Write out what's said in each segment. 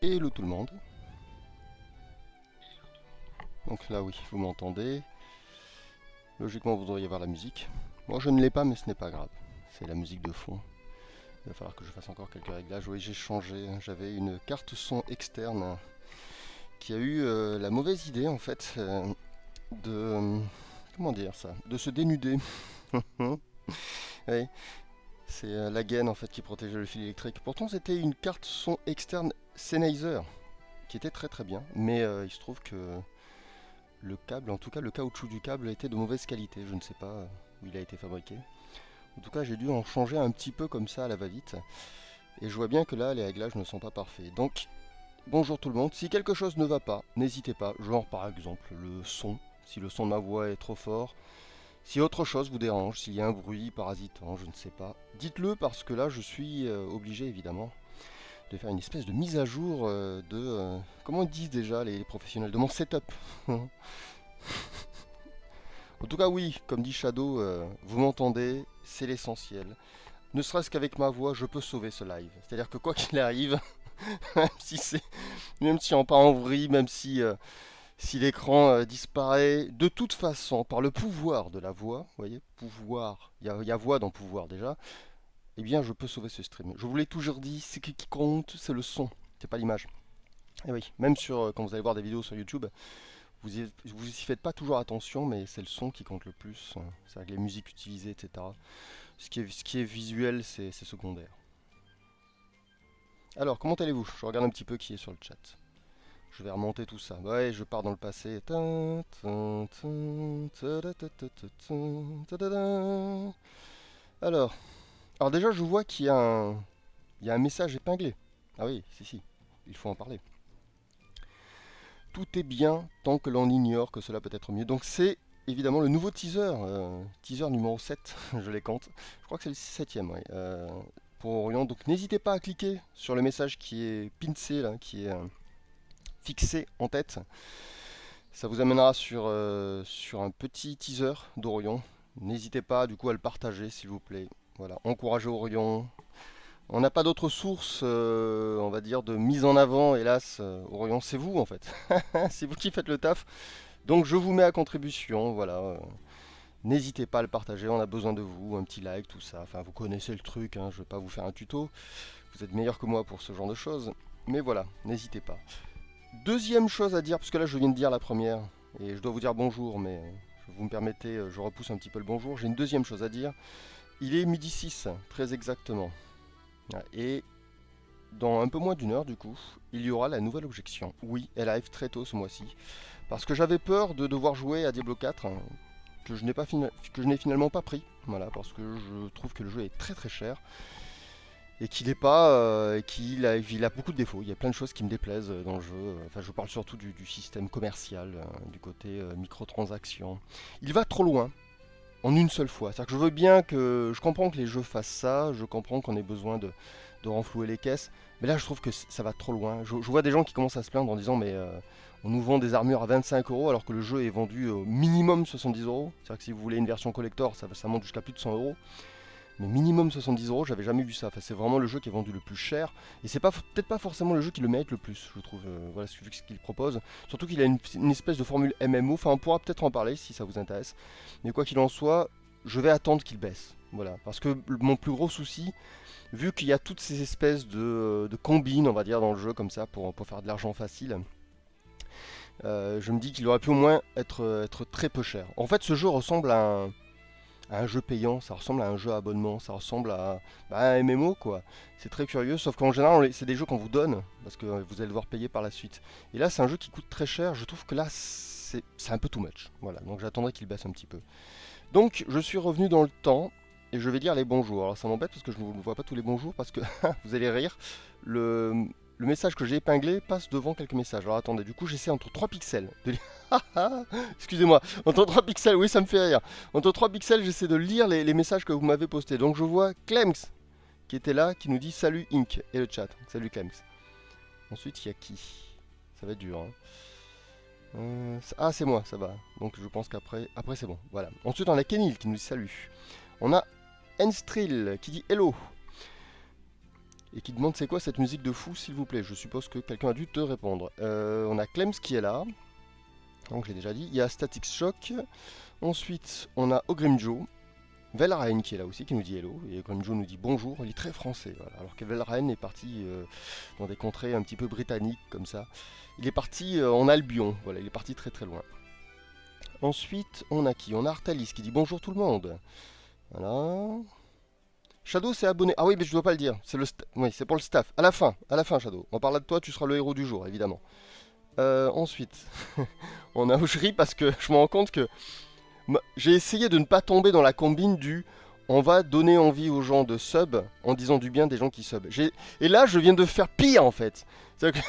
Hello tout le monde. Donc là oui, vous m'entendez. Logiquement vous devriez voir la musique. Moi je ne l'ai pas mais ce n'est pas grave. C'est la musique de fond. Il va falloir que je fasse encore quelques réglages. Oui j'ai changé. J'avais une carte son externe qui a eu la mauvaise idée en fait de... comment dire ça? De se dénuder. Oui, c'est la gaine en fait qui protégeait le fil électrique. Pourtant c'était une carte son externe Sennheiser qui était très très bien. Mais il se trouve que le câble, en tout cas le caoutchouc du câble était de mauvaise qualité, je ne sais pas où il a été fabriqué. En tout cas j'ai dû en changer un petit peu comme ça à la va-vite. Et je vois bien que là les réglages ne sont pas parfaits. Donc bonjour tout le monde, si quelque chose ne va pas, n'hésitez pas, genre par exemple le son, si le son de ma voix est trop fort, si autre chose vous dérange, s'il y a un bruit parasitant, je ne sais pas, dites-le parce que là je suis obligé évidemment de faire une espèce de mise à jour comment disent déjà les professionnels, de mon setup. En tout cas, oui, comme dit Shadow, vous m'entendez, c'est l'essentiel. Ne serait-ce qu'avec ma voix, je peux sauver ce live. C'est-à-dire que quoi qu'il arrive, même si c'est, même si on part en vrille, même si l'écran disparaît, de toute façon, par le pouvoir de la voix, vous voyez, pouvoir, il y a voix dans pouvoir déjà, eh bien, je peux sauver ce stream. Je vous l'ai toujours dit, ce qui compte, c'est le son, c'est pas l'image. Et oui, même sur, quand vous allez voir des vidéos sur YouTube, vous y faites pas toujours attention, mais c'est le son qui compte le plus. C'est avec les musiques utilisées, etc. Ce qui est visuel, c'est secondaire. Alors, comment allez-vous? Je regarde un petit peu qui est sur le chat. Je vais remonter tout ça. Ouais, je pars dans le passé. Alors, alors déjà, je vois qu'il y a un message épinglé. Ah oui, si, il faut en parler. Tout est bien tant que l'on ignore que cela peut être mieux. Donc c'est évidemment le nouveau teaser, teaser numéro 7, je les compte. Je crois que c'est le septième, ouais, pour Orion. Donc n'hésitez pas à cliquer sur le message qui est pincé, là, qui est fixé en tête. Ça vous amènera sur un petit teaser d'Orion. N'hésitez pas du coup à le partager s'il vous plaît. Voilà, encouragez Orion. On n'a pas d'autre source, on va dire, de mise en avant, hélas, Orion, c'est vous en fait. C'est vous qui faites le taf. Donc je vous mets à contribution, voilà. N'hésitez pas à le partager, on a besoin de vous, un petit like, tout ça. Enfin, vous connaissez le truc, hein, je ne vais pas vous faire un tuto. Vous êtes meilleur que moi pour ce genre de choses. Mais voilà, n'hésitez pas. Deuxième chose à dire, parce que là je viens de dire la première, et je dois vous dire bonjour, mais vous me permettez, je repousse un petit peu le bonjour. J'ai une deuxième chose à dire. Il est midi 6, très exactement. Et dans un peu moins d'une heure, du coup, il y aura la nouvelle objection. Oui, elle arrive très tôt ce mois-ci. Parce que j'avais peur de devoir jouer à Diablo 4, hein, que je n'ai finalement pas pris. Voilà, parce que je trouve que le jeu est très très cher. Et qu'il est pas. Il a beaucoup de défauts. Il y a plein de choses qui me déplaisent dans le jeu. Enfin, je parle surtout du système commercial, du côté microtransaction. Il va trop loin en une seule fois. C'est-à-dire que je veux bien que. Je comprends que les jeux fassent ça, je comprends qu'on ait besoin de renflouer les caisses, mais là je trouve que ça va trop loin. Je vois des gens qui commencent à se plaindre en disant mais on nous vend des armures à 25 euros alors que le jeu est vendu au minimum 70 euros. C'est-à-dire que si vous voulez une version collector, ça monte jusqu'à plus de 100 euros. Mais minimum 70 euros, j'avais jamais vu ça. Enfin, c'est vraiment le jeu qui est vendu le plus cher. Et c'est pas peut-être pas forcément le jeu qui le mérite le plus, je trouve. Voilà ce qu'il propose. Surtout qu'il a une espèce de formule MMO. Enfin, on pourra peut-être en parler si ça vous intéresse. Mais quoi qu'il en soit, je vais attendre qu'il baisse. Voilà. Parce que mon plus gros souci, vu qu'il y a toutes ces espèces de combines, on va dire, dans le jeu, comme ça, pour faire de l'argent facile, je me dis qu'il aurait pu au moins être très peu cher. En fait, ce jeu ressemble à un jeu payant, ça ressemble à un jeu à abonnement, ça ressemble à un MMO, quoi. C'est très curieux, sauf qu'en général, c'est des jeux qu'on vous donne, parce que vous allez devoir payer par la suite. Et là, c'est un jeu qui coûte très cher, je trouve que là, c'est un peu too much. Voilà, donc j'attendrai qu'il baisse un petit peu. Donc, je suis revenu dans le temps, et je vais dire les bonjours. Alors ça m'embête parce que je ne vous vois pas tous les bonjours, parce que vous allez rire. Le message que j'ai épinglé passe devant quelques messages. Alors attendez, du coup j'essaie entre 3 pixels de lire. Excusez-moi, entre 3 pixels, oui ça me fait rire. Entre 3 pixels, j'essaie de lire les messages que vous m'avez postés. Donc je vois Clems qui était là, qui nous dit salut Inc. Et le chat. Salut Clems. Ensuite il y a qui? Ça va être dur. Hein. Ah c'est moi, ça va. Donc je pense qu'après c'est bon. Voilà. Ensuite on a Kenil qui nous dit salut. On a Enstril qui dit hello. et qui demande c'est quoi cette musique de fou, s'il vous plaît. Je suppose que quelqu'un a dû te répondre. On a Clems qui est là, donc j'ai déjà dit. Il y a Static Shock. Ensuite, on a Ogrimjo. Velraen qui est là aussi, qui nous dit hello. Et Ogrimjo nous dit bonjour. Il est très français, voilà. Alors que Velraen est parti dans des contrées un petit peu britanniques, comme ça. Il est parti en Albion, voilà, il est parti très très loin. Ensuite, on a qui? On a Artalis qui dit bonjour tout le monde. Voilà. Shadow s'est abonné. Ah oui, mais je dois pas le dire. C'est oui, c'est pour le staff. À la fin, Shadow. On parlera de toi, tu seras le héros du jour, évidemment. Ensuite, on a Ojri parce que je me rends compte que j'ai essayé de ne pas tomber dans la combine du on va donner envie aux gens de sub en disant du bien des gens qui sub. Et là, je viens de faire pire en fait. C'est-à-dire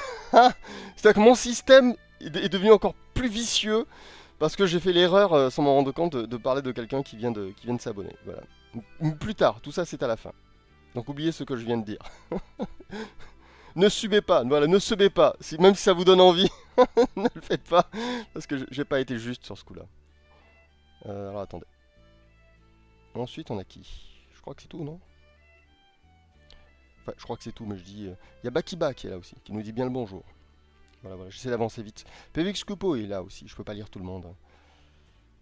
que mon système est devenu encore plus vicieux parce que j'ai fait l'erreur, sans m'en rendre compte, de parler de quelqu'un qui vient de s'abonner. Voilà. Plus tard, tout ça c'est à la fin. Donc oubliez ce que je viens de dire. Ne subez pas, voilà, ne subez pas. Même si ça vous donne envie, ne le faites pas. Parce que j'ai pas été juste sur ce coup-là. Alors attendez. Ensuite on a qui? Je crois que c'est tout, non? Enfin, je crois que c'est tout, mais je dis... Il y a Bakiba qui est là aussi, qui nous dit bien le bonjour. Voilà, voilà, j'essaie d'avancer vite. PVX Kupo est là aussi, je peux pas lire tout le monde.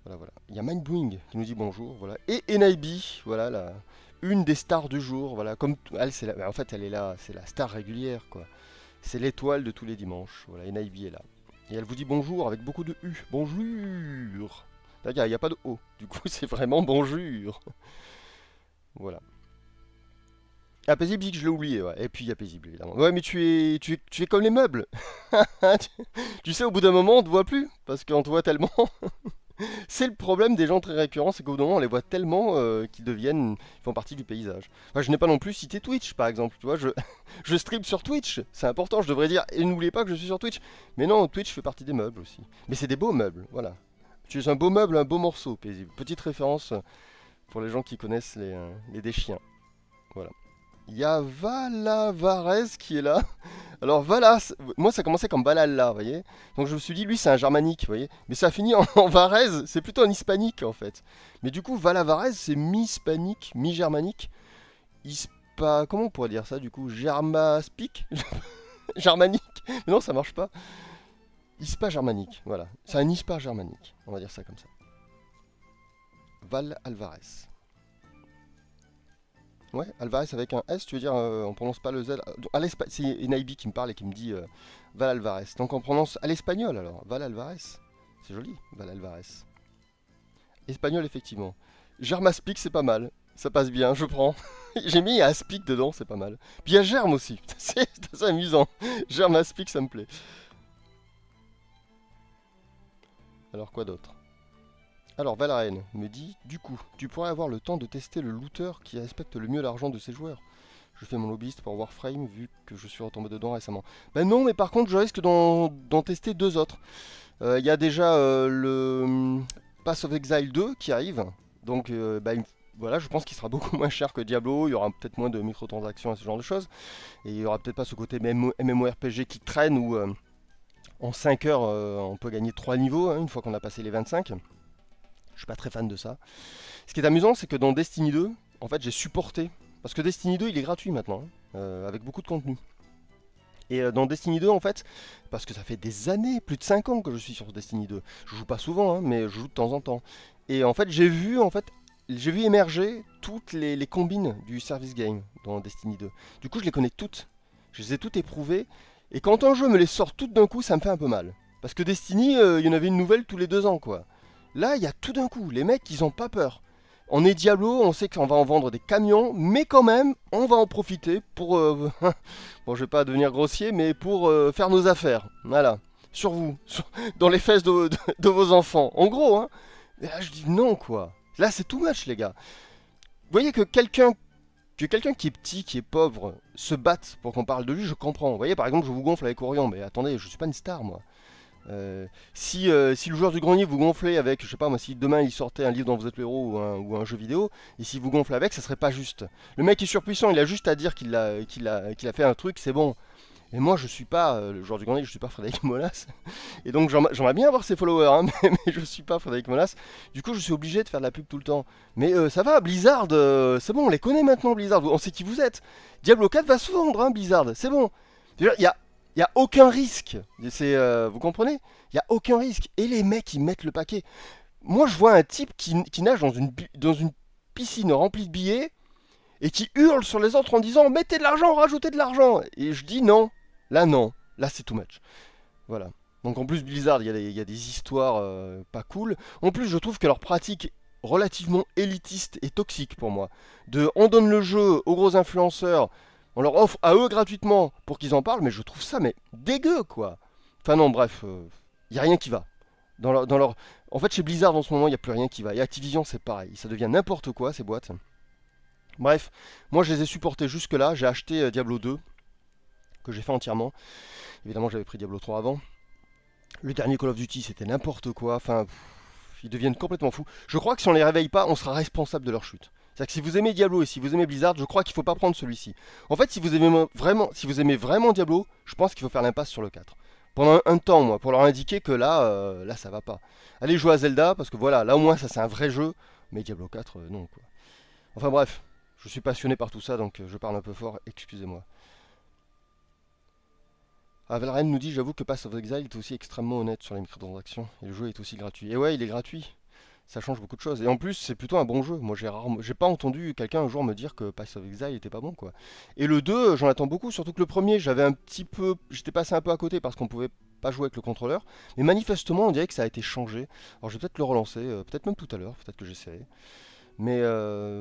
Voilà, voilà. Il y a Mindbwing qui nous dit bonjour, voilà. Et Enaibi, voilà, une des stars du jour, voilà. Comme elle, en fait, elle est là, c'est la star régulière, quoi. C'est l'étoile de tous les dimanches, voilà. Enaibi est là. Et elle vous dit bonjour avec beaucoup de U. Bonjour. Là, il n'y a pas de O. Du coup, c'est vraiment bonjour. Voilà. Ah, Paisible dit que je l'ai oublié, ouais. Et puis il y a Paisible, évidemment. Ouais, mais tu es comme les meubles. Tu sais, au bout d'un moment, on te voit plus. Parce qu'on te voit tellement. C'est le problème des gens très récurrents, c'est qu'au bout d'un moment, on les voit tellement qu'ils ils font partie du paysage. Enfin, je n'ai pas non plus cité Twitch, par exemple. Tu vois, je stream sur Twitch. C'est important, je devrais dire. Et n'oubliez pas que je suis sur Twitch. Mais non, Twitch fait partie des meubles aussi. Mais c'est des beaux meubles, voilà. Tu es un beau meuble, un beau morceau, Paisible. Petite référence pour les gens qui connaissent les déchiens. Voilà. Il y a Valavarez qui est là. Alors Vala, moi ça commençait comme Valhalla, vous voyez. Donc je me suis dit, lui c'est un germanique, vous voyez. Mais ça a fini en Varese, c'est plutôt un hispanique en fait. Mais du coup, Valavarez c'est mi-hispanique, mi-germanique. Comment on pourrait dire ça du coup? Germaspique. Germanique. Mais non, ça marche pas. Hispa-germanique, voilà. C'est un hispa-germanique, on va dire ça comme ça. Val Alvarez. Ouais, Alvarez avec un S, tu veux dire, on prononce pas le Z. C'est Enaibi qui me parle et qui me dit Val Alvarez. Donc on prononce à l'espagnol alors, Val Alvarez. C'est joli, Val Alvarez. Espagnol, effectivement. Germaspic, c'est pas mal. Ça passe bien, je prends. J'ai mis Aspic dedans, c'est pas mal. Puis il y a Germe aussi, c'est assez amusant. Germaspic, ça me plaît. Alors quoi d'autre? Alors Valraen me dit, du coup, tu pourrais avoir le temps de tester le looter qui respecte le mieux l'argent de ses joueurs. Je fais mon lobbyiste pour Warframe vu que je suis retombé dedans récemment. Ben non, mais par contre je risque d'en tester deux autres. Il y a déjà le Pass of Exile 2 qui arrive. Donc voilà, je pense qu'il sera beaucoup moins cher que Diablo. Il y aura peut-être moins de microtransactions et ce genre de choses. Et il n'y aura peut-être pas ce côté MMORPG qui traîne où en 5 heures on peut gagner 3 niveaux une fois qu'on a passé les 25. Je suis pas très fan de ça. Ce qui est amusant, c'est que dans Destiny 2, en fait, j'ai supporté. Parce que Destiny 2, il est gratuit maintenant, avec beaucoup de contenu. Et dans Destiny 2, en fait, parce que ça fait des années, plus de 5 ans que je suis sur Destiny 2. Je joue pas souvent, mais je joue de temps en temps. Et en fait, j'ai vu émerger toutes les combines du service game dans Destiny 2. Du coup, je les connais toutes. Je les ai toutes éprouvées. Et quand un jeu me les sort toutes d'un coup, ça me fait un peu mal. Parce que Destiny, il y en avait une nouvelle tous les 2 ans, quoi. Là, il y a tout d'un coup, les mecs, ils ont pas peur. On est Diablo, on sait qu'on va en vendre des camions, mais quand même, on va en profiter pour... bon, je vais pas devenir grossier, mais pour faire nos affaires. Voilà. Sur vous. Dans les fesses de vos enfants. En gros, hein. Et là, je dis non, quoi. Là, c'est too much, les gars. Vous voyez que quelqu'un qui est petit, qui est pauvre, se batte pour qu'on parle de lui, je comprends. Vous voyez, par exemple, je vous gonfle avec Orion, mais attendez, je suis pas une star, moi. Si le joueur du grenier vous gonflez avec, je sais pas moi, si demain il sortait un livre dont vous êtes le héros ou un jeu vidéo, et si vous gonflez avec, ça serait pas juste. Le mec est surpuissant, il a juste à dire qu'il a fait un truc, c'est bon. Et moi, je suis pas le joueur du grenier, je suis pas Frédéric Molas. Et donc, j'aimerais bien avoir ses followers, hein, mais je suis pas Frédéric Molas. Du coup, je suis obligé de faire de la pub tout le temps. Mais ça va, Blizzard, c'est bon, on les connaît maintenant, Blizzard. On sait qui vous êtes. Diablo 4 va se vendre, hein, Blizzard, c'est bon. Il y a aucun risque. Vous comprenez? Il y a aucun risque. Et les mecs, ils mettent le paquet. Moi, je vois un type qui nage dans une piscine remplie de billets et qui hurle sur les autres en disant mettez de l'argent, rajoutez de l'argent. Et je dis non. Là, non. Là, c'est too much. Voilà. Donc en plus, Blizzard, il y a des histoires pas cool. En plus, je trouve que leur pratique relativement élitiste et toxique pour moi. On donne le jeu aux gros influenceurs, on leur offre à eux gratuitement pour qu'ils en parlent, mais je trouve ça mais dégueu quoi. Enfin non, bref, il y a rien qui va. Dans leur... En fait, chez Blizzard en ce moment, il n'y a plus rien qui va. Et Activision, c'est pareil. Ça devient n'importe quoi ces boîtes. Bref, moi je les ai supportés jusque-là. J'ai acheté Diablo 2, que j'ai fait entièrement. Évidemment, j'avais pris Diablo 3 avant. Le dernier Call of Duty, c'était n'importe quoi. Enfin, ils deviennent complètement fous. Je crois que si on les réveille pas, on sera responsable de leur chute. C'est-à-dire que si vous aimez Diablo et si vous aimez Blizzard, je crois qu'il faut pas prendre celui-ci. En fait, si vous aimez vraiment Diablo, je pense qu'il faut faire l'impasse sur le 4. Pendant un temps, moi, pour leur indiquer que là, ça va pas. Allez jouer à Zelda, parce que voilà, là au moins ça c'est un vrai jeu, mais Diablo 4, non quoi. Enfin bref, je suis passionné par tout ça, donc je parle un peu fort, excusez-moi. Ah, Valren nous dit, j'avoue que Pass of Exile est aussi extrêmement honnête sur les microtransactions, et le jeu est aussi gratuit. Et ouais, il est gratuit, ça change beaucoup de choses. Et en plus, c'est plutôt un bon jeu. Moi, j'ai pas entendu quelqu'un un jour me dire que Pass of Exile était pas bon, quoi. Et le 2, j'en attends beaucoup, surtout que le premier, j'étais passé un peu à côté parce qu'on pouvait pas jouer avec le contrôleur. Mais manifestement, on dirait que ça a été changé. Alors, je vais peut-être le relancer, peut-être même tout à l'heure, peut-être que j'essaierai. Mais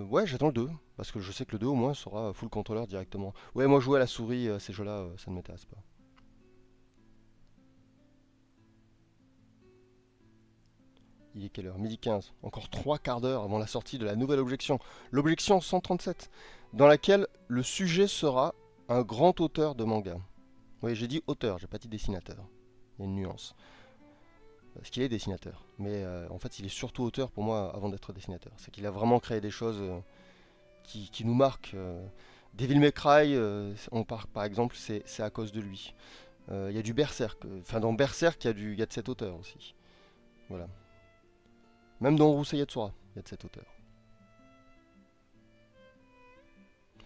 ouais, j'attends le 2, parce que je sais que le 2 au moins sera full contrôleur directement. Ouais, moi jouer à la souris, ces jeux-là, ça ne m'intéresse pas. Il est quelle heure? Midi 15. Encore 3 quarts d'heure avant la sortie de la nouvelle objection. L'objection 137, dans laquelle le sujet sera un grand auteur de manga. Oui, j'ai dit auteur, j'ai pas dit dessinateur. Il y a une nuance. Parce qu'il est dessinateur. Mais en fait, il est surtout auteur pour moi avant d'être dessinateur. C'est qu'il a vraiment créé des choses qui nous marquent. Devil May Cry, par exemple, c'est à cause de lui. Il y a du Berserk. Enfin, dans Berserk, il y a de cet auteur aussi. Voilà. Même dans Urusei Yatsura, il y a de cet auteur.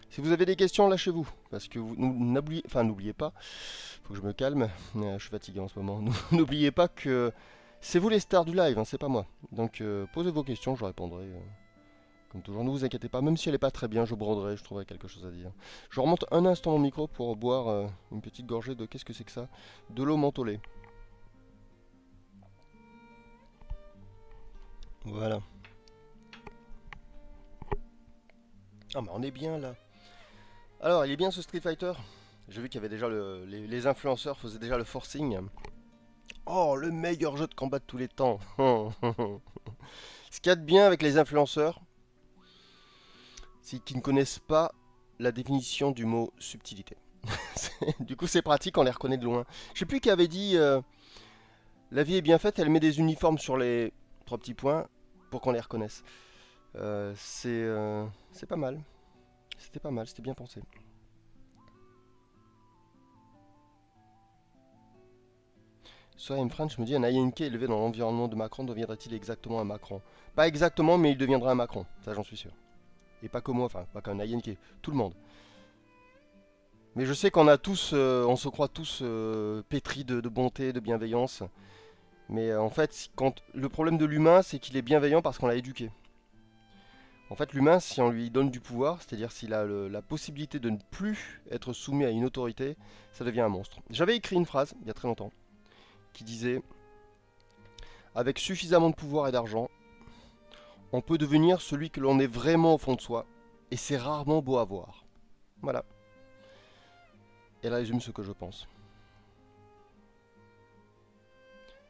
Si vous avez des questions, lâchez-vous. Parce que n'oubliez pas, faut que je me calme, je suis fatigué en ce moment. N'oubliez pas que c'est vous les stars du live, hein, c'est pas moi. Donc posez vos questions, je répondrai. Comme toujours, ne vous inquiétez pas, même si elle n'est pas très bien, je broderai, je trouverai quelque chose à dire. Je remonte un instant mon micro pour boire une petite gorgée de qu'est-ce que c'est que ça? De l'eau mentholée. Voilà. Ah mais on est bien là. Alors, il est bien ce Street Fighter. J'ai vu qu'il y avait déjà les influenceurs faisaient déjà le forcing. Oh, le meilleur jeu de combat de tous les temps. Ce qu'il y a de bien avec les influenceurs, c'est qu'ils ne connaissent pas la définition du mot subtilité. Du coup, c'est pratique, on les reconnaît de loin. Je sais plus qui avait dit la vie est bien faite, elle met des uniformes sur les trois petits points pour qu'on les reconnaisse. C'est pas mal. C'était pas mal, c'était bien pensé. Soit M. French me dit un INK élevé dans l'environnement de Macron deviendra-t-il exactement un Macron? Pas exactement, mais il deviendra un Macron, ça j'en suis sûr. Et pas que moi, enfin, pas qu'un INK, tout le monde. Mais je sais qu'on a tous, on se croit tous pétris de bonté, de bienveillance. Mais en fait, le problème de l'humain, c'est qu'il est bienveillant parce qu'on l'a éduqué. En fait, l'humain, si on lui donne du pouvoir, c'est-à-dire s'il a la possibilité de ne plus être soumis à une autorité, ça devient un monstre. J'avais écrit une phrase, il y a très longtemps, qui disait « Avec suffisamment de pouvoir et d'argent, on peut devenir celui que l'on est vraiment au fond de soi, et c'est rarement beau à voir. » Voilà. Elle résume ce que je pense.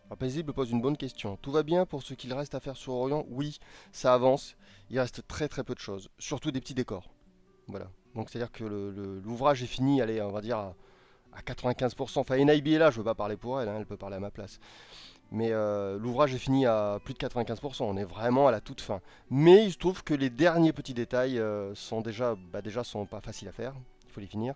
Alors, Paisible pose une bonne question. Tout va bien pour ce qu'il reste à faire sur Orient? Oui, ça avance. Il reste très très peu de choses. Surtout des petits décors. Voilà. Donc c'est-à-dire que l'ouvrage est fini, allez, on va dire à 95%. Enfin, NIB est là, je ne veux pas parler pour elle, hein, elle peut parler à ma place. Mais l'ouvrage est fini à plus de 95%. On est vraiment à la toute fin. Mais il se trouve que les derniers petits détails sont déjà sont pas faciles à faire. Il faut les finir.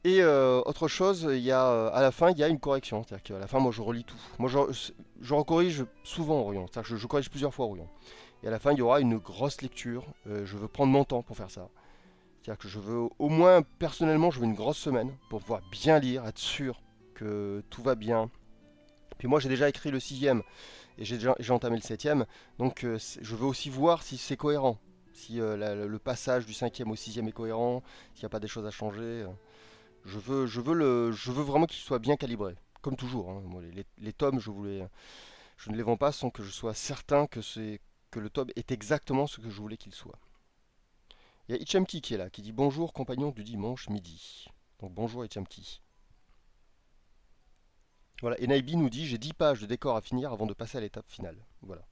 Et autre chose, il y a, à la fin, il y a une correction. C'est-à-dire qu'à la fin, moi, je relis tout. Moi, je recorrige souvent Orion. C'est-à-dire que je corrige plusieurs fois Orion. Et à la fin, il y aura une grosse lecture. Je veux prendre mon temps pour faire ça. C'est-à-dire que je veux, au moins, personnellement, je veux une grosse semaine pour pouvoir bien lire, être sûr que tout va bien. Puis moi, j'ai déjà écrit le sixième et j'ai entamé le septième. Donc, je veux aussi voir si c'est cohérent. Si le passage du cinquième au sixième est cohérent, s'il n'y a pas des choses à changer. Je veux vraiment qu'il soit bien calibré. Comme toujours, hein. Moi, les tomes, je ne les vends pas sans que je sois certain que le tome est exactement ce que je voulais qu'il soit. Il y a Ichamki qui est là, qui dit bonjour compagnon du dimanche midi. Donc bonjour Ichamki. Voilà, et Naibi nous dit j'ai 10 pages de décor à finir avant de passer à l'étape finale. Voilà.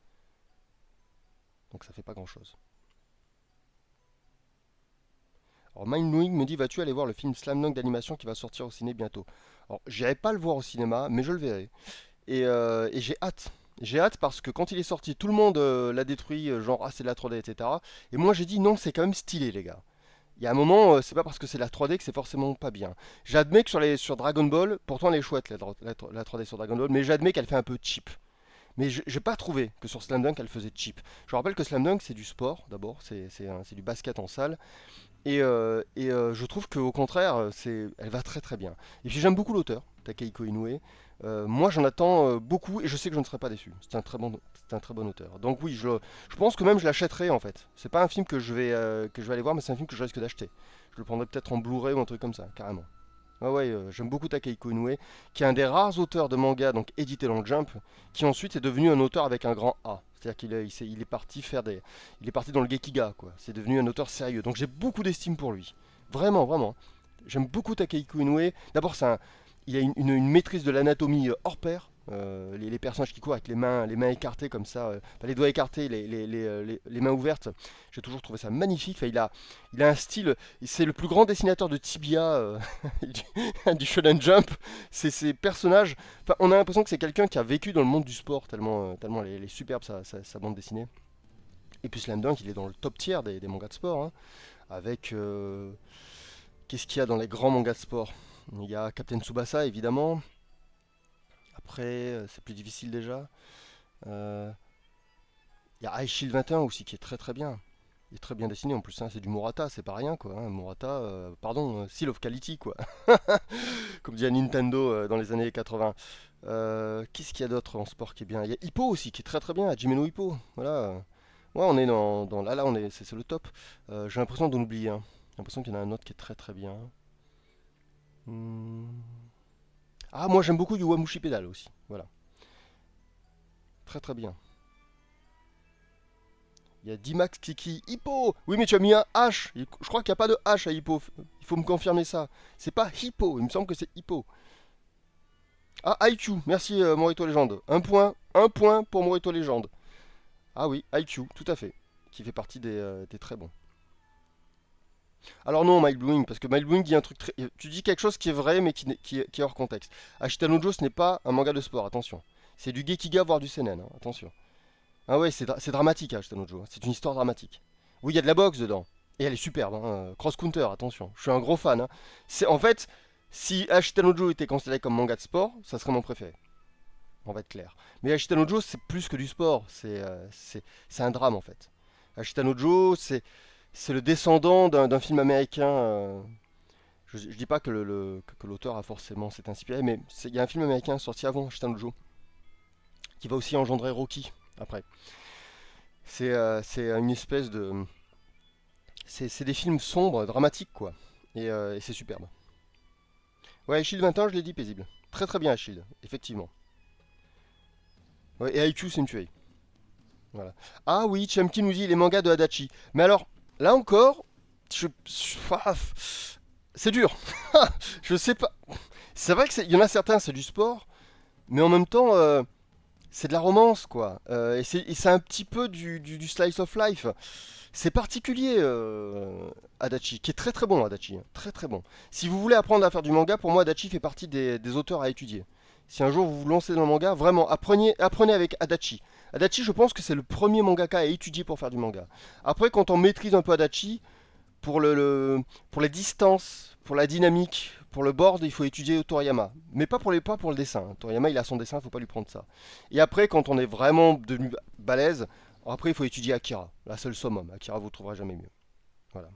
Donc ça fait pas grand chose. Alors Mindblowing me dit vas-tu aller voir le film Slam Dunk d'animation qui va sortir au ciné bientôt. Alors j'irai pas le voir au cinéma, mais je le verrai. Et j'ai hâte. J'ai hâte parce que quand il est sorti, tout le monde l'a détruit, genre ah c'est de la 3D, etc. Et moi j'ai dit non, c'est quand même stylé les gars. Il y a un moment, c'est pas parce que c'est la 3D que c'est forcément pas bien. J'admets que sur Dragon Ball, pourtant elle est chouette la 3D sur Dragon Ball, mais j'admets qu'elle fait un peu cheap. Mais j'ai pas trouvé que sur Slam Dunk elle faisait cheap. Je rappelle que Slam Dunk c'est du sport d'abord, c'est du basket en salle. Et je trouve qu'au contraire, elle va très très bien. Et puis j'aime beaucoup l'auteur, Takehiko Inoue. Moi j'en attends beaucoup et je sais que je ne serai pas déçu. C'est un très bon auteur. Donc oui, je pense que même je l'achèterai en fait. C'est pas un film que je vais aller voir, mais c'est un film que je risque d'acheter. Je le prendrai peut-être en Blu-ray ou un truc comme ça, carrément. Ouais, ouais, j'aime beaucoup Takehiko Inoue, qui est un des rares auteurs de manga donc édité dans le Jump, qui ensuite est devenu un auteur avec un grand A. C'est-à-dire il est parti il est parti dans le Gekiga, quoi. C'est devenu un auteur sérieux. Donc j'ai beaucoup d'estime pour lui. Vraiment, vraiment. J'aime beaucoup Takehiko Inoue. D'abord, il a une maîtrise de l'anatomie hors pair. Les personnages qui courent avec les mains écartées comme ça, enfin, les doigts écartés, les mains ouvertes, j'ai toujours trouvé ça magnifique. Enfin, il a un style, c'est le plus grand dessinateur de tibia du Shonen Jump. C'est ces personnages, enfin, on a l'impression que c'est quelqu'un qui a vécu dans le monde du sport, tellement elle est superbe sa bande dessinée. Et puis Slam Dunk, il est dans le top tier des mangas de sport, hein, avec qu'est-ce qu'il y a dans les grands mangas de sport? Il y a Captain Tsubasa évidemment. Après, c'est plus difficile déjà. Euh, Il y a Ice Shield 21 aussi qui est très très bien. Il est très bien dessiné en plus, hein, c'est du Murata, c'est pas rien quoi, hein. Murata, pardon, Seal of Quality quoi. Comme dit à Nintendo dans les années 80. Qu'est-ce qu'il y a d'autre en sport qui est bien? Il y a Hippo aussi qui est très très bien, Hajime Hippo. Voilà. Ouais, on est là, c'est le top. J'ai l'impression d'en oublier un. J'ai l'impression qu'il y en a un autre qui est très très bien. Hmm. Ah, moi j'aime beaucoup Yuwamushi Pedal aussi. Voilà. Très très bien. Il y a Dimax Kiki Hippo. Oui, mais tu as mis un H. Je crois qu'il n'y a pas de H à Hippo. Il faut me confirmer ça. C'est pas Hippo. Il me semble que c'est Hippo. Ah, IQ. Merci Morito Légende. Un point pour Morito Légende. Ah oui, IQ, tout à fait. Qui fait partie des très bons. Alors non, Mindblowing, parce que Mindblowing dit un truc très... Tu dis quelque chose qui est vrai, mais qui est hors contexte. Ashitanojo, ce n'est pas un manga de sport, attention. C'est du Gekiga, voire du Seinen, hein, attention. Ah ouais, c'est dramatique, Ashitanojo. C'est une histoire dramatique. Oui, il y a de la boxe dedans. Et elle est superbe, hein. Cross Counter, attention. Je suis un gros fan, hein. En fait, si Ashitanojo était considéré comme manga de sport, ça serait mon préféré. On va être clair. Mais Ashitanojo, c'est plus que du sport. C'est un drame, en fait. Ashitanojo, c'est le descendant d'un film américain. Je dis pas que que l'auteur a forcément s'est inspiré, mais il y a un film américain sorti avant Ashitanojo qui va aussi engendrer Rocky après. C'est une espèce de. C'est des films sombres, dramatiques, quoi. Et c'est superbe. Ouais, Shield 21, je l'ai dit, paisible. Très très bien, Shield, effectivement. Ouais, et IQ, c'est une tuerie. Voilà. Ah oui, Chemki nous dit les mangas de Adachi. Mais alors, là encore, ah, c'est dur. Je sais pas. C'est vrai qu'il y en a certains, c'est du sport, mais en même temps, c'est de la romance, quoi. Et c'est un petit peu du slice of life. C'est particulier, Adachi, qui est très très bon, Adachi, hein. Très très bon. Si vous voulez apprendre à faire du manga, pour moi, Adachi fait partie des auteurs à étudier. Si un jour vous vous lancez dans le manga, vraiment, apprenez avec Adachi. Adachi, je pense que c'est le premier mangaka à étudier pour faire du manga. Après, quand on maîtrise un peu Adachi, pour les distances, pour la dynamique, pour le board, il faut étudier Toriyama. Mais pas pour le dessin, hein. Toriyama, il a son dessin, il faut pas lui prendre ça. Et après, quand on est vraiment devenu balèze, après, il faut étudier Akira. Là, c'est le summum. Akira, vous ne trouverez jamais mieux. Voilà.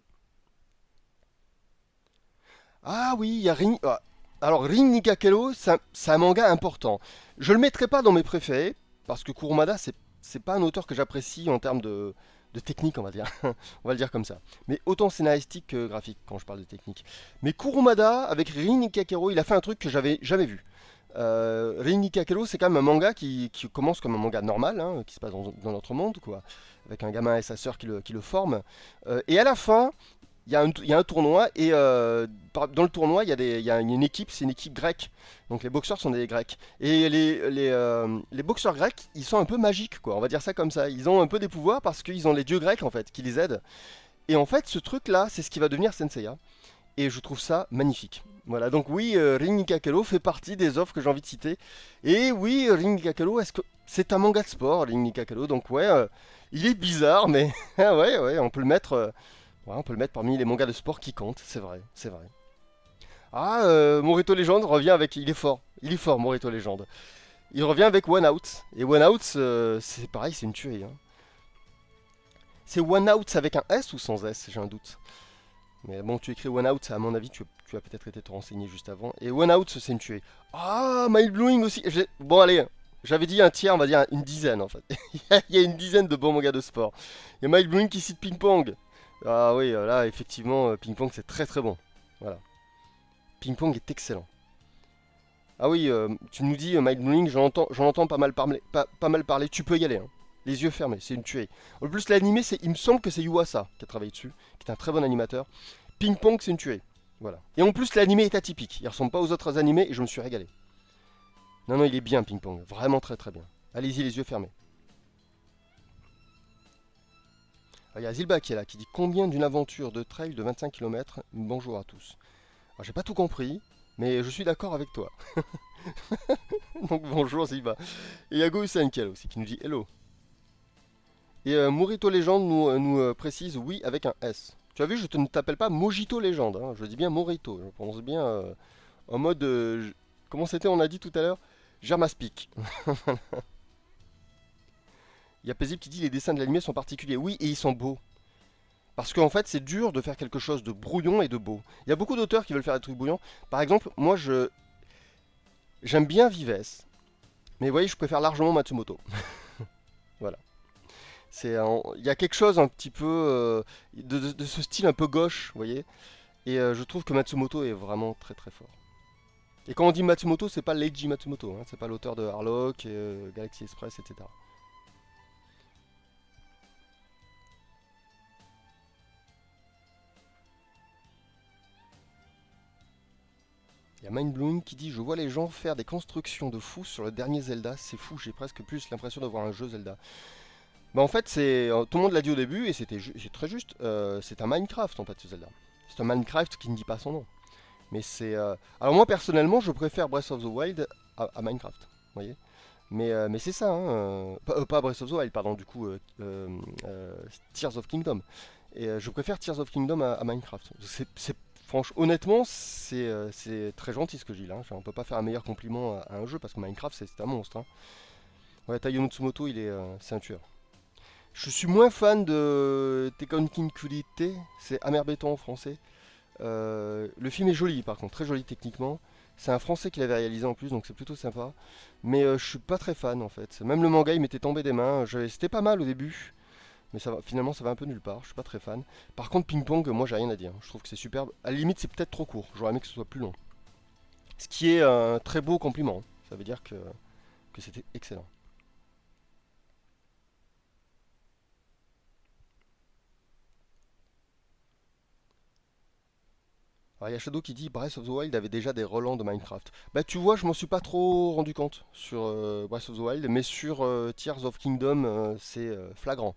Ah oui, il y a Rin... ah, alors, Rin Nikakelo, c'est un manga important. Je le mettrai pas dans mes préférés, parce que Kurumada, c'est pas un auteur que j'apprécie en termes de technique, on va dire. On va le dire comme ça. Mais autant scénaristique que graphique, quand je parle de technique. Mais Kurumada, avec Rin Nikakelo, il a fait un truc que j'avais jamais vu. Rin Nikakelo, c'est quand même un manga qui commence comme un manga normal, hein, qui se passe dans notre monde, quoi. Avec un gamin et sa sœur qui le forment. Et à la fin, il y a un tournoi et dans le tournoi il y a une équipe, c'est une équipe grecque. Donc les boxeurs sont des grecs. Et les boxeurs grecs, ils sont un peu magiques, quoi. On va dire ça comme ça. Ils ont un peu des pouvoirs parce qu'ils ont les dieux grecs en fait qui les aident. Et en fait, ce truc-là, c'est ce qui va devenir Senseiya. Et je trouve ça magnifique. Voilà, donc oui, Rin Nikakelo fait partie des offres que j'ai envie de citer. Et oui, Rin Nikakelo, est-ce que c'est un manga de sport, Rin Nikakelo? Donc ouais, il est bizarre, mais ah ouais, ouais, on peut le mettre. Ouais, on peut le mettre parmi les mangas de sport qui comptent, c'est vrai, c'est vrai. Ah, Morito Legend revient avec... il est fort Morito Legend. Il revient avec One Out. Et One Out, c'est pareil, c'est une tuerie, hein. C'est One Out avec un S ou sans S, j'ai un doute. Mais bon, tu écris One Out, à mon avis, tu as peut-être été te renseigner juste avant. Et One Out, c'est une tuerie. Ah, Mind Blowing aussi. Bon, allez, j'avais dit un tiers, on va dire une dizaine en fait. Il y a une dizaine de bons mangas de sport. Il y a Mind Blowing qui cite Ping Pong. Ah oui, là, effectivement, Ping Pong, c'est très très bon. Voilà. Ping Pong est excellent. Ah oui, tu nous dis Mind Blowing, j'en entends pas mal parler. Tu peux y aller, hein. Les yeux fermés, c'est une tuerie. En plus, l'animé, il me semble que c'est Yuasa qui a travaillé dessus, qui est un très bon animateur. Ping Pong, c'est une tuerie. Voilà. Et en plus, l'animé est atypique. Il ressemble pas aux autres animés et je me suis régalé. Non, non, il est bien, Ping Pong. Vraiment très très bien. Allez-y, les yeux fermés. Ah, il y a Zilba qui est là, qui dit combien d'une aventure de trail de 25 km? Bonjour à tous. Alors, j'ai pas tout compris, mais je suis d'accord avec toi. Donc bonjour Zilba. Et il y a Gohusenkel aussi qui nous dit hello. Et Morito Legend nous précise oui avec un S. Tu as vu, je ne t'appelle pas Mojito Legend, hein, je dis bien Morito. Je prononce bien en mode. Comment c'était, on a dit tout à l'heure? Germaspic. Il y a Paisible qui dit les dessins de l'animé sont particuliers. Oui, et ils sont beaux. Parce qu'en fait, c'est dur de faire quelque chose de brouillon et de beau. Il y a beaucoup d'auteurs qui veulent faire des trucs brouillons. Par exemple, moi, j'aime bien Vives. Mais vous voyez, je préfère largement Matsumoto. Voilà. Il y a quelque chose un petit peu de ce style un peu gauche, vous voyez. Et je trouve que Matsumoto est vraiment très très fort. Et quand on dit Matsumoto, c'est pas Leiji Matsumoto, hein, c'est pas l'auteur de Harlock, Galaxy Express, etc. Il y a Mindblowing qui dit je vois les gens faire des constructions de fous sur le dernier Zelda, c'est fou, j'ai presque plus l'impression d'avoir un jeu Zelda. Bah en fait c'est tout le monde l'a dit au début et c'est très juste, c'est un Minecraft en fait ce Zelda. C'est un Minecraft qui ne dit pas son nom. Mais c'est alors moi personnellement je préfère Breath of the Wild à Minecraft, vous voyez. Mais c'est ça, hein, pas Breath of the Wild, pardon, du coup Tears of Kingdom. Et je préfère Tears of Kingdom à Minecraft. Franchement, honnêtement, c'est très gentil ce que je dis là, hein. On peut pas faire un meilleur compliment à un jeu parce que Minecraft c'est un monstre, hein. Ouais, Taiyo Matsumoto, c'est un tueur. Je suis moins fan de Tekken King Kurite, c'est Amer Béton en français. Le film est joli par contre, très joli techniquement. C'est un français qui l'avait réalisé en plus, donc c'est plutôt sympa. Mais je suis pas très fan en fait. Même le manga il m'était tombé des mains. C'était pas mal au début, mais finalement ça va un peu nulle part. Je suis pas très fan. Par contre, Ping Pong, moi j'ai rien à dire. Je trouve que c'est superbe. À la limite, c'est peut-être trop court. J'aurais aimé que ce soit plus long. Ce qui est un très beau compliment. Ça veut dire que c'était excellent. Alors il y a Shadow qui dit Breath of the Wild avait déjà des relents de Minecraft. Bah tu vois, je m'en suis pas trop rendu compte sur Breath of the Wild, mais sur Tears of Kingdom, c'est flagrant.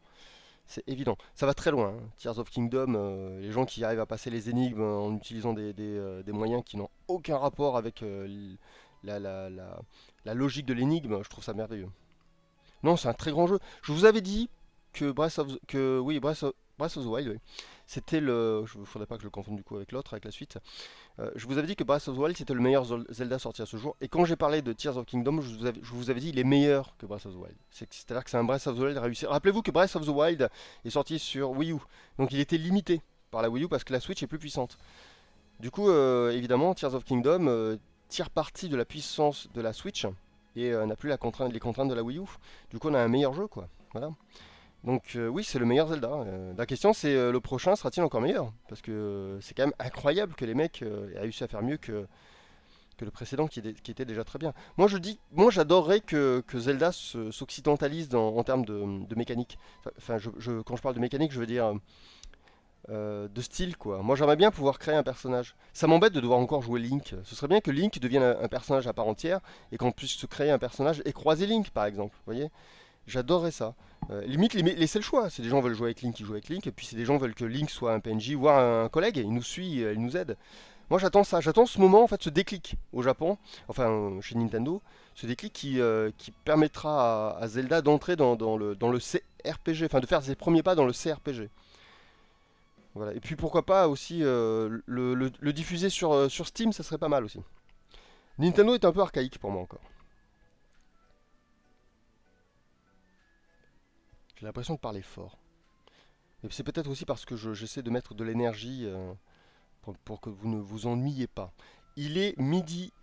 C'est évident. Ça va très loin, hein. Tears of Kingdom, les gens qui arrivent à passer les énigmes en utilisant des moyens qui n'ont aucun rapport avec la, la- la- la logique de l'énigme, je trouve ça merveilleux. Non, c'est un très grand jeu. Je vous avais dit que Breath of the- que oui, Breath of- Breath of the Wild, oui. C'était le. Il ne faudrait pas que je le confonde du coup avec l'autre, avec la suite. Je vous avais dit que Breath of the Wild c'était le meilleur Zelda sorti à ce jour. Et quand j'ai parlé de Tears of Kingdom, je vous avais dit il est meilleur que Breath of the Wild. C'est-à-dire que c'est un Breath of the Wild réussi. Rappelez-vous que Breath of the Wild est sorti sur Wii U. Donc il était limité par la Wii U parce que la Switch est plus puissante. Du coup, évidemment, Tears of Kingdom tire parti de la puissance de la Switch et n'a plus les contraintes de la Wii U. Du coup, on a un meilleur jeu, quoi. Voilà. Donc oui, c'est le meilleur Zelda. La question c'est le prochain sera-t-il encore meilleur? Parce que c'est quand même incroyable que les mecs aient réussi à faire mieux que le précédent qui était déjà très bien. Moi j'adorerais que Zelda s'occidentalise en termes de mécanique. Enfin, quand je parle de mécanique, je veux dire de style quoi. Moi j'aimerais bien pouvoir créer un personnage. Ça m'embête de devoir encore jouer Link. Ce serait bien que Link devienne un personnage à part entière et qu'on puisse se créer un personnage et croiser Link par exemple. Vous voyez? J'adorerais ça. Limite, laissez le choix. Si des gens veulent jouer avec Link, ils jouent avec Link. Et puis si des gens veulent que Link soit un PNJ, voire un collègue, il nous suit, il nous aide. Moi j'attends ça, j'attends ce moment, en fait, ce déclic au Japon, enfin chez Nintendo, ce déclic qui permettra à Zelda d'entrer dans le CRPG, enfin de faire ses premiers pas dans le CRPG. Voilà. Et puis pourquoi pas aussi le diffuser sur Steam, ça serait pas mal aussi. Nintendo est un peu archaïque pour moi encore. J'ai l'impression de parler fort. Et c'est peut-être aussi parce que j'essaie de mettre de l'énergie pour que vous ne vous ennuyiez pas. Il est midi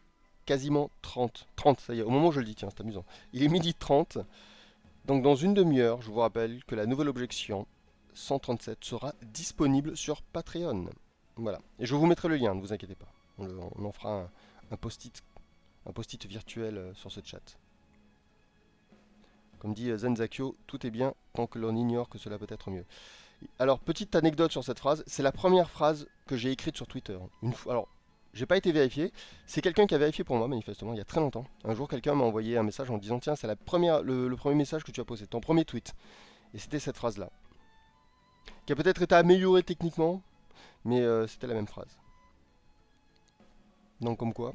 quasiment 30. 30, ça y est, au moment où je le dis, tiens, c'est amusant. Il est midi 30, donc dans une demi-heure, je vous rappelle que la nouvelle objection 137 sera disponible sur Patreon. Voilà. Et je vous mettrai le lien, ne vous inquiétez pas. On en fera un post-it virtuel sur ce chat. Comme dit Zenzakyo, tout est bien tant que l'on ignore que cela peut être mieux. Alors, petite anecdote sur cette phrase, c'est la première phrase que j'ai écrite sur Twitter. Alors, j'ai pas été vérifié, c'est quelqu'un qui a vérifié pour moi, manifestement, il y a très longtemps. Un jour, quelqu'un m'a envoyé un message en disant tiens, c'est le premier message que tu as posé, ton premier tweet. Et c'était cette phrase-là, qui a peut-être été améliorée techniquement, mais c'était la même phrase. Donc, comme quoi.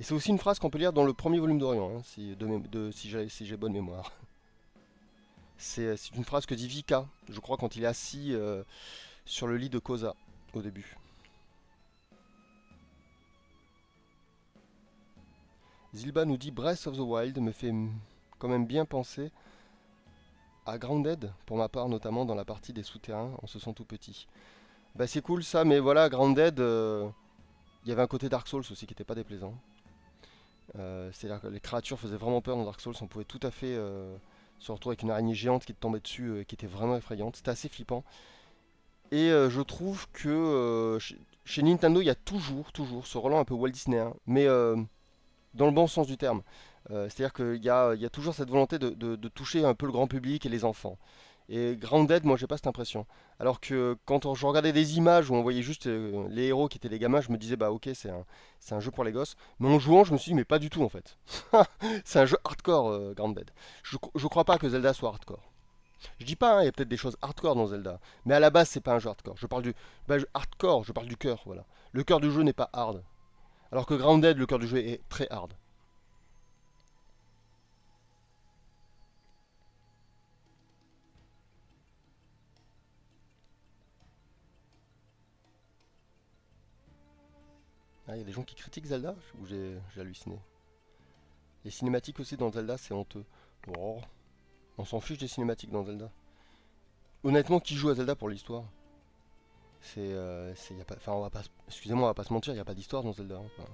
Et c'est aussi une phrase qu'on peut lire dans le premier volume d'Orient, hein, si j'ai bonne mémoire. C'est une phrase que dit Vika, je crois, quand il est assis sur le lit de Koza, au début. Zilba nous dit Breath of the Wild me fait quand même bien penser à Grounded, pour ma part, notamment dans la partie des souterrains, en se sent tout petit. Bah c'est cool ça, mais voilà, Grounded, il y avait un côté Dark Souls aussi qui était pas déplaisant. C'est-à-dire que les créatures faisaient vraiment peur dans Dark Souls, on pouvait tout à fait se retrouver avec une araignée géante qui te tombait dessus, qui était vraiment effrayante, c'était assez flippant. Et je trouve que chez Nintendo, il y a toujours ce relent un peu Walt Disney, hein, mais dans le bon sens du terme. C'est-à-dire qu'il y a toujours cette volonté de toucher un peu le grand public et les enfants. Et Grounded, moi j'ai pas cette impression. Alors que quand je regardais des images où on voyait juste les héros qui étaient les gamins, je me disais bah ok c'est un jeu pour les gosses. Mais en jouant je me suis dit mais pas du tout en fait. C'est un jeu hardcore Grounded. Je crois pas que Zelda soit hardcore. Je dis pas, hein, il y a peut-être des choses hardcore dans Zelda. Mais à la base c'est pas un jeu hardcore. Je parle du hardcore, je parle du cœur, voilà. Le cœur du jeu n'est pas hard. Alors que Grounded, le cœur du jeu est très hard. Ah, il y a des gens qui critiquent Zelda ou j'ai halluciné. Les cinématiques aussi dans Zelda, c'est honteux. Oh, on s'en fiche des cinématiques dans Zelda. Honnêtement, qui joue à Zelda pour l'histoire? Y a pas, enfin, excusez-moi, on va pas se mentir, il n'y a pas d'histoire dans Zelda, hein. Enfin,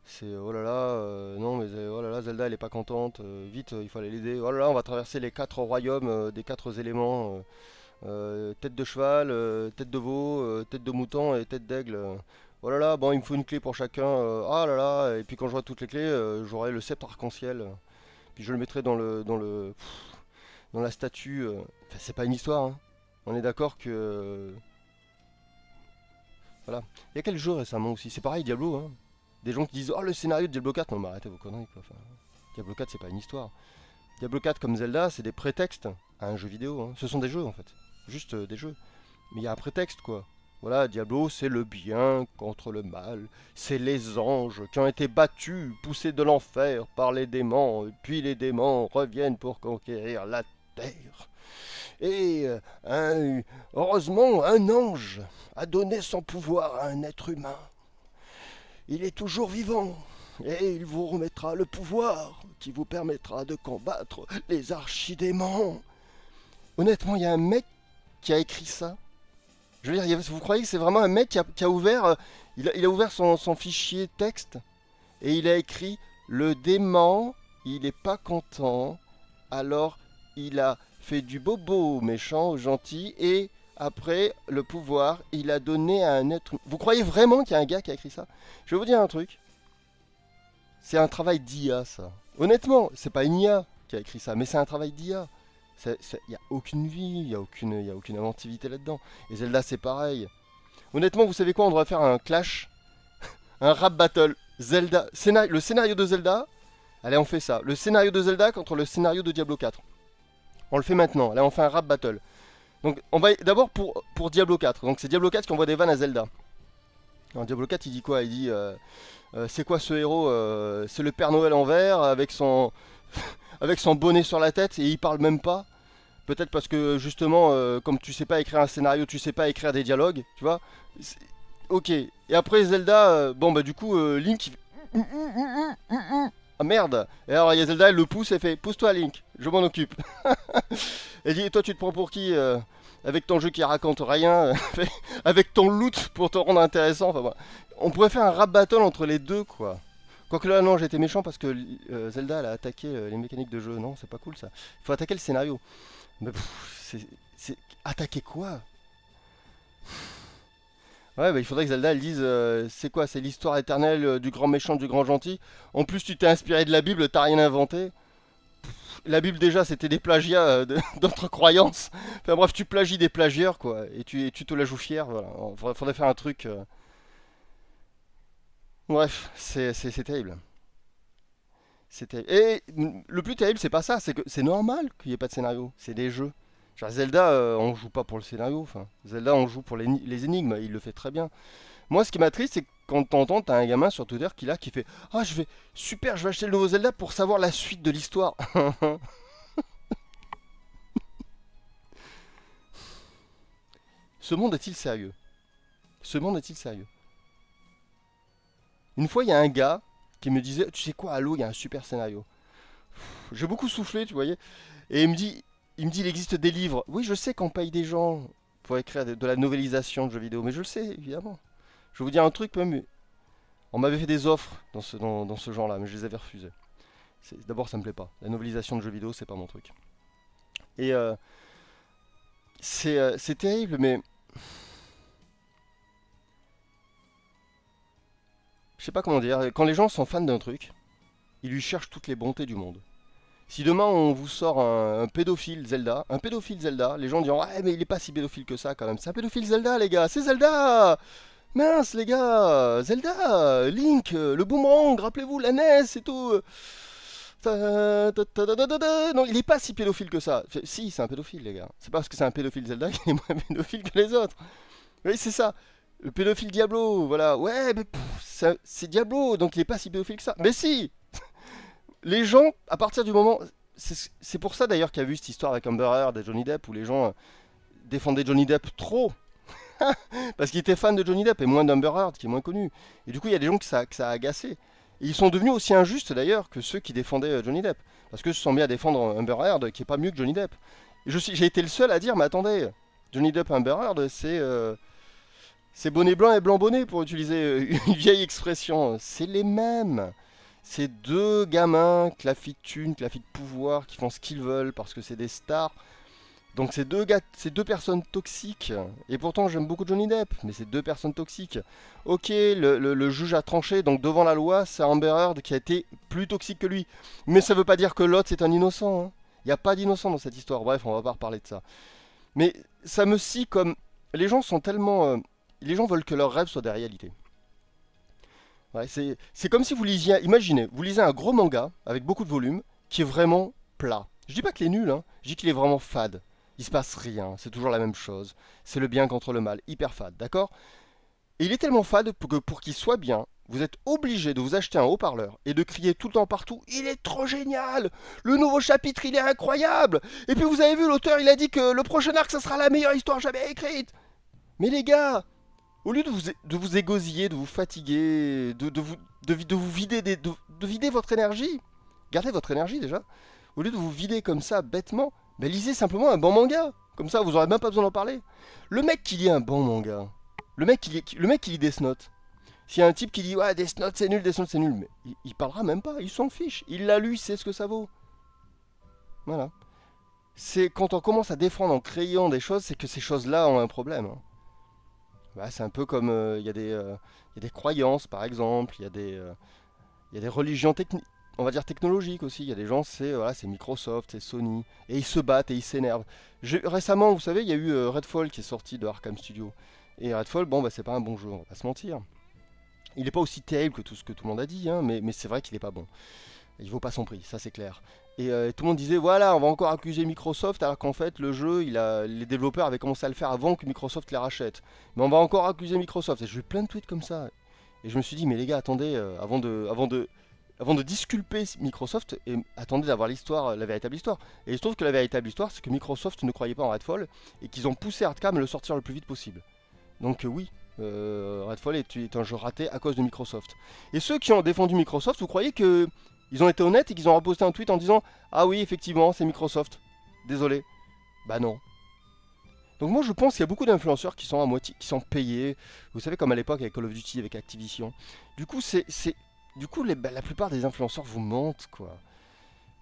c'est oh là là, non mais oh là là, Zelda elle est pas contente, vite il faut aller l'aider. Oh là là, on va traverser les quatre royaumes des quatre éléments, tête de cheval, tête de veau, tête de mouton et tête d'aigle. Oh là là, bon il me faut une clé pour chacun. Ah là là, et puis quand j'aurai toutes les clés, j'aurai le sceptre arc-en-ciel. Puis je le mettrai dans la statue. Enfin, c'est pas une histoire, hein. On est d'accord que voilà. Il y a quel jeu récemment aussi? C'est pareil, Diablo, hein. Des gens qui disent oh le scénario de Diablo 4, non mais arrêtez vos conneries quoi. Enfin, Diablo 4 c'est pas une histoire. Diablo 4 comme Zelda c'est des prétextes à un jeu vidéo, hein. Ce sont des jeux en fait. Juste des jeux. Mais il y a un prétexte quoi. Voilà, Diablo c'est le bien contre le mal. C'est les anges qui ont été battus, poussés de l'enfer par les démons. Et puis les démons reviennent pour conquérir la terre. Et heureusement, un ange a donné son pouvoir à un être humain. Il est toujours vivant. Et il vous remettra le pouvoir qui vous permettra de combattre les archidémons. Honnêtement, il y a un mec qui a écrit ça. Je veux dire, vous croyez que c'est vraiment un mec qui a ouvert, il a ouvert son fichier texte et il a écrit le démon, il n'est pas content, alors il a fait du bobo méchant au gentil et après le pouvoir, il a donné à un être. Vous croyez vraiment qu'il y a un gars qui a écrit ça? Je vais vous dire un truc. C'est un travail d'IA, ça. Honnêtement, c'est pas une IA qui a écrit ça, mais c'est un travail d'IA. Il n'y a aucune vie, y a aucune inventivité là-dedans. Et Zelda, c'est pareil. Honnêtement, vous savez quoi? On devrait faire un clash, un rap battle. Zelda, le scénario de Zelda. Allez, on fait ça. Le scénario de Zelda contre le scénario de Diablo 4. On le fait maintenant. Là, on fait un rap battle. Donc, on va d'abord pour Diablo 4. Donc, c'est Diablo 4 qui envoie des vannes à Zelda. Alors, Diablo 4, il dit quoi? Il dit c'est quoi ce héros? C'est le Père Noël en vert avec son avec son bonnet sur la tête et il parle même pas. Peut-être parce que justement, comme tu sais pas écrire un scénario, tu sais pas écrire des dialogues, tu vois. Ok. Et après Zelda, bon bah du coup Link. Ah merde. Et alors il y a Zelda, elle le pousse et fait pousse-toi Link, je m'en occupe. Elle dit toi tu te prends pour qui avec ton jeu qui raconte rien, avec ton loot pour te rendre intéressant. Enfin, voilà. On pourrait faire un rap battle entre les deux quoi. Quoique là non j'étais méchant parce que Zelda elle a attaqué les mécaniques de jeu. Non c'est pas cool ça. Il faut attaquer le scénario. Mais attaquer quoi? Ouais, bah, il faudrait que Zelda elle dise c'est quoi? C'est l'histoire éternelle du grand méchant, du grand gentil. En plus, tu t'es inspiré de la Bible, t'as rien inventé. La Bible, déjà, c'était des plagiats d'autres croyances. Enfin bref, tu plagies des plagieurs, quoi. Et tu te la joues fier, voilà. Faudrait faire un truc. Bref, c'est terrible. C'est terrible. Et le plus terrible, c'est pas ça, c'est que c'est normal qu'il n'y ait pas de scénario. C'est des jeux. Genre Zelda, on joue pas pour le scénario. Enfin, Zelda, on joue pour les énigmes. Il le fait très bien. Moi, ce qui m'attriste, c'est que quand t'entends, t'as un gamin sur Twitter qui fait ah, super, je vais acheter le nouveau Zelda pour savoir la suite de l'histoire. Ce monde est-il sérieux? Ce monde est-il sérieux? Une fois, il y a un gars qui me disait tu sais quoi, Halo, il y a un super scénario. J'ai beaucoup soufflé, tu voyais. Et il me dit, il existe des livres. Oui, je sais qu'on paye des gens pour écrire de la novélisation de jeux vidéo, mais je le sais, évidemment. Je vais vous dire un truc, même. On m'avait fait des offres dans ce genre-là, mais je les avais refusées. D'abord, ça me plaît pas. La novélisation de jeux vidéo, c'est pas mon truc. Et c'est terrible, mais je sais pas comment dire. Quand les gens sont fans d'un truc, ils lui cherchent toutes les bontés du monde. Si demain on vous sort un pédophile Zelda, les gens diront ah mais il est pas si pédophile que ça quand même. C'est un pédophile Zelda les gars, c'est Zelda. Mince les gars, Zelda, Link, le boomerang, rappelez-vous la NES et tout. Non, il est pas si pédophile que ça. Si, c'est un pédophile les gars. C'est pas parce que c'est un pédophile Zelda qu'il est moins pédophile que les autres. Oui, c'est ça. Le pédophile Diablo, voilà. Ouais, mais c'est Diablo, donc il est pas si pédophile que ça. Mais si, les gens, à partir du moment. C'est pour ça d'ailleurs qu'il y a eu cette histoire avec Amber Heard et Johnny Depp où les gens défendaient Johnny Depp trop. Parce qu'ils étaient fans de Johnny Depp et moins d'Amber Heard qui est moins connu. Et du coup, il y a des gens que ça a agacé. Et ils sont devenus aussi injustes d'ailleurs que ceux qui défendaient Johnny Depp. Parce que se sont mis à défendre Amber Heard qui est pas mieux que Johnny Depp. Et j'ai été le seul à dire mais attendez, Johnny Depp et Amber Heard c'est bonnet blanc et blanc bonnet pour utiliser une vieille expression. C'est les mêmes. C'est deux gamins, clafis de thunes, clafis de pouvoir, qui font ce qu'ils veulent parce que c'est des stars. Donc c'est deux personnes toxiques. Et pourtant j'aime beaucoup Johnny Depp, mais c'est deux personnes toxiques. Ok, le juge a tranché, donc devant la loi, c'est Amber Heard qui a été plus toxique que lui. Mais ça veut pas dire que l'autre c'est un innocent. Hein. Il n'y a pas d'innocent dans cette histoire. Bref, on va pas reparler de ça. Mais ça me scie comme... Les gens sont tellement... Les gens veulent que leurs rêves soient des réalités. Ouais, c'est comme si vous lisiez... Imaginez, vous lisez un gros manga avec beaucoup de volume qui est vraiment plat. Je dis pas qu'il est nul, hein. Je dis qu'il est vraiment fade. Il se passe rien, c'est toujours la même chose. C'est le bien contre le mal, hyper fade, d'accord? Et il est tellement fade que pour qu'il soit bien, vous êtes obligé de vous acheter un haut-parleur et de crier tout le temps partout, il est trop génial, le nouveau chapitre il est incroyable, et puis vous avez vu l'auteur il a dit que le prochain arc ça sera la meilleure histoire jamais écrite. Mais les gars, au lieu de vous égosiller, de vous fatiguer, de vous vider, de vider votre énergie, gardez votre énergie déjà, au lieu de vous vider comme ça bêtement, ben lisez simplement un bon manga, comme ça vous n'aurez même pas besoin d'en parler. Le mec qui lit un bon manga, le mec qui lit Death Note, s'il y a un type qui dit ouais Death Note c'est nul, Death Note c'est nul, mais il parlera même pas, il s'en fiche, il l'a lu, il sait ce que ça vaut. Voilà. C'est quand on commence à défendre en créant des choses, c'est que ces choses-là ont un problème, hein. Bah, c'est un peu comme il y a des croyances par exemple, il y a des religions on va dire technologiques aussi. Il y a des gens, c'est voilà, c'est Microsoft, c'est Sony, et ils se battent et ils s'énervent. Récemment, vous savez, il y a eu Redfall qui est sorti de Arkham Studio. Et Redfall, bon, bah, c'est pas un bon jeu, on va pas se mentir. Il n'est pas aussi terrible que tout ce que tout le monde a dit, hein, mais c'est vrai qu'il n'est pas bon. Il vaut pas son prix, ça c'est clair. Et tout le monde disait voilà, on va encore accuser Microsoft alors qu'en fait le jeu, les développeurs avaient commencé à le faire avant que Microsoft les rachète. Mais on va encore accuser Microsoft. Et j'ai eu plein de tweets comme ça. Et je me suis dit mais les gars, attendez, avant de disculper Microsoft, et attendez d'avoir l'histoire, la véritable histoire. Et il se trouve que la véritable histoire, c'est que Microsoft ne croyait pas en Redfall et qu'ils ont poussé Hardcam à le sortir le plus vite possible. Donc oui, Redfall est un jeu raté à cause de Microsoft. Et ceux qui ont défendu Microsoft, vous croyez que ils ont été honnêtes et qu'ils ont reposté un tweet en disant ah oui effectivement c'est Microsoft, désolé. Bah non. Donc moi je pense qu'il y a beaucoup d'influenceurs qui sont à moitié, qui sont payés. Vous savez comme à l'époque avec Call of Duty, avec Activision. Du coup la plupart des influenceurs vous mentent quoi.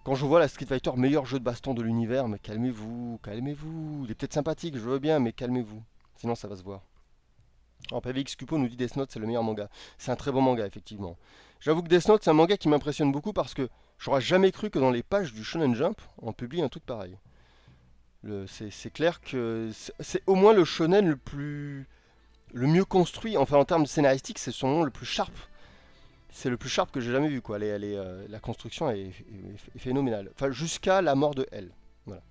Quand je vois la Street Fighter meilleur jeu de baston de l'univers, mais calmez-vous, calmez-vous. Il est peut-être sympathique, je veux bien, mais calmez-vous. Sinon ça va se voir. Alors PVX Cupo nous dit Death Note c'est le meilleur manga. C'est un très bon manga effectivement. J'avoue que Death Note c'est un manga qui m'impressionne beaucoup parce que j'aurais jamais cru que dans les pages du Shonen Jump on publie un truc pareil. C'est clair que c'est au moins le shonen le mieux construit, enfin en termes scénaristiques c'est son nom le plus sharp. C'est le plus sharp que j'ai jamais vu quoi. La construction est phénoménale. Enfin jusqu'à la mort de Elle. Voilà.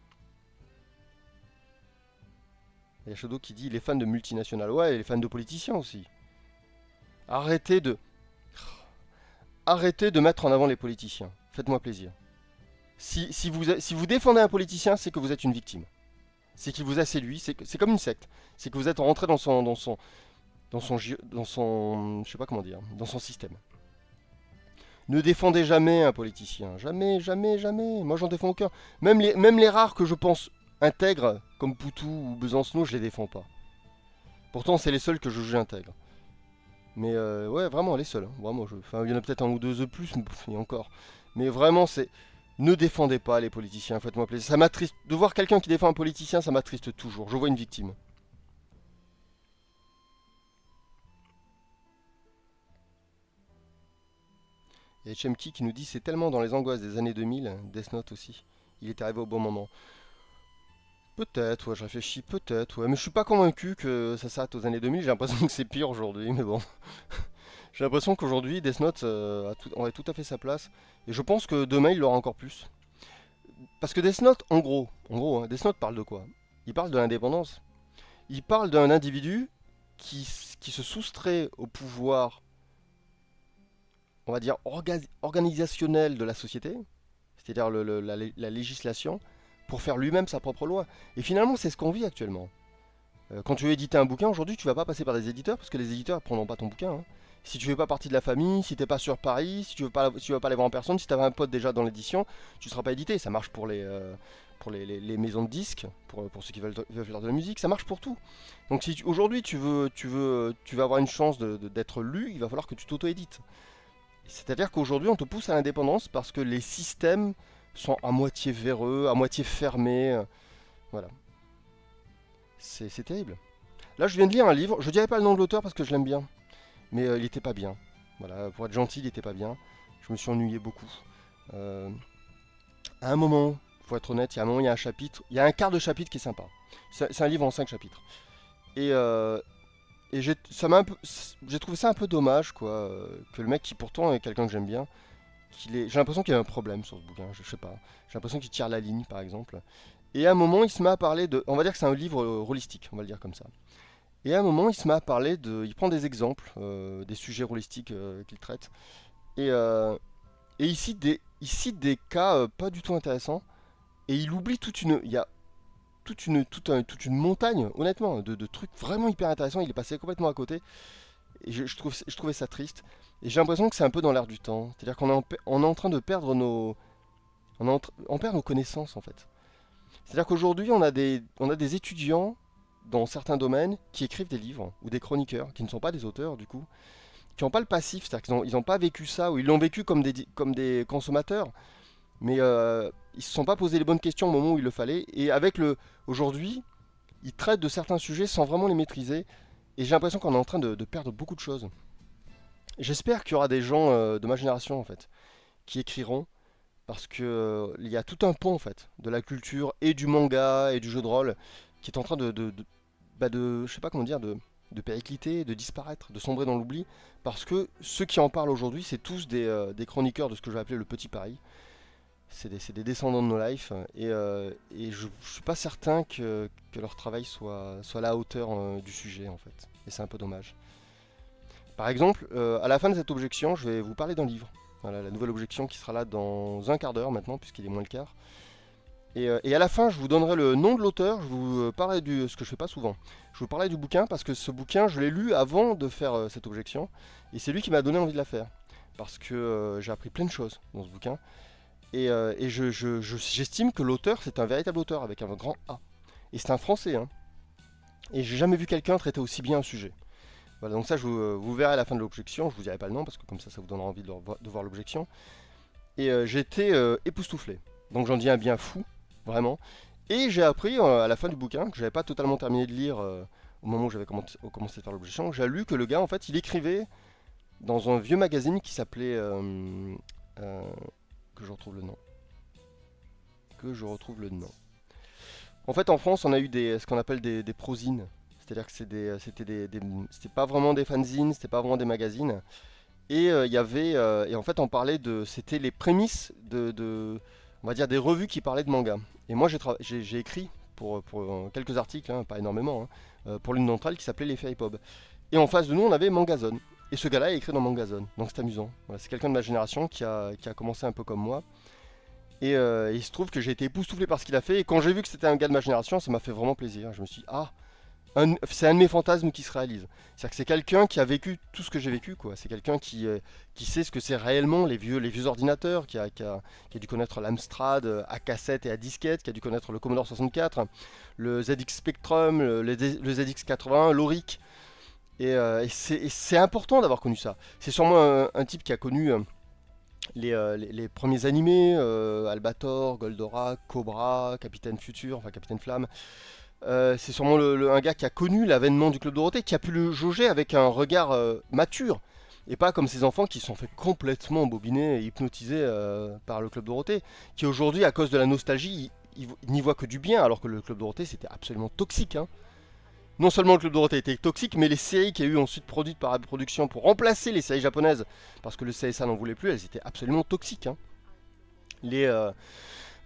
Il y a Shadow qui dit les fans de multinationales. Ouais, et les fans de politiciens aussi. Arrêtez de Arrêtez de mettre en avant les politiciens. Faites-moi plaisir. Si vous défendez un politicien, c'est que vous êtes une victime. C'est qu'il vous a séduit, c'est comme une secte. C'est que vous êtes rentré je sais pas comment dire, dans son système. Ne défendez jamais un politicien. Jamais, jamais, jamais. Moi, j'en défends aucun. Même les rares que je pense intègres, comme Poutou ou Besancenot, je les défends pas. Pourtant, c'est les seuls que je juge intègres. Mais ouais, vraiment, les seuls, hein. Vraiment, enfin, il y en a peut-être un ou deux de plus, mais encore. Mais vraiment, c'est... Ne défendez pas les politiciens, faites-moi plaisir. Ça m'attriste. De voir quelqu'un qui défend un politicien, ça m'attriste toujours. Je vois une victime. Il y a Chemki qui nous dit c'est tellement dans les angoisses des années 2000, Death Note aussi. Il est arrivé au bon moment. Peut-être, ouais, je réfléchis, peut-être, ouais. Mais je suis pas convaincu que ça s'arrête aux années 2000. J'ai l'impression que c'est pire aujourd'hui, mais bon. J'ai l'impression qu'aujourd'hui, Death Note aurait tout à fait sa place. Et je pense que demain, il l'aura encore plus. Parce que Death Note, hein, Death Note parle de quoi? Il parle de l'indépendance. Il parle d'un individu qui se soustrait au pouvoir, on va dire, organisationnel de la société, c'est-à-dire la législation, pour faire lui-même sa propre loi. Et finalement, c'est ce qu'on vit actuellement. Quand tu veux éditer un bouquin, aujourd'hui, tu vas pas passer par des éditeurs, parce que les éditeurs ne prendront pas ton bouquin, hein. Si tu fais pas partie de la famille, si t'es pas sur Paris, si tu veux pas aller voir en personne, si tu avais un pote déjà dans l'édition, tu ne seras pas édité. Ça marche pour les maisons de disques, pour ceux qui veulent faire de la musique, ça marche pour tout. Donc si aujourd'hui tu veux avoir une chance d'être lu, il va falloir que tu t'auto-édites. C'est-à-dire qu'aujourd'hui on te pousse à l'indépendance parce que les systèmes sont à moitié véreux, à moitié fermés. Voilà. C'est terrible. Là je viens de lire un livre, je dirais pas le nom de l'auteur parce que je l'aime bien. Mais il était pas bien. Voilà, pour être gentil, il était pas bien. Je me suis ennuyé beaucoup. Euh, à un moment, faut être honnête, il y a un moment, il y a un chapitre, il y a un quart de chapitre qui est sympa. C'est un livre en 5 chapitres. Et, j'ai trouvé ça un peu dommage, quoi, que le mec qui pourtant est quelqu'un que j'aime bien, j'ai l'impression qu'il y a un problème sur ce bouquin, je sais pas. J'ai l'impression qu'il tire la ligne, par exemple. Et à un moment, il se met à parler de, on va dire que c'est un livre holistique, on va le dire comme ça. Et à un moment, il se met à parler il prend des exemples, des sujets rôlistiques qu'il traite, et, il cite des cas pas du tout intéressants, et il oublie il y a toute une montagne, honnêtement, de trucs vraiment hyper intéressants. Il est passé complètement à côté, et je trouvais ça triste. Et j'ai l'impression que c'est un peu dans l'air du temps. C'est-à-dire on est en train de perdre on perd nos connaissances en fait. C'est-à-dire qu'aujourd'hui, on a des étudiants dans certains domaines qui écrivent des livres, ou des chroniqueurs, qui ne sont pas des auteurs du coup, qui n'ont pas le passif, c'est-à-dire qu'ils n'ont pas vécu ça, ou ils l'ont vécu comme des consommateurs, mais ils ne se sont pas posé les bonnes questions au moment où il le fallait. Et aujourd'hui, ils traitent de certains sujets sans vraiment les maîtriser, et j'ai l'impression qu'on est en train de perdre beaucoup de choses. J'espère qu'il y aura des gens de ma génération en fait, qui écriront, parce que il y a tout un pont en fait, de la culture et du manga et du jeu de rôle, qui est en train je sais pas comment dire, de péricliter, de disparaître, de sombrer dans l'oubli, parce que ceux qui en parlent aujourd'hui, c'est tous des chroniqueurs de ce que je vais appeler le petit Paris. C'est des descendants de No Life, et je suis pas certain que leur travail soit à la hauteur du sujet en fait. Et c'est un peu dommage. Par exemple, à la fin de cette objection, je vais vous parler d'un livre. Voilà, la nouvelle objection qui sera là dans un quart d'heure maintenant, puisqu'il est moins le quart. Et à la fin, je vous donnerai le nom de l'auteur, je vous parlerai ce que je fais pas souvent. Je vous parlerai du bouquin, parce que ce bouquin, je l'ai lu avant de faire cette objection, et c'est lui qui m'a donné envie de la faire. Parce que j'ai appris plein de choses dans ce bouquin, et j'estime que l'auteur, c'est un véritable auteur, avec un grand A. Et c'est un français, hein. Et j'ai jamais vu quelqu'un traiter aussi bien un sujet. Voilà, donc ça, vous verrez à la fin de l'objection, je vous dirai pas le nom, parce que comme ça vous donnera envie de voir l'objection. Et j'ai été époustouflé. Donc j'en dis un bien fou, vraiment. Et j'ai appris à la fin du bouquin, que j'avais pas totalement terminé de lire au moment où j'avais commencé à faire l'objection, j'ai lu que le gars, en fait, il écrivait dans un vieux magazine qui s'appelait... euh, que je retrouve le nom. Que je retrouve le nom. En fait, en France, on a eu ce qu'on appelle des prosines. C'est-à-dire que c'était pas vraiment des fanzines, c'était pas vraiment des magazines. Et et en fait, on parlait c'était les prémices on va dire, des revues qui parlaient de manga. Et moi, j'ai écrit pour quelques articles, hein, pas énormément, hein, pour l'une d'entre elles qui s'appelait Les Fairy Pop. Et en face de nous, on avait Mangazone. Et ce gars-là a écrit dans Mangazone. Donc c'est amusant. Voilà, c'est quelqu'un de ma génération qui a commencé un peu comme moi. Et il se trouve que j'ai été époustouflé par ce qu'il a fait. Et quand j'ai vu que c'était un gars de ma génération, ça m'a fait vraiment plaisir. Je me suis dit, ah, c'est un de mes fantasmes qui se réalise. C'est-à-dire que c'est quelqu'un qui a vécu tout ce que j'ai vécu, quoi. C'est quelqu'un qui sait ce que c'est réellement les vieux ordinateurs, qui a dû connaître l'Amstrad à cassette et à disquette, qui a dû connaître le Commodore 64, le ZX Spectrum, le ZX81, l'Auric. Et c'est important d'avoir connu ça. C'est sûrement un type qui a connu les premiers animés, Albator, Goldorak, Cobra, Capitaine Futur, enfin Capitaine Flamme. C'est sûrement un gars qui a connu l'avènement du Club Dorothée, qui a pu le jauger avec un regard mature, et pas comme ces enfants qui se sont fait complètement bobiner et hypnotiser par le Club Dorothée, qui aujourd'hui, à cause de la nostalgie, ils n'y voient que du bien, alors que le Club Dorothée c'était absolument toxique, hein. Non seulement le Club Dorothée était toxique, mais les séries qu'il y a eu ensuite produites par Abe Productions pour remplacer les séries japonaises, parce que le CSA n'en voulait plus, elles étaient absolument toxiques, hein. Les,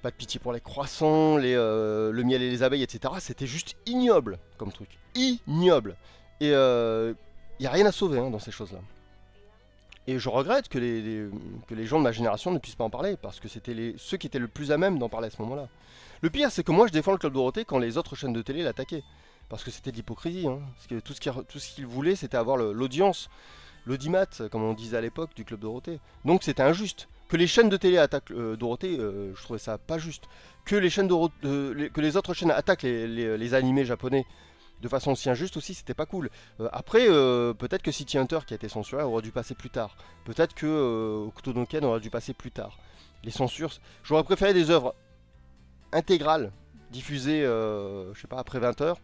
pas de pitié pour les croissants, le miel et les abeilles, etc. C'était juste ignoble comme truc. Ignoble. Et il n'y a rien à sauver, hein, dans ces choses-là. Et je regrette que les gens de ma génération ne puissent pas en parler, parce que c'était ceux qui étaient le plus à même d'en parler à ce moment-là. Le pire, c'est que moi, je défends le Club Dorothée quand les autres chaînes de télé l'attaquaient. Parce que c'était de l'hypocrisie, hein. Parce que tout ce qu'ils voulaient, c'était avoir l'audience, l'audimat, comme on disait à l'époque, du Club Dorothée. Donc c'était injuste. Que les chaînes de télé attaquent Dorothée, je trouvais ça pas juste. Que que les autres chaînes attaquent les animés japonais de façon aussi injuste aussi, c'était pas cool. Après, peut-être que City Hunter, qui a été censuré, aurait dû passer plus tard. Peut-être que Hokuto no Ken aurait dû passer plus tard. Les censures, j'aurais préféré des œuvres intégrales, diffusées, je sais pas, après 20 h,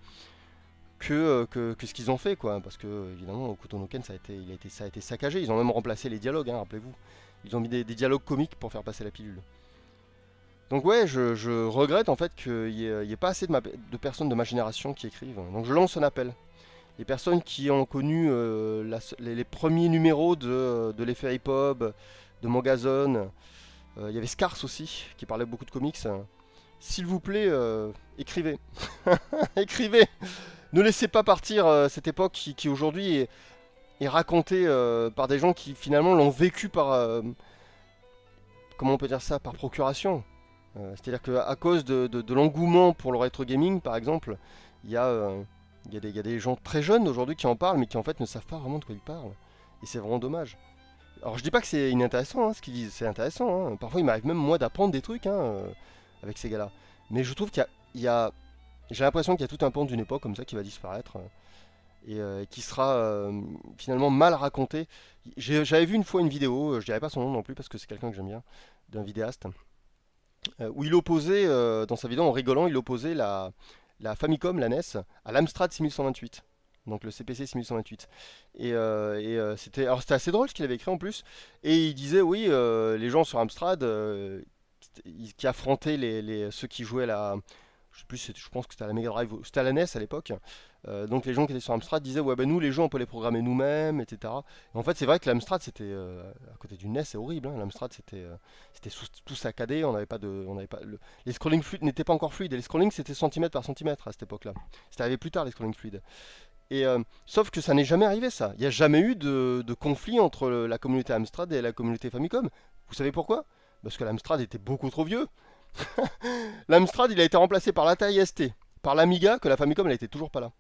que ce qu'ils ont fait, quoi. Parce que, évidemment, Hokuto no Ken, ça a été saccagé. Ils ont même remplacé les dialogues, hein, rappelez-vous. Ils ont mis des dialogues comiques pour faire passer la pilule. Donc ouais, je regrette en fait qu'il n'y ait pas assez de personnes de ma génération qui écrivent. Donc je lance un appel. Les personnes qui ont connu les premiers numéros de l'effet hip-hop, de Mangazone, il y avait Scars aussi, qui parlait beaucoup de comics. S'il vous plaît, écrivez. Écrivez. ne laissez pas partir cette époque qui aujourd'hui est racontée par des gens qui finalement l'ont vécu par, comment on peut dire ça, par procuration. C'est-à-dire qu'à cause de l'engouement pour le rétro gaming, par exemple, il y a, il y a des gens très jeunes aujourd'hui qui en parlent, mais qui en fait ne savent pas vraiment de quoi ils parlent. Et c'est vraiment dommage. Alors je dis pas que c'est inintéressant ce qu'ils disent, c'est intéressant. Parfois il m'arrive même moi d'apprendre des trucs avec ces gars-là. Mais je trouve il y a j'ai l'impression qu'il y a tout un pan d'une époque comme ça qui va disparaître et qui sera finalement mal raconté. J'avais vu une fois une vidéo, je dirais pas son nom non plus parce que c'est quelqu'un que j'aime bien, d'un vidéaste, où il opposait, dans sa vidéo en rigolant, il opposait la Famicom, la NES, à l'Amstrad 6128. Donc le CPC 6128. C'était assez drôle ce qu'il avait écrit en plus. Et il disait, oui, les gens sur Amstrad qui affrontaient ceux qui jouaient à la. Je sais plus, je pense que c'était à la Mega Drive, c'était à la NES à l'époque. Donc les gens qui étaient sur Amstrad disaient, ouais, ben nous, les jeux, on peut les programmer nous-mêmes, etc. Et en fait, c'est vrai que l'Amstrad, c'était. À côté du NES, c'est horrible. L'Amstrad, c'était tout saccadé. On n'avait pas de. On n'avait pas, les scrolling fluides n'étaient pas encore fluides. Et les scrolling, c'était centimètre par centimètre à cette époque-là. C'était arrivé plus tard, les scrolling fluides. Sauf que ça n'est jamais arrivé ça. Il n'y a jamais eu de conflit entre la communauté Amstrad et la communauté Famicom. Vous savez pourquoi? Parce que l'Amstrad était beaucoup trop vieux. L'Amstrad il a été remplacé par l'Atari ST, par l'Amiga, que la Famicom elle était toujours pas là.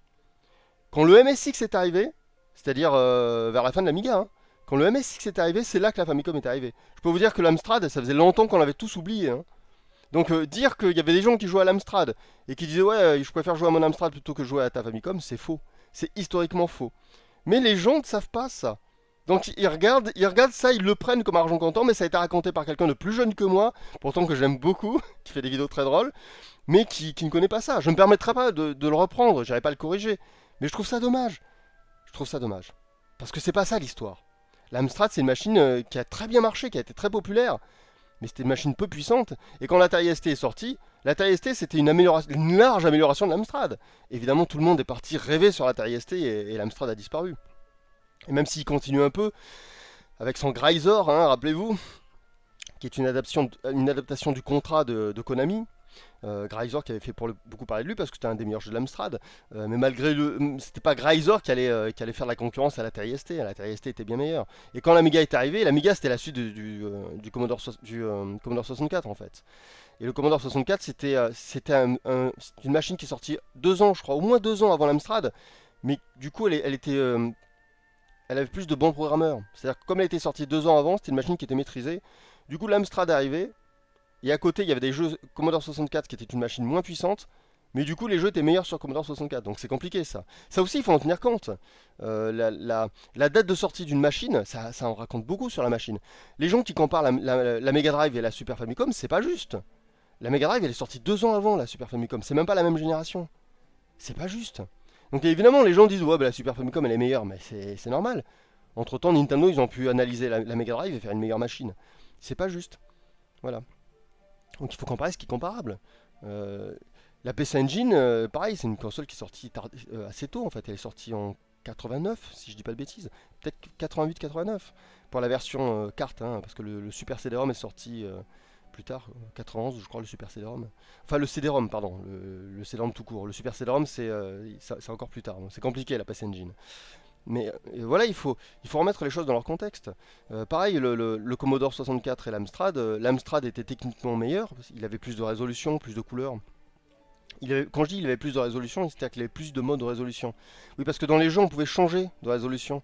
Quand le MSX est arrivé, c'est-à-dire vers la fin de l'Amiga, quand le MSX est arrivé, c'est là que la Famicom est arrivée. Je peux vous dire que l'Amstrad, ça faisait longtemps qu'on l'avait tous oublié. Donc dire qu'il y avait des gens qui jouaient à l'Amstrad et qui disaient ouais je préfère jouer à mon Amstrad plutôt que jouer à ta Famicom, c'est faux. C'est historiquement faux. Mais les gens ne savent pas ça. Donc ils regardent ça, ils le prennent comme argent comptant, mais ça a été raconté par quelqu'un de plus jeune que moi, pourtant que j'aime beaucoup, qui fait des vidéos très drôles, mais qui ne connaît pas ça. Je ne me permettrai pas de le reprendre, j'irai pas le corriger. Mais je trouve ça dommage. Je trouve ça dommage. Parce que c'est pas ça l'histoire. L'Amstrad c'est une machine qui a très bien marché, qui a été très populaire, mais c'était une machine peu puissante. Et quand l'Atari ST est sorti, l'Atari ST c'était une large amélioration de l'Amstrad. Évidemment, tout le monde est parti rêver sur l'Atari ST et l'Amstrad a disparu. Et même s'il continue un peu avec son Grisor, rappelez-vous, qui est une adaptation du contrat de Konami. Grisor qui avait fait beaucoup parler de lui parce que c'était un des meilleurs jeux de l'Amstrad. Mais malgré c'était pas Grisor qui allait faire la concurrence à l'Atari ST. L'Atari ST était bien meilleur. Et quand l'Amiga est arrivé, l'Amiga c'était la suite du Commodore 64 en fait. Et le Commodore 64 c'était une machine qui est sortie 2 ans, je crois, au moins 2 ans avant l'Amstrad. Mais du coup elle avait plus de bons programmeurs. C'est-à-dire que comme elle était sortie 2 ans avant, c'était une machine qui était maîtrisée. Du coup l'Amstrad est arrivé. Et à côté, il y avait des jeux Commodore 64 qui étaient une machine moins puissante. Mais du coup, les jeux étaient meilleurs sur Commodore 64. Donc c'est compliqué ça. Ça aussi, il faut en tenir compte. La date de sortie d'une machine, ça en raconte beaucoup sur la machine. Les gens qui comparent la Mega Drive et la Super Famicom, c'est pas juste. La Mega Drive, elle est sortie 2 ans avant la Super Famicom. C'est même pas la même génération. C'est pas juste. Donc évidemment, les gens disent ouais, bah, la Super Famicom, elle est meilleure. Mais c'est normal. Entre temps, Nintendo, ils ont pu analyser la Mega Drive et faire une meilleure machine. C'est pas juste. Voilà. Donc il faut comparer ce qui est comparable. Euh, la PC Engine, pareil, c'est une console qui est sortie assez tôt en fait. Elle est sortie en 89, si je dis pas de bêtises. Peut-être 88-89 pour la version carte, parce que le Super CD-ROM est sorti plus tard, 91 je crois, le Super CD-ROM. Enfin le CD-ROM, pardon, le CD-ROM tout court. Le Super CD-ROM c'est encore plus tard. C'est compliqué la PC Engine. Mais voilà, il faut remettre les choses dans leur contexte. Pareil, le Commodore 64 et l'Amstrad était techniquement meilleur, parce qu'il avait plus de résolution, plus de couleurs. Quand je dis il avait plus de résolution, c'est-à-dire qu'il avait plus de modes de résolution. Oui, parce que dans les jeux, on pouvait changer de résolution.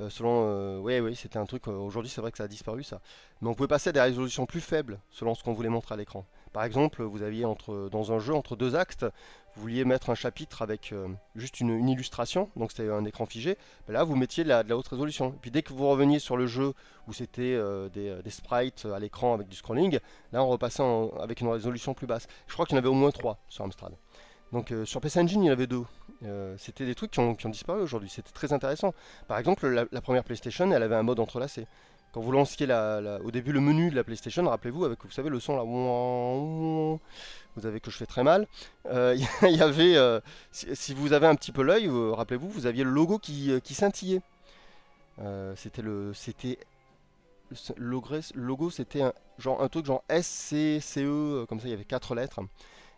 Selon, oui, c'était un truc, aujourd'hui c'est vrai que ça a disparu ça. Mais on pouvait passer à des résolutions plus faibles, selon ce qu'on voulait montrer à l'écran. Par exemple, vous aviez dans un jeu, entre deux actes, vous vouliez mettre un chapitre avec juste une illustration, donc c'était un écran figé. Ben là, vous mettiez de la haute résolution. Et puis dès que vous reveniez sur le jeu où c'était des sprites à l'écran avec du scrolling, là on repassait avec une résolution plus basse. Je crois qu'il y en avait au moins 3 sur Amstrad. Donc sur PC Engine, il y en avait 2. C'était des trucs qui ont disparu aujourd'hui. C'était très intéressant. Par exemple, la première PlayStation, elle avait un mode entrelacé. Quand vous lanciez au début le menu de la PlayStation, rappelez-vous, avec vous savez le son là, vous avez que je fais très mal. Il y avait, si vous avez un petit peu l'œil, rappelez-vous, vous aviez le logo qui scintillait. C'était le logo, c'était un truc genre SCCE, comme ça, il y avait 4 lettres.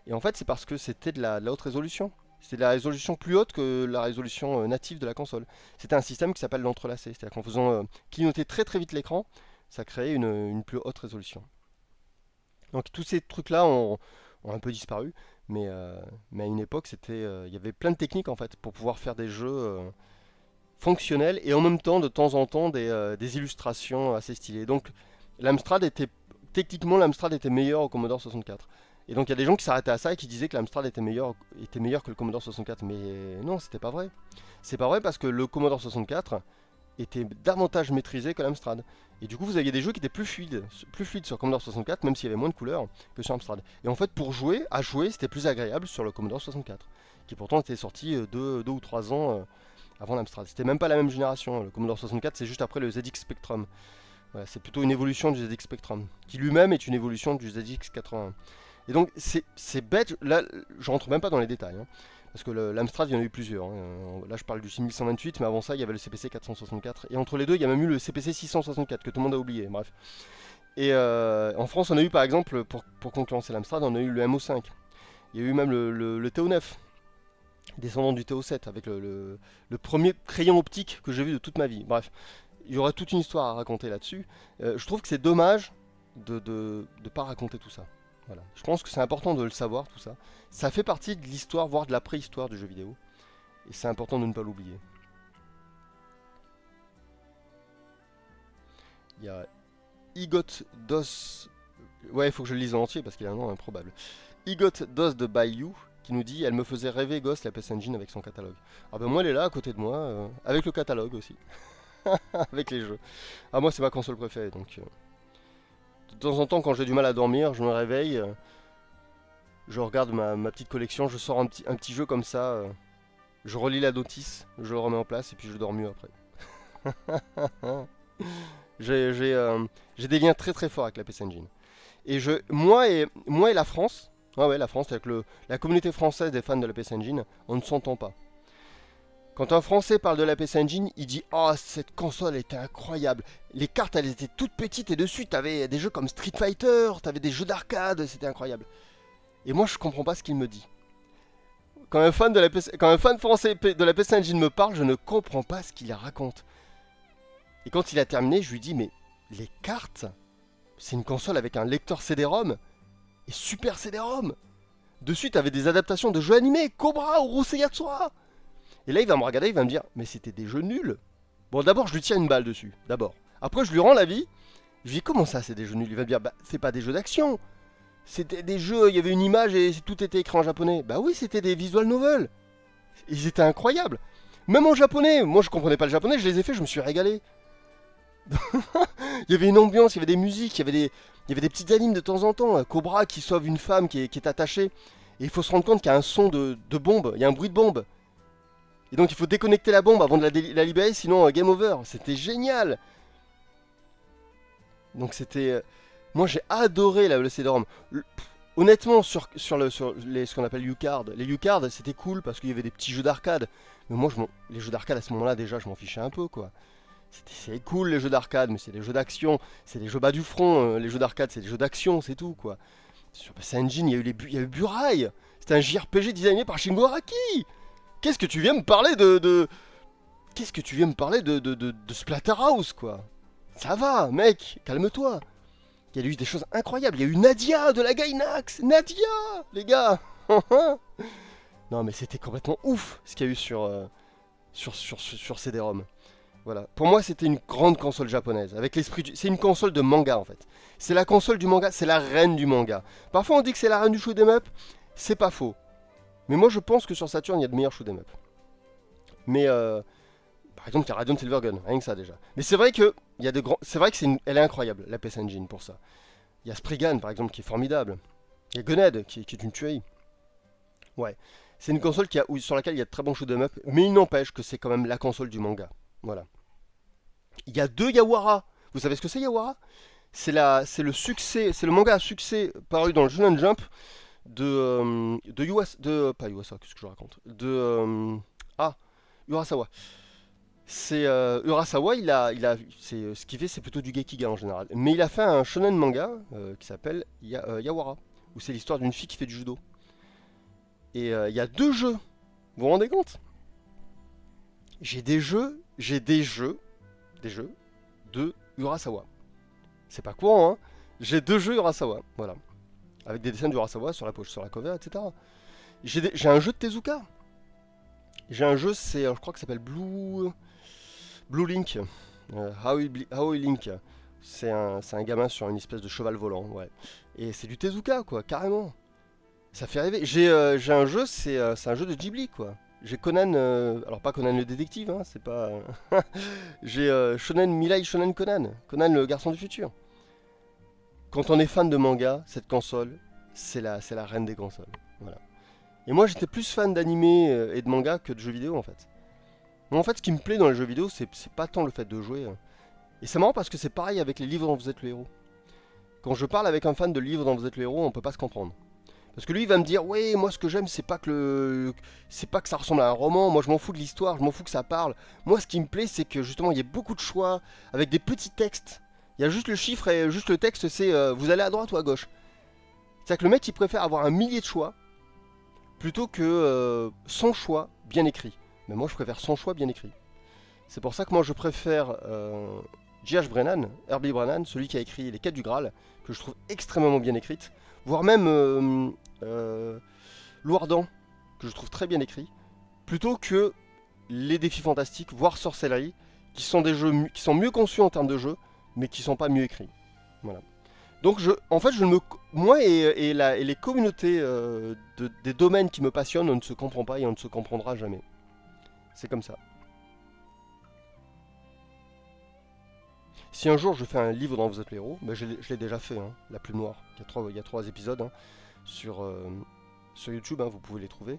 Et en fait, c'est parce que c'était de la haute résolution. C'était la résolution plus haute que la résolution native de la console. C'était un système qui s'appelle l'entrelacé. C'est-à-dire qu'en faisant clignoter très très vite l'écran, ça créait une plus haute résolution. Donc tous ces trucs-là ont un peu disparu, mais à une époque, il y avait plein de techniques en fait pour pouvoir faire des jeux fonctionnels et en même temps, de temps en temps, des illustrations assez stylées. Donc l'Amstrad était techniquement l'Amstrad était meilleur au Commodore 64. Et donc il y a des gens qui s'arrêtaient à ça et qui disaient que l'Amstrad était meilleur que le Commodore 64. Mais non, c'était pas vrai. C'est pas vrai parce que le Commodore 64 était davantage maîtrisé que l'Amstrad. Et du coup, vous aviez des jeux qui étaient plus fluides sur Commodore 64, même s'il y avait moins de couleurs que sur Amstrad. Et en fait, pour jouer, c'était plus agréable sur le Commodore 64, qui pourtant était sorti 2 ou 3 ans avant l'Amstrad. C'était même pas la même génération. Le Commodore 64, c'est juste après le ZX Spectrum. Voilà, c'est plutôt une évolution du ZX Spectrum, qui lui-même est une évolution du ZX 81. Et donc, c'est bête. Là, je rentre même pas dans les détails, hein. Parce que l'Amstrad, il y en a eu plusieurs, hein. Là, je parle du 6128, mais avant ça, il y avait le CPC 464. Et entre les deux, il y a même eu le CPC 664, que tout le monde a oublié. Bref. Et en France, on a eu, par exemple, pour concurrencer l'Amstrad, on a eu le MO5. Il y a eu même le TO9, descendant du TO7, avec le premier crayon optique que j'ai vu de toute ma vie. Bref, il y aurait toute une histoire à raconter là-dessus. Je trouve que c'est dommage de pas raconter tout ça. Voilà. Je pense que c'est important de le savoir, tout ça. Ça fait partie de l'histoire, voire de la préhistoire du jeu vidéo. Et c'est important de ne pas l'oublier. Il y a Igot Dos. Ouais, il faut que je le lise en entier parce qu'il a un nom improbable. Igot Dos de Bayou qui nous dit: Elle me faisait rêver gosse la PS Engine avec son catalogue. Ah ben moi elle est là à côté de moi, avec le catalogue aussi. Avec les jeux. Ah moi c'est ma console préférée donc. De temps en temps quand j'ai du mal à dormir, je me réveille. Je regarde ma petite collection, je sors un petit jeu comme ça. Je relis la notice, je le remets en place et puis je dors mieux après. J'ai des liens très très forts avec la PC Engine. Et moi et la France, ouais, la France, avec la communauté française des fans de la PC Engine, on ne s'entend pas. Quand un Français parle de la PC Engine, il dit: Oh, cette console était incroyable. Les cartes, elles étaient toutes petites et dessus, t'avais des jeux comme Street Fighter, t'avais des jeux d'arcade, c'était incroyable. Et moi, je comprends pas ce qu'il me dit. Quand un fan français de la PC Engine me parle, je ne comprends pas ce qu'il raconte. Et quand il a terminé, je lui dis: Mais les cartes, c'est une console avec un lecteur CD-ROM et super CD-ROM. Dessus, t'avais des adaptations de jeux animés, Cobra ou Urusei Yatsura. Et là, il va me regarder, il va me dire: Mais c'était des jeux nuls. Bon, d'abord, je lui tire une balle dessus, d'abord. Après, je lui rends la vie. Je lui dis: Comment ça, c'est des jeux nuls? Il va me dire: Bah, c'est pas des jeux d'action. C'était des jeux, il y avait une image et tout était écrit en japonais. Bah oui, c'était des visual novels. Ils étaient incroyables. Même en japonais, moi je comprenais pas le japonais, je les ai fait, je me suis régalé. Il y avait une ambiance, il y avait des musiques, il y avait des petites animes de temps en temps. Un Cobra qui sauve une femme qui est attachée. Et il faut se rendre compte qu'il y a un son de bombe, il y a un bruit de bombe. Et donc il faut déconnecter la bombe avant de la libérer, sinon game over. C'était génial. Donc c'était... Moi j'ai adoré le CD-ROM. Honnêtement, sur ce qu'on appelle U-Card, les U-Card c'était cool parce qu'il y avait des petits jeux d'arcade. Mais moi, les jeux d'arcade à ce moment-là, déjà, je m'en fichais un peu, quoi. C'est cool les jeux d'arcade, mais c'est des jeux d'action, c'est des jeux bas du front. Les jeux d'arcade, c'est des jeux d'action, c'est tout, quoi. Sur PC Engine, il y a eu Burai. C'était un JRPG designé par Shingo Araki. Qu'est-ce que tu viens me parler Qu'est-ce que tu viens me parler de Splatterhouse, quoi? Ça va, mec, calme-toi. Il y a eu des choses incroyables. Il y a eu Nadia de la Gainax. Nadia, les gars. Non, mais c'était complètement ouf ce qu'il y a eu sur CD-ROM. Voilà. Pour moi, c'était une grande console japonaise. Avec c'est une console de manga, en fait. C'est la console du manga, c'est la reine du manga. Parfois, on dit que c'est la reine du shoot'em up. C'est pas faux. Mais moi, je pense que sur Saturn, il y a de meilleurs shoot'em up. Mais, par exemple, il y a Radiant Silvergun. Rien que ça, déjà. Mais c'est vrai que c'est vrai que elle est incroyable, la PC Engine, pour ça. Il y a Spriggan, par exemple, qui est formidable. Il y a Gunhead, qui est une tuerie. Ouais. C'est une console sur laquelle il y a de très bons shoot'em up, mais il n'empêche que c'est quand même la console du manga. Voilà. Il y a deux Yawara. Vous savez ce que c'est, Yawara? C'est le succès, c'est le manga à succès paru dans le Shonen Jump pas Yuasa, qu'est-ce que je raconte? Urasawa. C'est Urasawa, ce qu'il fait, c'est plutôt du Gekiga en général. Mais il a fait un shonen manga qui s'appelle Yawara, où c'est l'histoire d'une fille qui fait du judo. Et il y a deux jeux Vous vous rendez compte? J'ai des jeux de Urasawa. C'est pas courant, hein. J'ai 2 jeux Urasawa, voilà. Avec des dessins d'Urasawa sur la poche, sur la cover, etc. J'ai un jeu de Tezuka. J'ai un jeu, je crois que ça s'appelle Blue Link. Aoi Link. C'est un gamin sur une espèce de cheval volant, ouais. Et c'est du Tezuka, quoi, carrément. Ça fait rêver. J'ai un jeu, c'est un jeu de Ghibli, quoi. J'ai Conan, alors pas Conan le détective, hein, c'est pas... J'ai Shonen Mirai Shonen Conan, Conan le garçon du futur. Quand on est fan de manga, cette console, c'est la reine des consoles. Voilà. Et moi j'étais plus fan d'animé et de manga que de jeux vidéo en fait. Moi en fait ce qui me plaît dans les jeux vidéo, c'est pas tant le fait de jouer. Et c'est marrant parce que c'est pareil avec les livres dont vous êtes le héros. Quand je parle avec un fan de livres dont vous êtes le héros, on peut pas se comprendre. Parce que lui il va me dire ouais moi ce que j'aime c'est pas que ça ressemble à un roman, moi je m'en fous de l'histoire, je m'en fous que ça parle. Moi ce qui me plaît c'est que justement il y a beaucoup de choix avec des petits textes. Il y a juste le chiffre et juste le texte c'est vous allez à droite ou à gauche. C'est-à-dire que le mec il préfère avoir un millier de choix plutôt que 100 choix bien écrits. Mais moi je préfère 100 choix bien écrits. C'est pour ça que moi je préfère J.H. Brennan, Herbie Brennan, celui qui a écrit Les Quêtes du Graal, que je trouve extrêmement bien écrite, voire même Loardan, que je trouve très bien écrit, plutôt que les défis fantastiques, voire Sorcellerie, qui sont des jeux qui sont mieux conçus en termes de jeu, mais qui sont pas mieux écrits. Voilà. Donc en fait, moi et les communautés des domaines qui me passionnent, on ne se comprend pas et on ne se comprendra jamais. C'est comme ça. Si un jour je fais un livre dont vous êtes le héros, ben je l'ai déjà fait, hein, La Plume Noire. Il y a 3 épisodes hein, sur YouTube, hein, vous pouvez les trouver.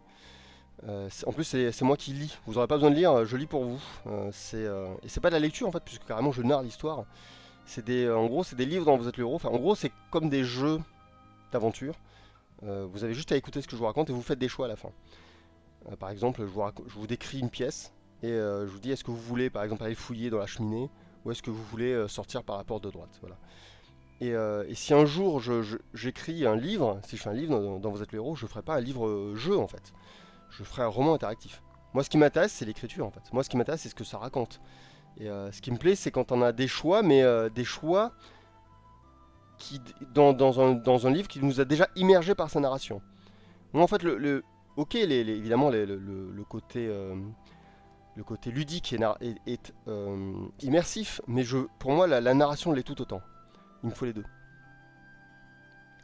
En plus, c'est moi qui lis. Vous n'aurez pas besoin de lire, je lis pour vous. Et c'est pas de la lecture en fait, puisque carrément je narre l'histoire. En gros, c'est des livres dont vous êtes le héros. Enfin, en gros, c'est comme des jeux d'aventure. Vous avez juste à écouter ce que je vous raconte et vous faites des choix à la fin. Par exemple, je vous décris une pièce et je vous dis est-ce que vous voulez par exemple aller fouiller dans la cheminée ou est-ce que vous voulez sortir par la porte de droite. Voilà. Et si un jour j'écris un livre, si je fais un livre dont vous êtes le héros, je ne ferai pas un livre jeu en fait. Je ferai un roman interactif. Moi, ce qui m'intéresse, c'est l'écriture en fait. Moi, ce qui m'intéresse, c'est ce que ça raconte. Et ce qui me plaît, c'est quand on a des choix, mais des choix qui, dans un livre qui nous a déjà immergé par sa narration. Moi, en fait, ok, évidemment, le côté ludique est immersif, mais pour moi, la narration l'est tout autant. Il me faut les deux.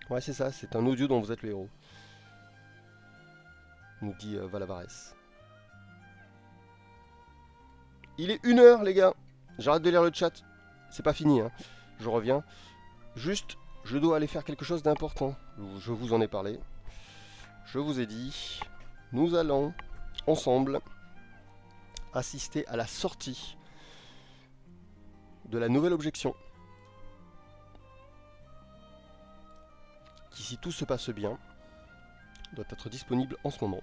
Ouais, c'est ça, c'est un audio dont vous êtes le héros. Nous dit Valavares. Il est 1h, les gars. J'arrête de lire le chat. C'est pas fini, hein. Je reviens. Juste, je dois aller faire quelque chose d'important. Je vous en ai parlé. Je vous ai dit, nous allons ensemble assister à la sortie de la nouvelle objection. Qui, si tout se passe bien, doit être disponible en ce moment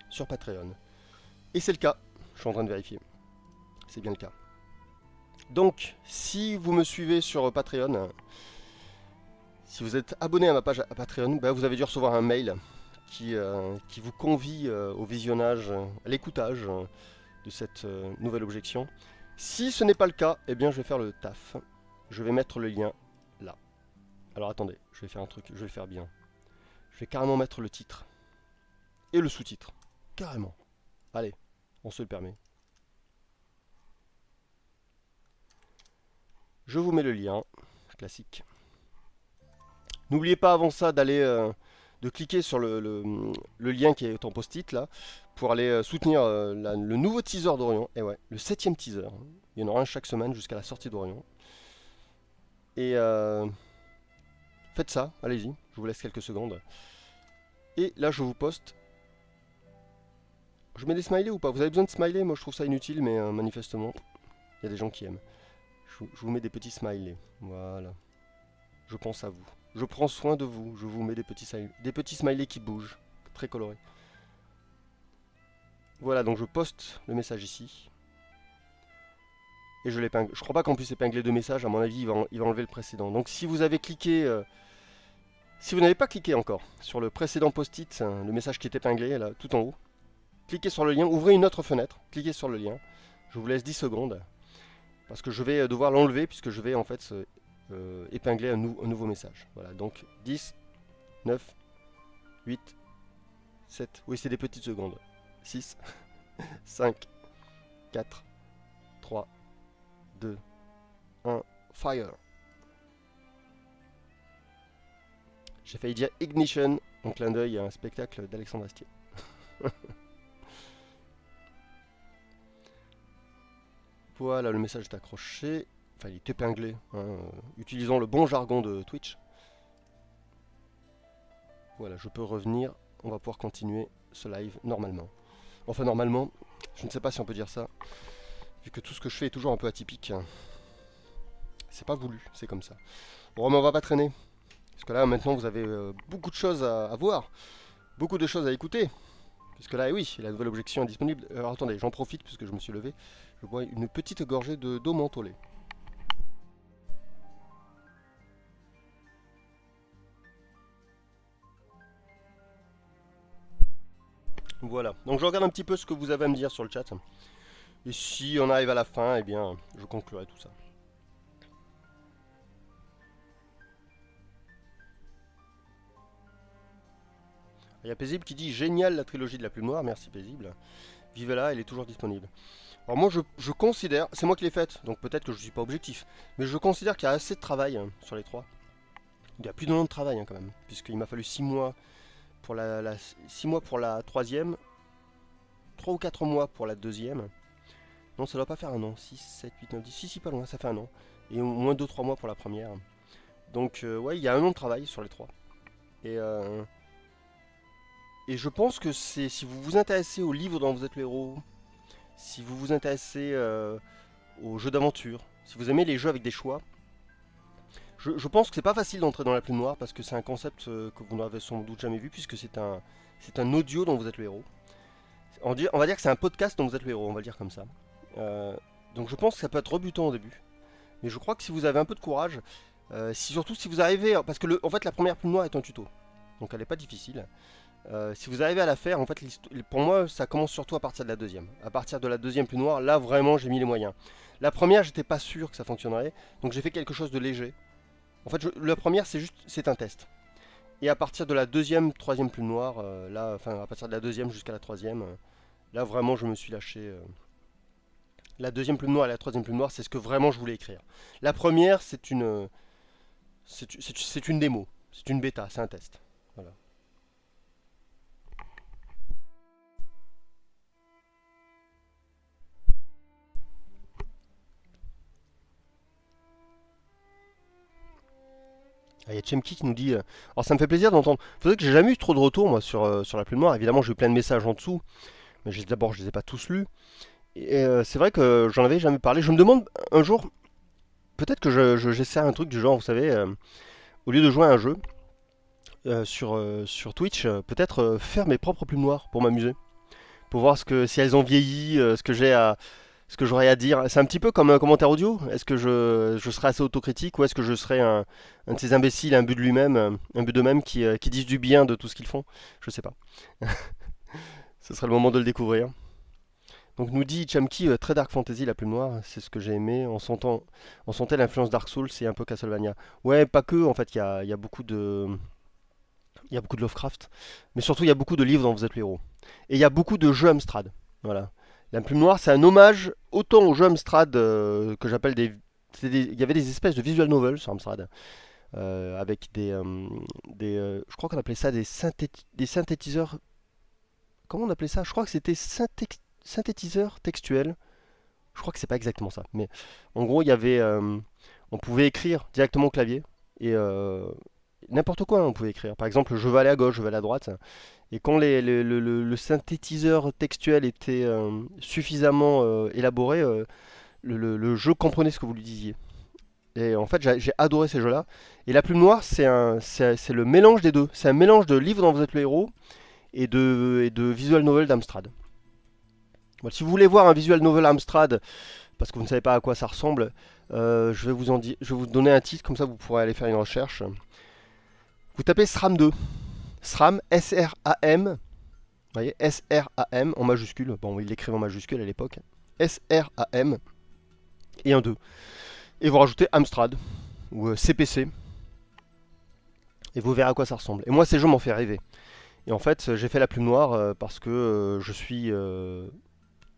sur Patreon. Et c'est le cas. Je suis en train de vérifier. C'est bien le cas. Donc, si vous me suivez sur Patreon, si vous êtes abonné à ma page à Patreon, ben vous avez dû recevoir un mail qui vous convie au visionnage, à l'écoutage de cette nouvelle objection. Si ce n'est pas le cas, eh bien je vais faire le taf. Je vais mettre le lien là. Alors attendez, je vais faire un truc, je vais le faire bien. Je vais carrément mettre le titre et le sous-titre. Carrément. Allez, on se le permet. Je vous mets le lien, classique. N'oubliez pas avant ça d'aller, de cliquer sur le lien qui est en post-it là, pour aller soutenir le nouveau teaser d'Orion. Et ouais, le 7ème teaser. Il y en aura un chaque semaine jusqu'à la sortie d'Orion. Et faites ça, allez-y, je vous laisse quelques secondes. Et là je vous poste. Je mets des smileys ou pas? Vous avez besoin de smileys? Moi je trouve ça inutile, mais manifestement, il y a des gens qui aiment. Je vous mets des petits smileys. Voilà. Je pense à vous. Je prends soin de vous. Je vous mets des petits smileys qui bougent. Très colorés. Voilà, donc je poste le message ici. Et je l'épingle. Je crois pas qu'on puisse épingler deux messages. À mon avis, il va enlever le précédent. Donc si vous avez cliqué... si vous n'avez pas cliqué encore sur le précédent post-it, le message qui est épinglé, là, tout en haut, cliquez sur le lien, ouvrez une autre fenêtre, cliquez sur le lien. Je vous laisse 10 secondes parce que je vais devoir l'enlever puisque je vais en fait épingler un nouveau message. Voilà, donc 10, 9, 8, 7, oui c'est des petites secondes. 6, 5, 4, 3, 2, 1, fire. J'ai failli dire ignition, en clin d'œil à un spectacle d'Alexandre Astier. Voilà, le message est accroché. Enfin, il est épinglé, hein, utilisant le bon jargon de Twitch. Voilà, je peux revenir. On va pouvoir continuer ce live normalement. Enfin, normalement, je ne sais pas si on peut dire ça. Vu que tout ce que je fais est toujours un peu atypique. C'est pas voulu, c'est comme ça. Bon, mais on va pas traîner. Parce que là, maintenant, vous avez beaucoup de choses à voir. Beaucoup de choses à écouter. Puisque là, oui, la nouvelle objection est disponible. Alors attendez, j'en profite puisque je me suis levé. Je bois une petite gorgée d'eau mentholée. Voilà, donc je regarde un petit peu ce que vous avez à me dire sur le chat. Et si on arrive à la fin, eh bien, je conclurai tout ça. Il y a Paisible qui dit génial la trilogie de la plume noire, merci Paisible. Vivez-la, elle est toujours disponible. Alors moi je considère, c'est moi qui l'ai faite, donc peut-être que je ne suis pas objectif, mais je considère qu'il y a assez de travail sur les trois. Il y a plus d'un an de travail quand même, puisqu'il m'a fallu 6 mois pour 6 mois pour la troisième, 3 ou 4 mois pour la deuxième. Non, ça doit pas faire un an, 6, 7, 8, 9, 10, si pas loin, ça fait un an. Et au moins 2-3 mois pour la première. Donc ouais, il y a un an de travail sur les trois. Et je pense que c'est si vous vous intéressez aux livres dont vous êtes le héros, si vous vous intéressez aux jeux d'aventure, si vous aimez les jeux avec des choix, je pense que c'est pas facile d'entrer dans la plume noire parce que c'est un concept que vous n'avez sans doute jamais vu puisque c'est un audio dont vous êtes le héros. On va dire que c'est un podcast dont vous êtes le héros, on va le dire comme ça. Donc je pense que ça peut être rebutant au début. Mais je crois que si vous avez un peu de courage, surtout si vous arrivez, parce que en fait la première plume noire est un tuto, donc elle n'est pas difficile. Si vous arrivez à la faire, en fait, pour moi, ça commence surtout à partir de la deuxième. À partir de la deuxième plume noire, là vraiment, j'ai mis les moyens. La première, j'étais pas sûr que ça fonctionnerait, donc j'ai fait quelque chose de léger. En fait, la première, c'est un test. Et à partir de la deuxième, troisième plume noire, là, enfin, à partir de la deuxième jusqu'à la troisième, là vraiment, je me suis lâché. La deuxième plume noire et la troisième plume noire, c'est ce que vraiment je voulais écrire. La première, c'est une démo, c'est une bêta, c'est un test. Voilà. Il y a Chemki qui nous dit alors ça me fait plaisir d'entendre. Vous savez que j'ai jamais eu trop de retours moi sur la plume noire. Évidemment, j'ai eu plein de messages en dessous, mais d'abord je les ai pas tous lus. Et c'est vrai que j'en avais jamais parlé. Je me demande un jour, peut-être que j'essaie un truc du genre, vous savez, au lieu de jouer à un jeu sur Twitch, peut-être faire mes propres plumes noires pour m'amuser, pour voir si elles ont vieilli, ce que j'aurais à dire. C'est un petit peu comme un commentaire audio. Est-ce que je serais assez autocritique ou est-ce que je serais un de ces imbéciles, un but de lui-même, un but d'eux-mêmes qui disent du bien de tout ce qu'ils font? Je sais pas. Ce serait le moment de le découvrir. Donc nous dit Chamki, très Dark Fantasy, la plume noire, c'est ce que j'ai aimé. On sentait l'influence Dark Souls et un peu Castlevania. Ouais, pas que, en fait, il y a beaucoup de... Il y a beaucoup de Lovecraft, mais surtout il y a beaucoup de livres dont vous êtes le héros. Et il y a beaucoup de jeux Amstrad. Voilà. La plume noire, c'est un hommage autant aux jeux Amstrad que j'appelle il y avait des espèces de visual novels sur Amstrad. Avec je crois qu'on appelait ça des synthétiseurs. Comment on appelait ça? Je crois que c'était synthétiseurs textuels. Je crois que c'est pas exactement ça. Mais en gros, on pouvait écrire directement au clavier. Et n'importe quoi, on pouvait écrire. Par exemple, je vais aller à gauche, je vais aller à droite. Et quand le synthétiseur textuel était suffisamment élaboré, le jeu comprenait ce que vous lui disiez. Et en fait, j'ai adoré ces jeux-là. Et la plume noire, c'est le mélange des deux. C'est un mélange de livres dont vous êtes le héros et de visual novel d'Amstrad. Bon, si vous voulez voir un visual novel Amstrad, parce que vous ne savez pas à quoi ça ressemble, je vais vous donner un titre, comme ça vous pourrez aller faire une recherche. Vous tapez SRAM 2. SRAM, S-R-A-M, Vous voyez, S-R-A-M en majuscule. Bon, il l'écrivait en majuscule à l'époque. S-R-A-M et un 2. Et vous rajoutez Amstrad ou CPC. Et vous verrez à quoi ça ressemble. Et moi, ces jeux m'ont fait rêver. Et en fait, j'ai fait la plume noire parce que je suis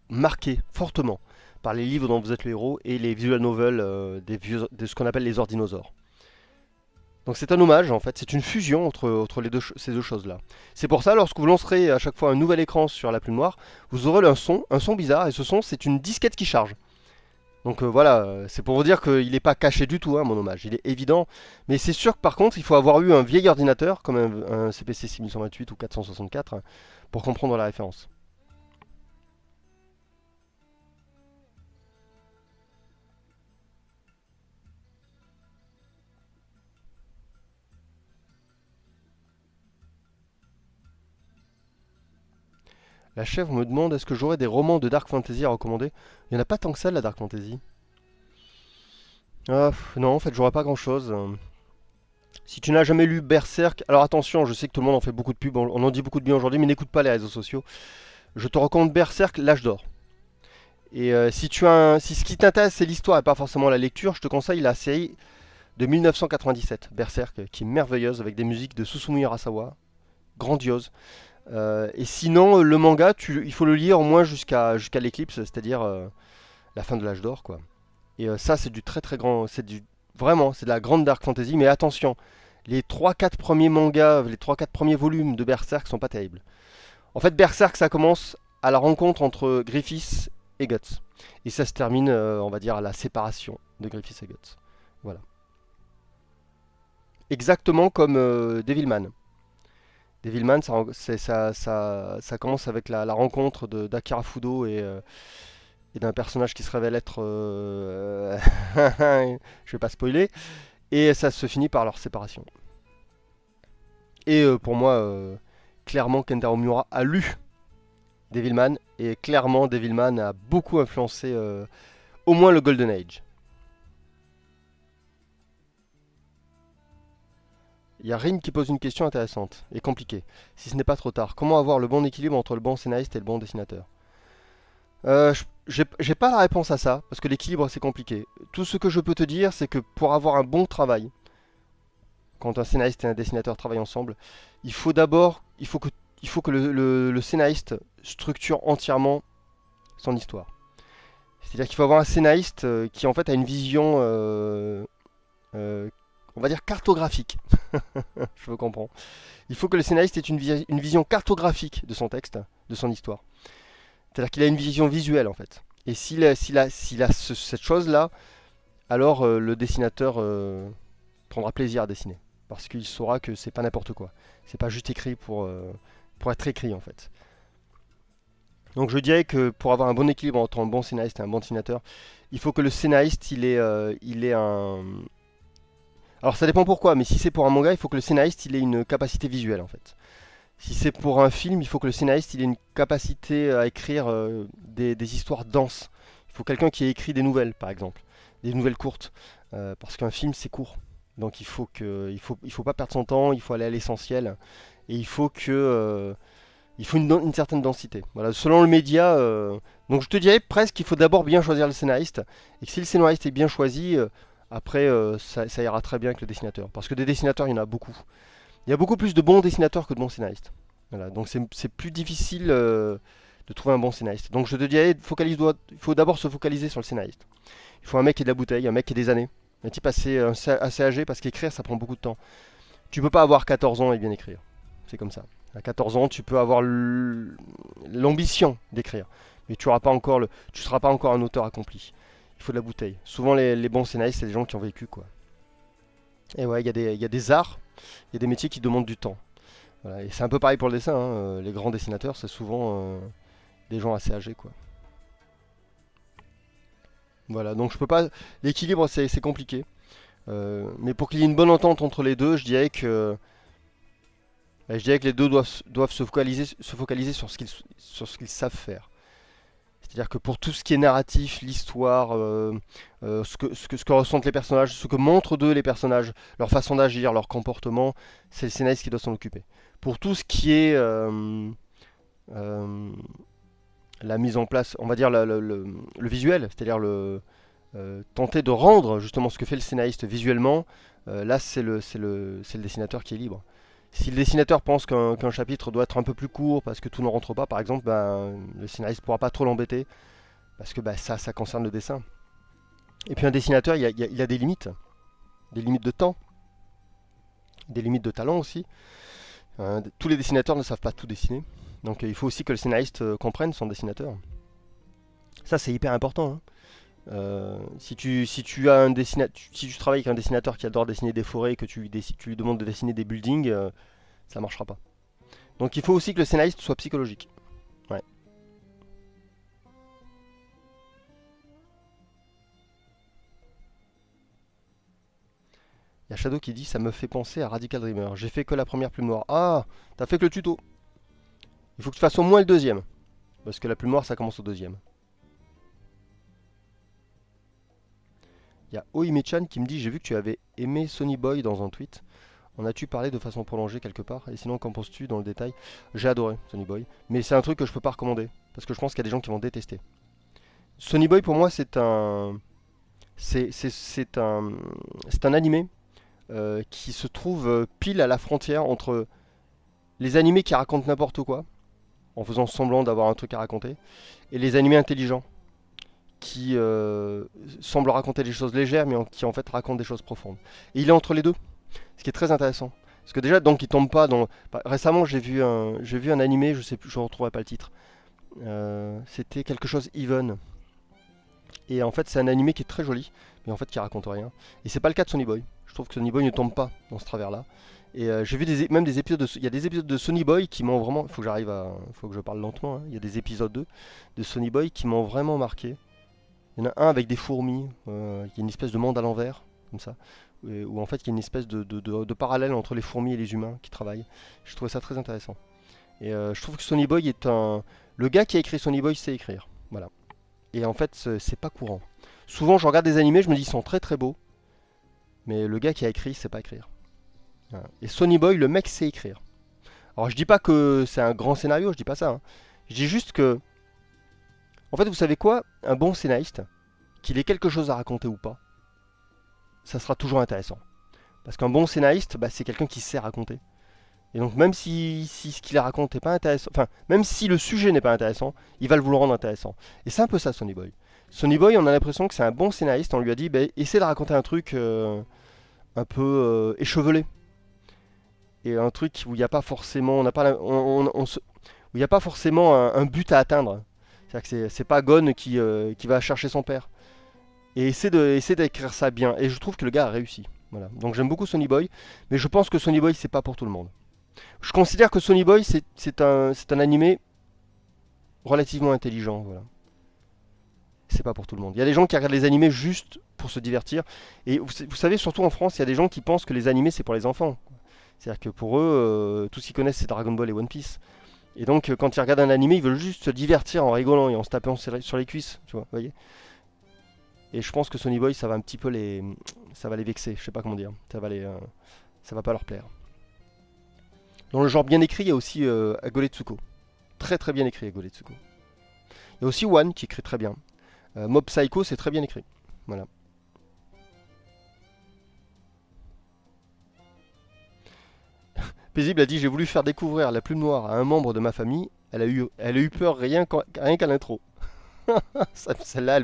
marqué fortement par les livres dont vous êtes le héros et les visual novels de ce qu'on appelle les ordinosaures. Donc c'est un hommage en fait, c'est une fusion entre ces deux choses-là. C'est pour ça, lorsque vous lancerez à chaque fois un nouvel écran sur la plume noire, vous aurez un son bizarre, et ce son, c'est une disquette qui charge. Donc voilà, c'est pour vous dire qu'il n'est pas caché du tout, hein, mon hommage, il est évident. Mais c'est sûr que par contre, il faut avoir eu un vieil ordinateur, comme un CPC 6128 ou 464, pour comprendre la référence. La chèvre me demande est-ce que j'aurais des romans de Dark Fantasy à recommander. Il n'y en a pas tant que ça de la Dark Fantasy. Non, en fait, j'aurais pas grand-chose. Si tu n'as jamais lu Berserk, alors attention, je sais que tout le monde en fait beaucoup de pubs, on en dit beaucoup de bien aujourd'hui, mais n'écoute pas les réseaux sociaux. Je te recommande Berserk, l'âge d'or. Et si ce qui t'intéresse c'est l'histoire et pas forcément la lecture, je te conseille la série de 1997, Berserk, qui est merveilleuse avec des musiques de Susumu Hirasawa, grandiose. Et sinon, le manga, il faut le lire au moins jusqu'à l'éclipse, c'est-à-dire la fin de l'âge d'or, quoi. Et ça, c'est du très très grand, vraiment, c'est de la grande dark fantasy. Mais attention, les trois quatre premiers mangas, les trois quatre premiers volumes de Berserk sont pas terribles. En fait, Berserk, ça commence à la rencontre entre Griffiths et Guts. Et ça se termine, on va dire, à la séparation de Griffiths et Guts. Voilà. Exactement comme Devilman. Devilman, ça commence avec la rencontre d'Akira Fudo et d'un personnage qui se révèle être... je vais pas spoiler. Et ça se finit par leur séparation. Et pour moi, clairement, Kentaro Miura a lu Devilman. Et clairement, Devilman a beaucoup influencé au moins le Golden Age. Il y a Rim qui pose une question intéressante et compliquée. Si ce n'est pas trop tard, comment avoir le bon équilibre entre le bon scénariste et le bon dessinateur? J'ai pas la réponse à ça, parce que l'équilibre c'est compliqué. Tout ce que je peux te dire, c'est que pour avoir un bon travail, quand un scénariste et un dessinateur travaillent ensemble, il faut que le scénariste structure entièrement son histoire. C'est-à-dire qu'il faut avoir un scénariste qui en fait a une vision, on va dire cartographique. Je veux comprendre. Il faut que le scénariste ait une vision cartographique de son texte, de son histoire. C'est-à-dire qu'il a une vision visuelle en fait. Et s'il a cette chose-là, alors le dessinateur prendra plaisir à dessiner. Parce qu'il saura que c'est pas n'importe quoi. C'est pas juste écrit pour être écrit en fait. Donc je dirais que pour avoir un bon équilibre entre un bon scénariste et un bon dessinateur, il faut que le scénariste il ait un... Alors ça dépend pourquoi, mais si c'est pour un manga, il faut que le scénariste il ait une capacité visuelle en fait. Si c'est pour un film, il faut que le scénariste il ait une capacité à écrire des histoires denses. Il faut quelqu'un qui ait écrit des nouvelles, par exemple, des nouvelles courtes, parce qu'un film c'est court. Donc il faut pas perdre son temps, il faut aller à l'essentiel, et il faut une certaine densité. Voilà, selon le média. Donc je te dirais presque qu'il faut d'abord bien choisir le scénariste, et que si le scénariste est bien choisi, après ça ira très bien avec le dessinateur. Parce que des dessinateurs, il y en a beaucoup. Il y a beaucoup plus de bons dessinateurs que de bons scénaristes. Voilà, donc c'est plus difficile de trouver un bon scénariste. Donc je te dirais, il faut d'abord se focaliser sur le scénariste. Il faut un mec qui ait de la bouteille, un mec qui ait des années, un type assez âgé, parce qu'écrire ça prend beaucoup de temps. Tu peux pas avoir 14 ans et bien écrire. C'est comme ça. À 14 ans, tu peux avoir l'ambition d'écrire, mais tu seras pas encore un auteur accompli. Il faut de la bouteille. Souvent les bons scénaristes, c'est des gens qui ont vécu quoi. Et ouais, il y a des arts, il y a des métiers qui demandent du temps. Voilà, et c'est un peu pareil pour le dessin, hein. Les grands dessinateurs, c'est souvent des gens assez âgés, quoi. Voilà, donc je peux pas. L'équilibre, c'est compliqué. Mais pour qu'il y ait une bonne entente entre les deux, je dirais que les deux doivent se focaliser sur ce qu'ils savent faire. C'est-à-dire que pour tout ce qui est narratif, l'histoire, ce que ressentent les personnages, ce que montrent d'eux les personnages, leur façon d'agir, leur comportement, c'est le scénariste qui doit s'en occuper. Pour tout ce qui est euh, la mise en place, on va dire le visuel, c'est-à-dire tenter de rendre justement ce que fait le scénariste visuellement. Là, c'est le dessinateur qui est libre. Si le dessinateur pense qu'un chapitre doit être un peu plus court parce que tout ne rentre pas, par exemple, ben, le scénariste ne pourra pas trop l'embêter parce que ben, ça concerne le dessin. Et puis un dessinateur, il a des limites de temps, des limites de talent aussi. Tous les dessinateurs ne savent pas tout dessiner. Donc il faut aussi que le scénariste comprenne son dessinateur. Ça, c'est hyper important, hein. Si tu as si tu travailles avec un dessinateur qui adore dessiner des forêts et que tu lui demandes de dessiner des buildings, ça marchera pas. Donc il faut aussi que le scénariste soit psychologique. Ouais. Il y a Shadow qui dit ça me fait penser à Radical Dreamer. J'ai fait que la première plume noire. Ah, t'as fait que le tuto. Il faut que tu fasses au moins le deuxième. Parce que la plume noire ça commence au deuxième. Il y a Oime-chan qui me dit j'ai vu que tu avais aimé Sonny Boy dans un tweet. En as-tu parlé de façon prolongée quelque part? Et sinon, qu'en penses-tu dans le détail? J'ai adoré Sonny Boy. Mais c'est un truc que je peux pas recommander. Parce que je pense qu'il y a des gens qui vont détester. Sonny Boy pour moi c'est un. C'est un animé qui se trouve pile à la frontière entre les animés qui racontent n'importe quoi, en faisant semblant d'avoir un truc à raconter, et les animés intelligents, qui semblent raconter des choses légères, mais qui en fait racontent des choses profondes. Et il est entre les deux, ce qui est très intéressant. Parce que déjà, donc, il tombe pas dans. Bah, récemment, j'ai vu un animé, je sais plus, je ne retrouverai pas le titre. C'était quelque chose Even. Et en fait, c'est un animé qui est très joli, mais en fait qui raconte rien. Et c'est pas le cas de Sonny Boy. Je trouve que Sonny Boy ne tombe pas dans ce travers-là. Et j'ai vu même des épisodes il y a des épisodes de Sonny Boy qui m'ont vraiment. Il faut que je parle lentement, hein. Il y a des épisodes 2 de Sonny Boy qui m'ont vraiment marqué. Il y en a un avec des fourmis, il y a une espèce de monde à l'envers, comme ça, où en fait il y a une espèce de parallèle entre les fourmis et les humains qui travaillent. Je trouvais ça très intéressant. Et je trouve que Sonny Boy est un. Le gars qui a écrit Sonny Boy sait écrire. Voilà. Et en fait, c'est pas courant. Souvent, je regarde des animés, je me dis ils sont très très beaux, mais le gars qui a écrit, il sait pas écrire. Voilà. Et Sonny Boy, le mec sait écrire. Alors je dis pas que c'est un grand scénario, je dis pas ça, hein. Je dis juste que, en fait, vous savez quoi? Un bon scénariste, qu'il ait quelque chose à raconter ou pas, ça sera toujours intéressant. Parce qu'un bon scénariste, bah, c'est quelqu'un qui sait raconter. Et donc même si ce qu'il raconte n'est pas intéressant, enfin même si le sujet n'est pas intéressant, il va vous le rendre intéressant. Et c'est un peu ça Sonny Boy. Sonny Boy, on a l'impression que c'est un bon scénariste, on lui a dit, bah, essaie de raconter un truc un peu échevelé. Et un truc où il n'y a pas forcément, on n'a pas, où il n'y a pas forcément un but à atteindre. C'est-à-dire que c'est pas Gon qui va chercher son père. Et essaie d'écrire ça bien. Et je trouve que le gars a réussi. Voilà. Donc j'aime beaucoup Sonny Boy, mais je pense que Sonny Boy c'est pas pour tout le monde. Je considère que Sonny Boy c'est un animé relativement intelligent. Voilà. C'est pas pour tout le monde. Il y a des gens qui regardent les animés juste pour se divertir. Et vous savez, surtout en France, il y a des gens qui pensent que les animés c'est pour les enfants. C'est-à-dire que pour eux, tout ce qu'ils connaissent c'est Dragon Ball et One Piece. Et donc quand ils regardent un animé, ils veulent juste se divertir en rigolant et en se tapant sur les cuisses, tu vois, voyez. Et je pense que Sonny Boy, ça va un petit peu ça va les vexer. Je sais pas comment dire. Ça va pas leur plaire. Dans le genre bien écrit, il y a aussi Agoretsuko. Très très bien écrit Agoretsuko. Il y a aussi One qui écrit très bien. Mob Psycho, c'est très bien écrit. Voilà. Paisible a dit j'ai voulu faire découvrir la plume noire à un membre de ma famille. Elle a eu peur rien qu'à l'intro. Celle-là,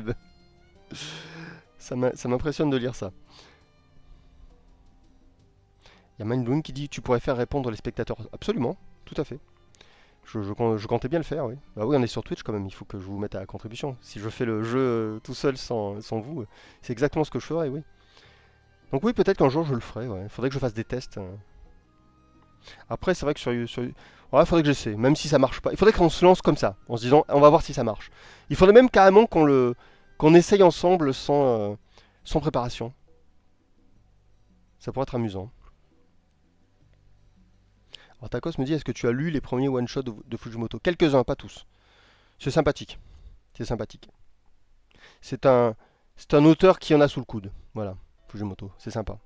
ça m'impressionne de lire ça. Il y a Mindbloom qui dit tu pourrais faire répondre les spectateurs. Absolument, tout à fait. Je comptais bien le faire, oui. Bah oui, on est sur Twitch quand même, il faut que je vous mette à la contribution. Si je fais le jeu tout seul sans vous, c'est exactement ce que je ferais, oui. Donc oui, peut-être qu'un jour je le ferai, ouais. Il faudrait que je fasse des tests. Après, c'est vrai que ouais, faudrait que j'essaie, même si ça marche pas. Il faudrait qu'on se lance comme ça, en se disant on va voir si ça marche. Il faudrait même carrément qu'on essaye ensemble sans préparation. Ça pourrait être amusant. Alors Tacos me dit est-ce que tu as lu les premiers one-shots de Fujimoto? Quelques-uns, pas tous. C'est sympathique. C'est sympathique. C'est un, c'est un auteur qui en a sous le coude. Voilà, Fujimoto, c'est sympa.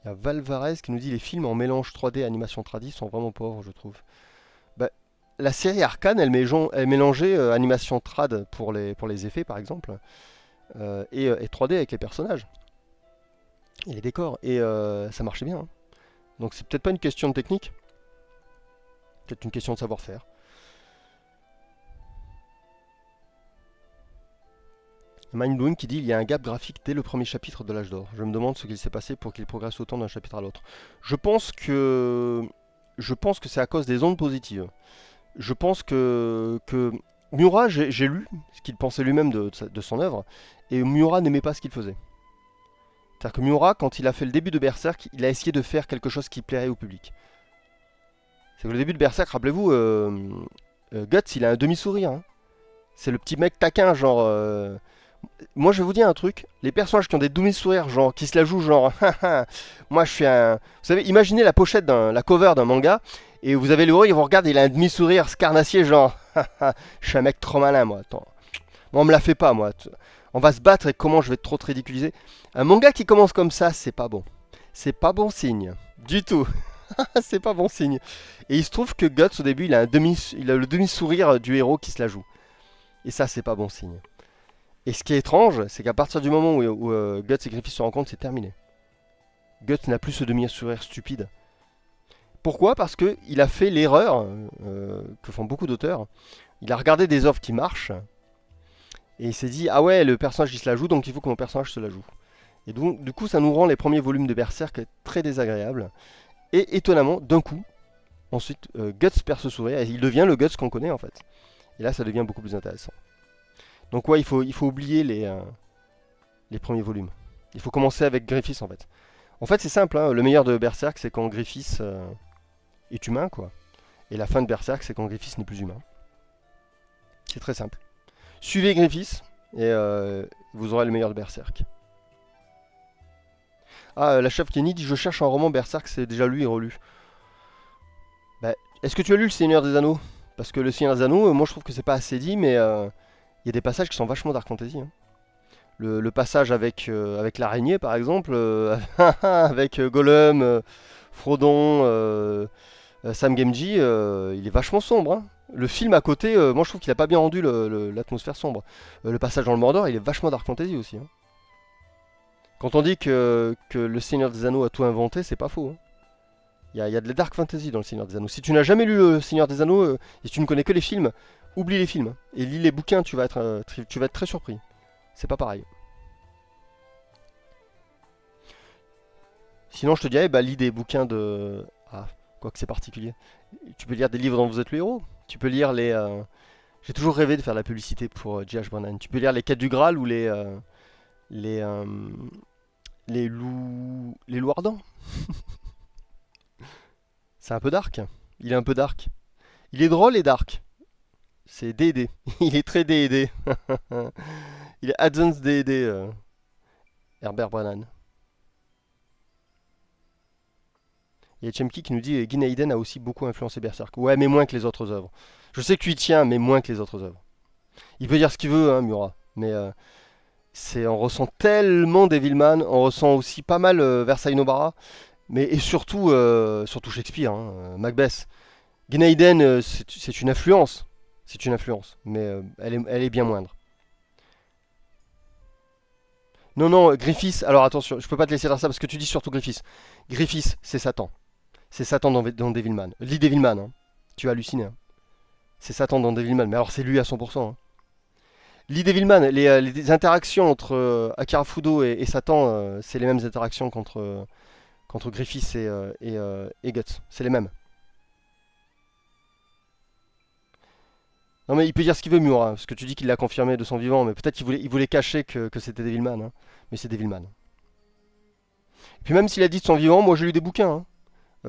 Il y a Valvarez qui nous dit les films en mélange 3D et animation tradi sont vraiment pauvres, je trouve. Bah, la série Arcane, elle mélangeait animation trad pour les effets, par exemple, et 3D avec les personnages et les décors. Et ça marchait bien, hein. Donc c'est peut-être pas une question de technique, peut-être une question de savoir-faire. Mindblown qui dit il y a un gap graphique dès le premier chapitre de l'âge d'or. Je me demande ce qu'il s'est passé pour qu'il progresse autant d'un chapitre à l'autre. Je pense que c'est à cause des ondes positives. Je pense que Miura, j'ai lu ce qu'il pensait lui-même de son œuvre, et Miura n'aimait pas ce qu'il faisait. C'est-à-dire que Miura, quand il a fait le début de Berserk, il a essayé de faire quelque chose qui plairait au public. C'est que le début de Berserk, rappelez-vous, Guts, il a un demi-sourire, hein. C'est le petit mec taquin, genre... Moi, je vais vous dire un truc. Les personnages qui ont des demi-sourires, genre, qui se la jouent, genre... Moi, je suis un... Vous savez, imaginez la pochette, la cover d'un manga, et vous avez le héros, il vous regarde, il a un demi-sourire scarnassier, genre... Je suis un mec trop malin, moi. Attends. Moi, on me la fait pas, moi. On va se battre, et comment je vais trop te ridiculiser. Un manga qui commence comme ça, c'est pas bon. C'est pas bon signe. Du tout. C'est pas bon signe. Et il se trouve que Guts, au début, il a le demi-sourire du héros qui se la joue. Et ça, c'est pas bon signe. Et ce qui est étrange, c'est qu'à partir du moment où Guts et Griffith se rencontrent, c'est terminé. Guts n'a plus ce demi-sourire stupide. Pourquoi? Parce qu'il a fait l'erreur que font beaucoup d'auteurs. Il a regardé des œuvres qui marchent, et il s'est dit, ah ouais, le personnage il se la joue, donc il faut que mon personnage se la joue. Et donc, du coup, ça nous rend les premiers volumes de Berserk très désagréables. Et étonnamment, d'un coup, ensuite, Guts perd ce sourire, et il devient le Guts qu'on connaît en fait. Et là, ça devient beaucoup plus intéressant. Donc ouais, il faut oublier les premiers volumes. Il faut commencer avec Griffiths en fait. En fait, c'est simple, hein, le meilleur de Berserk, c'est quand Griffiths est humain, quoi. Et la fin de Berserk, c'est quand Griffiths n'est plus humain. C'est très simple. Suivez Griffiths, et vous aurez le meilleur de Berserk. Ah, la chef Kenny dit je cherche un roman Berserk, c'est déjà lu et relu. Bah, est-ce que tu as lu Le Seigneur des Anneaux? Parce que Le Seigneur des Anneaux, moi je trouve que c'est pas assez dit, mais il y a des passages qui sont vachement Dark Fantasy, hein. Le passage avec l'araignée, par exemple, avec Gollum, Frodon, Sam Gamgee, il est vachement sombre, hein. Le film à côté, moi je trouve qu'il a pas bien rendu l'atmosphère sombre. Le passage dans le Mordor, il est vachement Dark Fantasy aussi, hein. Quand on dit que le Seigneur des Anneaux a tout inventé, c'est pas faux, hein. Il y a de la Dark Fantasy dans le Seigneur des Anneaux. Si tu n'as jamais lu le Seigneur des Anneaux et si tu ne connais que les films, oublie les films et lis les bouquins, tu vas être très surpris. C'est pas pareil. Sinon, je te dirais, bah, lis des bouquins de... Ah, quoi que c'est particulier. Tu peux lire des livres dont vous êtes le héros. Tu peux lire les... J'ai toujours rêvé de faire de la publicité pour J.H. Brennan. Tu peux lire les Quêtes du Graal ou les, euh, les loups ardents. C'est un peu dark. Il est un peu dark. Il est drôle et dark. C'est D&D. Il est très D&D. Il est Advanced D&D, Herbert Brennan. Il y a Chemki qui nous dit Guy Naiden a aussi beaucoup influencé Berserk. Ouais, mais moins que les autres œuvres. Je sais que tu y tiens, mais moins que les autres œuvres. Il peut dire ce qu'il veut, hein, Murat. Mais on ressent tellement Devilman, on ressent aussi pas mal Versailles Nobara, mais et surtout, surtout Shakespeare, hein, Macbeth. Guy Naiden, c'est une influence. C'est une influence, mais elle est bien moindre. Non, non, Griffiths, alors attention, je peux pas te laisser dire ça parce que tu dis surtout Griffiths. Griffiths, c'est Satan. C'est Satan dans Devilman. Lis Devilman, hein. Tu vas halluciner, hein. C'est Satan dans Devilman, mais alors c'est lui à 100%, hein. Lis Devilman, les interactions entre Akira Fudo et Satan, c'est les mêmes interactions qu'entre Griffiths et Guts. C'est les mêmes. Non mais il peut dire ce qu'il veut Miura, parce que tu dis qu'il l'a confirmé de son vivant, mais peut-être qu'il voulait cacher que c'était Devilman, hein. Mais c'est Devilman. Et puis même s'il a dit de son vivant, moi j'ai lu des bouquins, hein.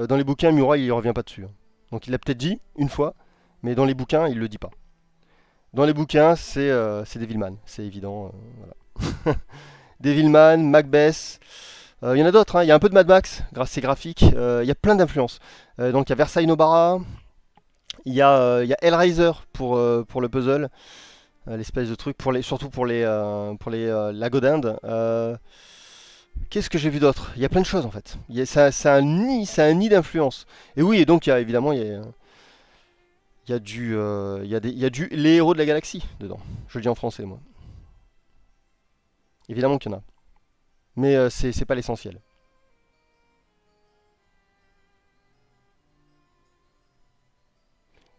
Dans les bouquins, Miura il revient pas dessus, hein. Donc il l'a peut-être dit une fois, mais dans les bouquins il le dit pas. Dans les bouquins c'est Devilman, c'est évident, voilà. Devilman, Macbeth, il y en a d'autres, hein. Il y a un peu de Mad Max, grâce à ses graphiques, il y a plein d'influences. Donc il y a Versailles Nobara, il y a Hellraiser pour le puzzle, l'espèce de truc, surtout pour les Lago d'Inde. Qu'est-ce que j'ai vu d'autre? Il y a plein de choses en fait. C'est un nid d'influence. Et oui, et donc il y a évidemment il y a du les héros de la galaxie dedans. Je le dis en français moi. Évidemment qu'il y en a. Mais c'est pas l'essentiel.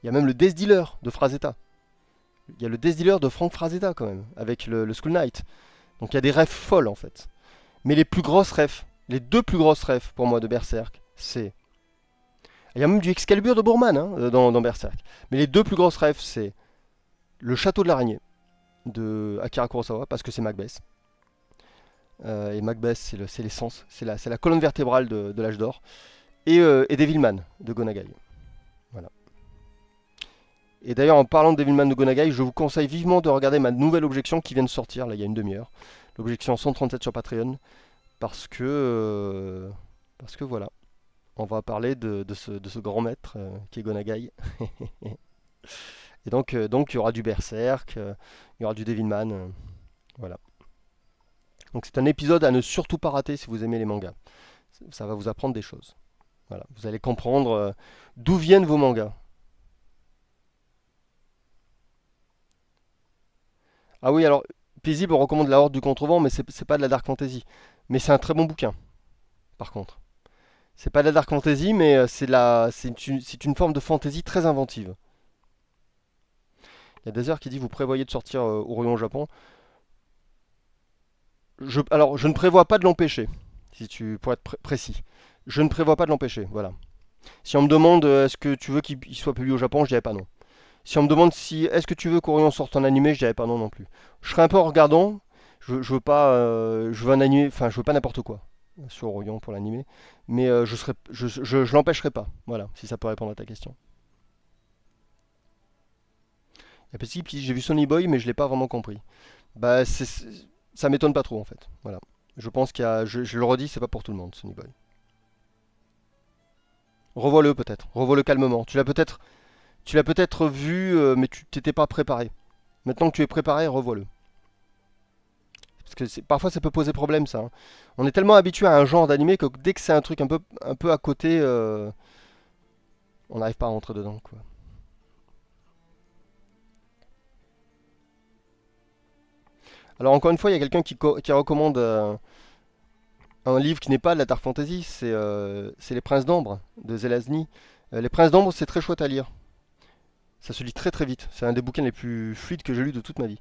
Il y a même le Death Dealer de Frazetta. Il y a le Death Dealer de Frank Frazetta quand même, avec le Skull Knight. Donc il y a des rêves folles en fait. Mais les plus grosses rêves, les deux plus grosses rêves pour moi de Berserk, c'est. Il y a même du Excalibur de Bourman hein, dans Berserk. Mais les deux plus grosses rêves, c'est le château de l'araignée de Akira Kurosawa, parce que c'est Macbeth. Et Macbeth, c'est l'essence, c'est la colonne vertébrale de l'âge d'or. Et Devilman de Gonagai. Voilà. Et d'ailleurs, en parlant de Devilman de Gonagai, je vous conseille vivement de regarder ma nouvelle objection qui vient de sortir, là, il y a une demi-heure. L'objection 137 sur Patreon. Parce que, parce que voilà, on va parler de ce grand maître qui est Gonagai. Et donc, il y aura du Berserk, il y aura du Devilman. Voilà. Donc c'est un épisode à ne surtout pas rater si vous aimez les mangas. Ça va vous apprendre des choses. Voilà. Vous allez comprendre d'où viennent vos mangas. Ah oui, alors, Paisible recommande La Horde du Contrevent, mais c'est pas de la Dark Fantasy. Mais c'est un très bon bouquin, par contre. C'est pas de la Dark Fantasy, mais c'est une forme de fantasy très inventive. Il y a Dazer qui dit vous prévoyez de sortir Orion au Japon. Alors, je ne prévois pas de l'empêcher, si tu pour être précis. Je ne prévois pas de l'empêcher, voilà. Si on me demande est-ce que tu veux qu'il soit publié au Japon, je dirais pas non. Si on me demande si est-ce que tu veux qu'Orion sorte en animé, je dirais pas non non plus. Je serais un peu en regardant. Je veux pas, je veux un animé, enfin je veux pas n'importe quoi sur Orion pour l'animé, mais je l'empêcherai pas. Voilà, si ça peut répondre à ta question. Et puis j'ai vu Sonny Boy, mais je l'ai pas vraiment compris. Bah ça m'étonne pas trop en fait. Voilà. Je pense qu'il y a, je le redis, c'est pas pour tout le monde, Sonny Boy. Revois-le peut-être, revois-le calmement. Tu l'as peut-être vu, mais tu t'étais pas préparé. Maintenant que tu es préparé, revois-le. Parce que parfois ça peut poser problème ça, hein. On est tellement habitué à un genre d'animé que dès que c'est un truc un peu à côté, on n'arrive pas à rentrer dedans, quoi. Alors encore une fois, il y a quelqu'un qui recommande un livre qui n'est pas de la Dark Fantasy, c'est Les Princes d'Ambre de Zelazny. Les Princes d'Ambre, c'est très chouette à lire. Ça se lit très très vite. C'est un des bouquins les plus fluides que j'ai lu de toute ma vie.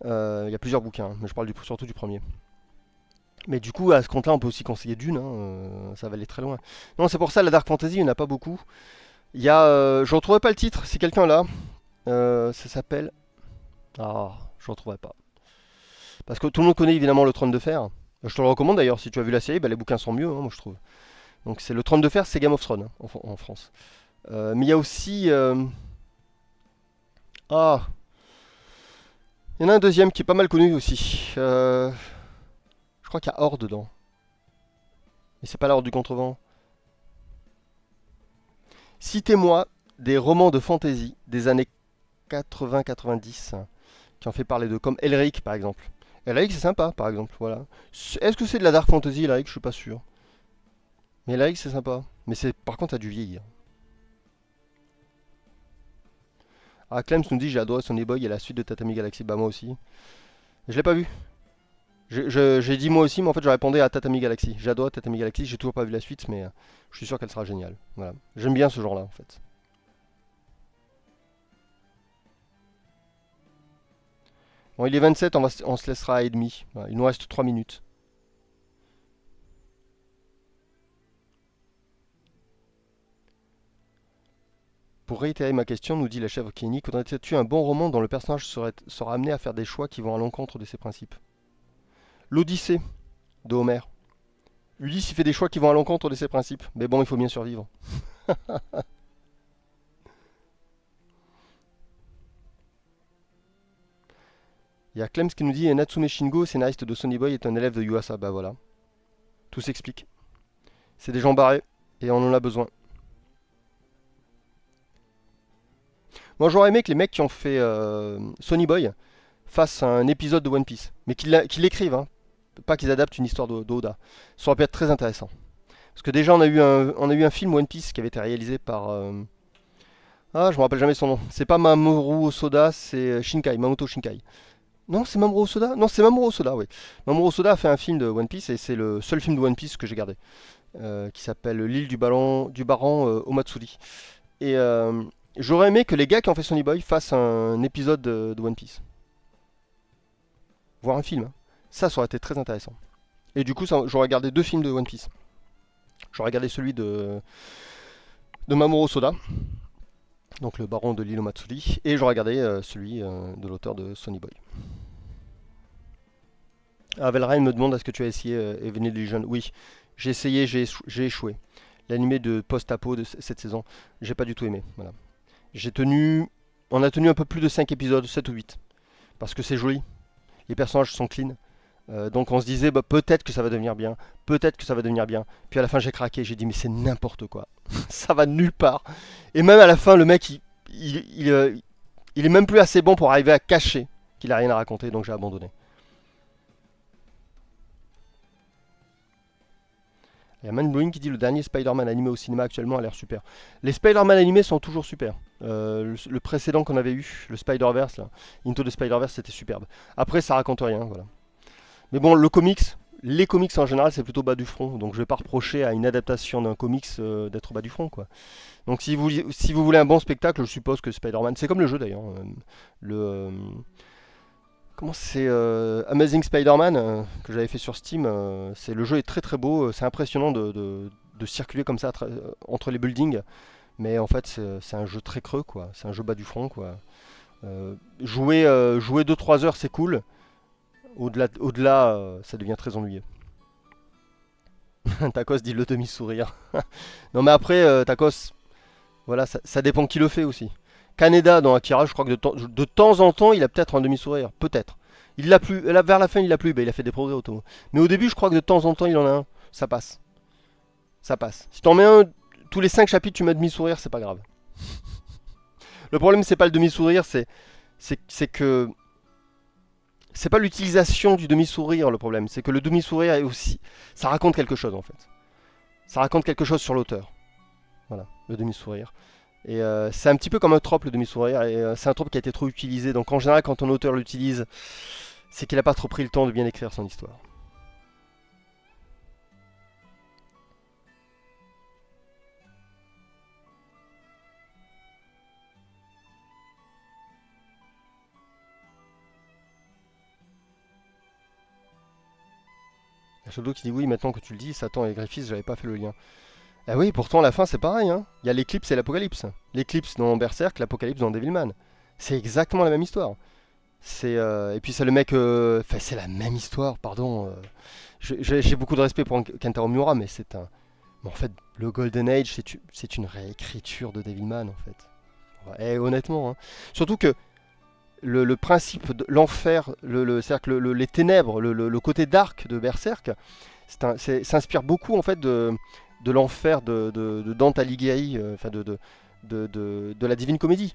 Il y a plusieurs bouquins, hein, mais je parle surtout du premier. Mais du coup, à ce compte-là, on peut aussi conseiller Dune, hein, ça va aller très loin. Non, c'est pour ça, la Dark Fantasy, il n'y en a pas beaucoup. Il y a, je ne retrouverai pas le titre, si quelqu'un l'a. Ça s'appelle... Ah, je ne retrouverai pas. Parce que tout le monde connaît évidemment le Trône de Fer. Je te le recommande d'ailleurs, si tu as vu la série, bah, les bouquins sont mieux, hein, moi je trouve. Donc c'est le Trône de Fer, c'est Game of Thrones hein, en France. Mais il y a aussi... Ah, il y en a un deuxième qui est pas mal connu aussi. Je crois qu'il y a Horde dedans. Mais c'est pas la Horde du Contrevent. Citez-moi des romans de fantasy des années 80-90 qui ont fait parler d'eux, comme Elric par exemple. Elric c'est sympa par exemple, voilà. Est-ce que c'est de la dark fantasy Elric? Je suis pas sûr. Mais Elric c'est sympa. Mais c'est par contre ça a dû vieillir. Ah Clems nous dit j'ai adoré Sonny Boy et la suite de Tatami Galaxy. Bah moi aussi. Je l'ai pas vu. J'ai dit moi aussi, mais en fait je répondais à Tatami Galaxy. J'adore Tatami Galaxy, j'ai toujours pas vu la suite, mais je suis sûr qu'elle sera géniale. Voilà. J'aime bien ce genre-là en fait. Bon, il est 27, on se laissera à et demi. Voilà, il nous reste 3 minutes. Pour réitérer ma question, nous dit la chèvre Kenny, connaîtrais-tu un bon roman dont le personnage sera amené à faire des choix qui vont à l'encontre de ses principes? L'Odyssée de Homère. Ulysse il fait des choix qui vont à l'encontre de ses principes, mais bon, il faut bien survivre. Il y a Clems qui nous dit Natsume Shingo, scénariste de Sonny Boy, est un élève de Yuasa. Bah voilà, tout s'explique. C'est des gens barrés et on en a besoin. Moi j'aurais aimé que les mecs qui ont fait Sonny Boy fassent un épisode de One Piece, mais qu'ils l'écrivent, hein. pas qu'ils adaptent une histoire d'Oda. Ça aurait pu être très intéressant. Parce que déjà on a eu un film One Piece qui avait été réalisé par ah je me rappelle jamais son nom. C'est pas Mamoru Hosoda, c'est Shinkai, Mamoto Shinkai. Non, c'est Mamoru Hosoda. Non, c'est Mamoru Hosoda, oui. Mamoru Hosoda a fait un film de One Piece et c'est le seul film de One Piece que j'ai gardé, qui s'appelle L'île du baron Omatsuri. Et j'aurais aimé que les gars qui ont fait Sonny Boy fassent un épisode de One Piece, voire un film, hein. Ça aurait été très intéressant. Et du coup, j'aurais regardé deux films de One Piece. J'aurais regardé celui de Mamoru Soda, donc le baron de l'île Matsuri, et j'aurais regardé celui de l'auteur de Sonny Boy. Avelrain me demande est-ce que tu as essayé Evening Legion. Oui, j'ai essayé, j'ai échoué. L'animé de post-apo de cette saison, j'ai pas du tout aimé. Voilà. J'ai tenu. On a tenu un peu plus de 5 épisodes, 7 ou 8. Parce que c'est joli. Les personnages sont clean. Donc on se disait bah, peut-être que ça va devenir bien. Peut-être que ça va devenir bien. Puis à la fin j'ai craqué. J'ai dit mais c'est n'importe quoi. Ça va nulle part. Et même à la fin le mec il est même plus assez bon pour arriver à cacher qu'il a rien à raconter. Donc j'ai abandonné. Il y a Manblowing qui dit le dernier Spider-Man animé au cinéma actuellement a l'air super. Les Spider-Man animés sont toujours super. Le précédent qu'on avait eu, le Spider-Verse, là, Into the Spider-Verse, c'était superbe. Après, ça raconte rien, voilà. Mais bon, les comics en général, c'est plutôt bas du front. Donc je vais pas reprocher à une adaptation d'un comics d'être bas du front, quoi. Donc si vous voulez un bon spectacle, je suppose que Spider-Man, c'est comme le jeu d'ailleurs. Le Comment c'est Amazing Spider-Man que j'avais fait sur Steam. Le jeu est très très beau. C'est impressionnant de circuler comme ça entre les buildings. Mais en fait, c'est un jeu très creux, quoi. C'est un jeu bas du front, quoi. Jouer 2-3 heures, c'est cool. Au-delà, ça devient très ennuyeux. Tacos dit le demi-sourire. Non, mais après, Tacos, voilà, ça dépend qui le fait aussi. Kaneda dans Akira, je crois que de temps en temps, il a peut-être un demi-sourire. Peut-être. Il l'a plus. Là, vers la fin, il l'a plus. Ben, il a fait des progrès auto. Mais au début, je crois que de temps en temps, il en a un. Ça passe. Ça passe. Si t'en mets un, tous les 5 chapitres, tu mets demi-sourire, c'est pas grave. Le problème, c'est pas le demi-sourire, c'est que. C'est pas l'utilisation du demi-sourire le problème. C'est que le demi-sourire est aussi. Ça raconte quelque chose en fait. Ça raconte quelque chose sur l'auteur. Voilà, le demi-sourire. Et c'est un petit peu comme un trope le demi-sourire. Et c'est un trope qui a été trop utilisé. Donc en général, quand un auteur l'utilise, c'est qu'il n'a pas trop pris le temps de bien écrire son histoire. Shadow qui dit oui, maintenant que tu le dis, Satan et Griffiths, j'avais pas fait le lien. Ah oui, pourtant la fin c'est pareil, hein. Il y a l'éclipse et l'apocalypse. L'éclipse dans Berserk, l'apocalypse dans Devilman. C'est exactement la même histoire. Et puis c'est le mec. Enfin, c'est la même histoire, pardon. J'ai beaucoup de respect pour Kentaro Miura, mais c'est un. Mais en fait, le Golden Age, c'est une réécriture de Devilman, en fait. Et honnêtement, hein. Surtout que le principe de l'enfer, c'est-à-dire que les ténèbres, le côté dark de Berserk, s'inspire beaucoup en fait de l'enfer de Dante Alighieri, enfin de la Divine Comédie.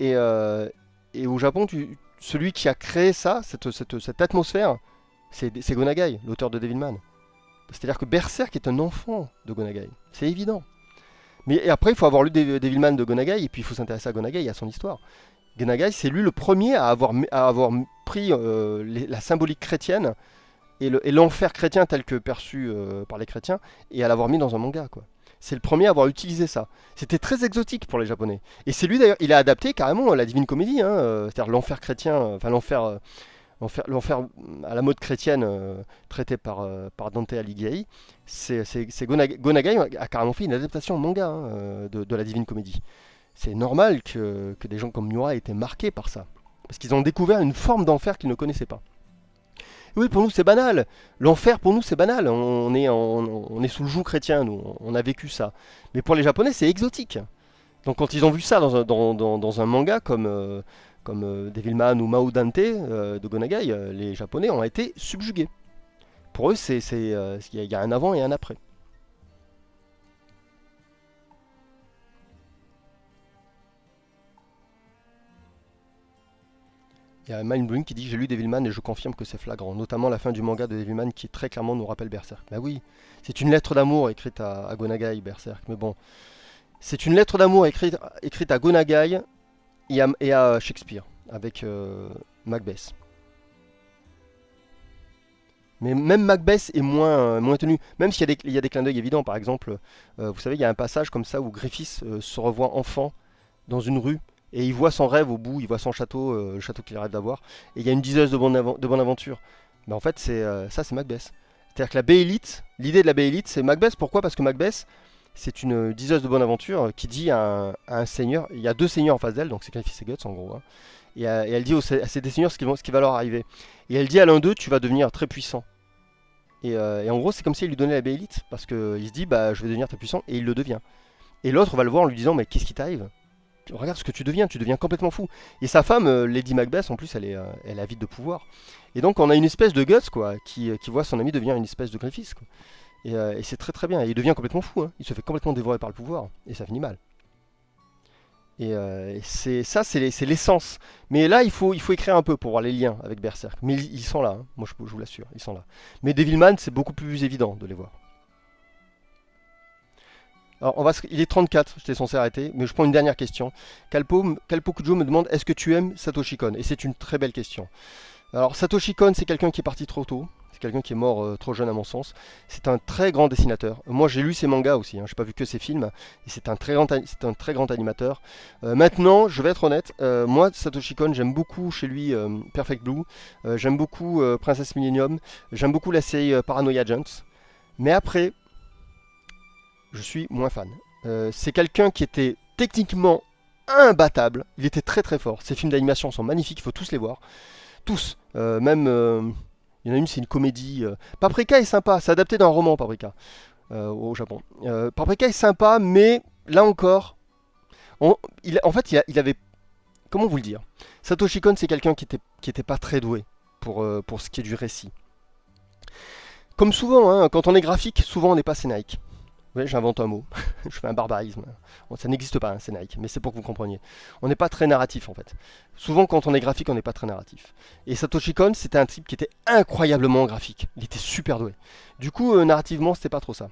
Et, et au Japon, celui qui a créé ça, cette atmosphère, c'est Gonagai, l'auteur de Devilman. C'est-à-dire que Berserk est un enfant de Gonagai. C'est évident. Mais et après, il faut avoir lu Devilman de Gonagai, et puis il faut s'intéresser à Gonagai et à son histoire. Gonagai, c'est lui le premier à avoir pris la symbolique chrétienne et l'enfer chrétien tel que perçu par les chrétiens, et à l'avoir mis dans un manga, quoi. C'est le premier à avoir utilisé ça. C'était très exotique pour les Japonais. Et c'est lui d'ailleurs, il a adapté carrément la Divine Comédie, hein, c'est-à-dire l'enfer chrétien, enfin l'enfer à la mode chrétienne traité par Dante Alighieri. Gonagai a carrément fait une adaptation en manga, hein, de la Divine Comédie. C'est normal que des gens comme Miura aient été marqués par ça. Parce qu'ils ont découvert une forme d'enfer qu'ils ne connaissaient pas. Oui, pour nous c'est banal. L'enfer pour nous c'est banal. On est sous le joug chrétien, nous. On a vécu ça. Mais pour les Japonais c'est exotique. Donc quand ils ont vu ça dans un manga comme Devilman ou Mao Dante de Gonagai, les Japonais ont été subjugués. Pour eux, il y a un avant et un après. Il y a Mindblowing qui dit j'ai lu Devilman et je confirme que c'est flagrant, notamment la fin du manga de Devilman qui très clairement nous rappelle Berserk. Bah oui, c'est une lettre d'amour écrite à Gonagai, Berserk, mais bon, c'est une lettre d'amour écrite à Gonagai et à Shakespeare, avec Macbeth. Mais même Macbeth est moins tenu, même s'il y a des clins d'œil évidents. Par exemple, vous savez, il y a un passage comme ça où Griffiths se revoit enfant dans une rue et il voit son rêve au bout, il voit son château, le château qu'il rêve d'avoir, et il y a une diseuse de bonne aventure. Mais en fait, ça, c'est Macbeth. C'est-à-dire que la Béélite, l'idée de la Béélite, c'est Macbeth. Pourquoi? Parce que Macbeth, c'est une diseuse de bonne aventure qui dit à un seigneur, il y a deux seigneurs en face d'elle, donc c'est Griffiths et Guts en gros, hein, et elle dit à ces deux seigneurs ce qui va leur arriver. Et elle dit à l'un d'eux, tu vas devenir très puissant. Et en gros, c'est comme si elle lui donnait la Béélite, parce qu'il se dit, bah, je vais devenir très puissant, et il le devient. Et l'autre va le voir en lui disant, mais qu'est-ce qui t'arrive? Regarde ce que tu deviens complètement fou. Et sa femme, Lady Macbeth, en plus, elle est avide de pouvoir. Et donc, on a une espèce de Guts, quoi, qui voit son ami devenir une espèce de Griffiths, quoi. Et c'est très très bien. Et il devient complètement fou, hein. Il se fait complètement dévorer par le pouvoir, et ça finit mal. Et c'est l'essence. Mais là, il faut écrire un peu pour voir les liens avec Berserk. Mais ils sont là, hein. Moi je vous l'assure, ils sont là. Mais Devilman, c'est beaucoup plus évident de les voir. Alors, il est 34, j'étais censé arrêter, mais je prends une dernière question. Kalpo Kujo me demande est-ce que tu aimes Satoshi Kon? Et c'est une très belle question. Alors, Satoshi Kon, c'est quelqu'un qui est parti trop tôt. C'est quelqu'un qui est mort trop jeune à mon sens. C'est un très grand dessinateur. Moi, j'ai lu ses mangas aussi, hein. J'ai pas vu que ses films. Et c'est un très grand animateur. Maintenant, je vais être honnête. Moi, Satoshi Kon, j'aime beaucoup chez lui Perfect Blue. J'aime beaucoup Princess Millennium. J'aime beaucoup la série Paranoia Agents. Mais après, je suis moins fan. C'est quelqu'un qui était techniquement imbattable. Il était très très fort. Ses films d'animation sont magnifiques. Il faut tous les voir. Tous. Même. Il y en a une, c'est une comédie. Paprika est sympa, c'est adapté d'un roman, Paprika, au Japon. Paprika est sympa, mais là encore, en fait, il avait. Comment vous le dire? Satoshi Kon, c'est quelqu'un qui était pas très doué pour ce qui est du récit. Comme souvent, hein, quand on est graphique, souvent on n'est pas scénarique. Ouais, j'invente un mot, je fais un barbarisme. Bon, ça n'existe pas, hein, scénarique, mais c'est pour que vous compreniez. On n'est pas très narratif en fait. Souvent, quand on est graphique, on n'est pas très narratif. Et Satoshi Kon, c'était un type qui était incroyablement graphique. Il était super doué. Du coup, narrativement, c'était pas trop ça.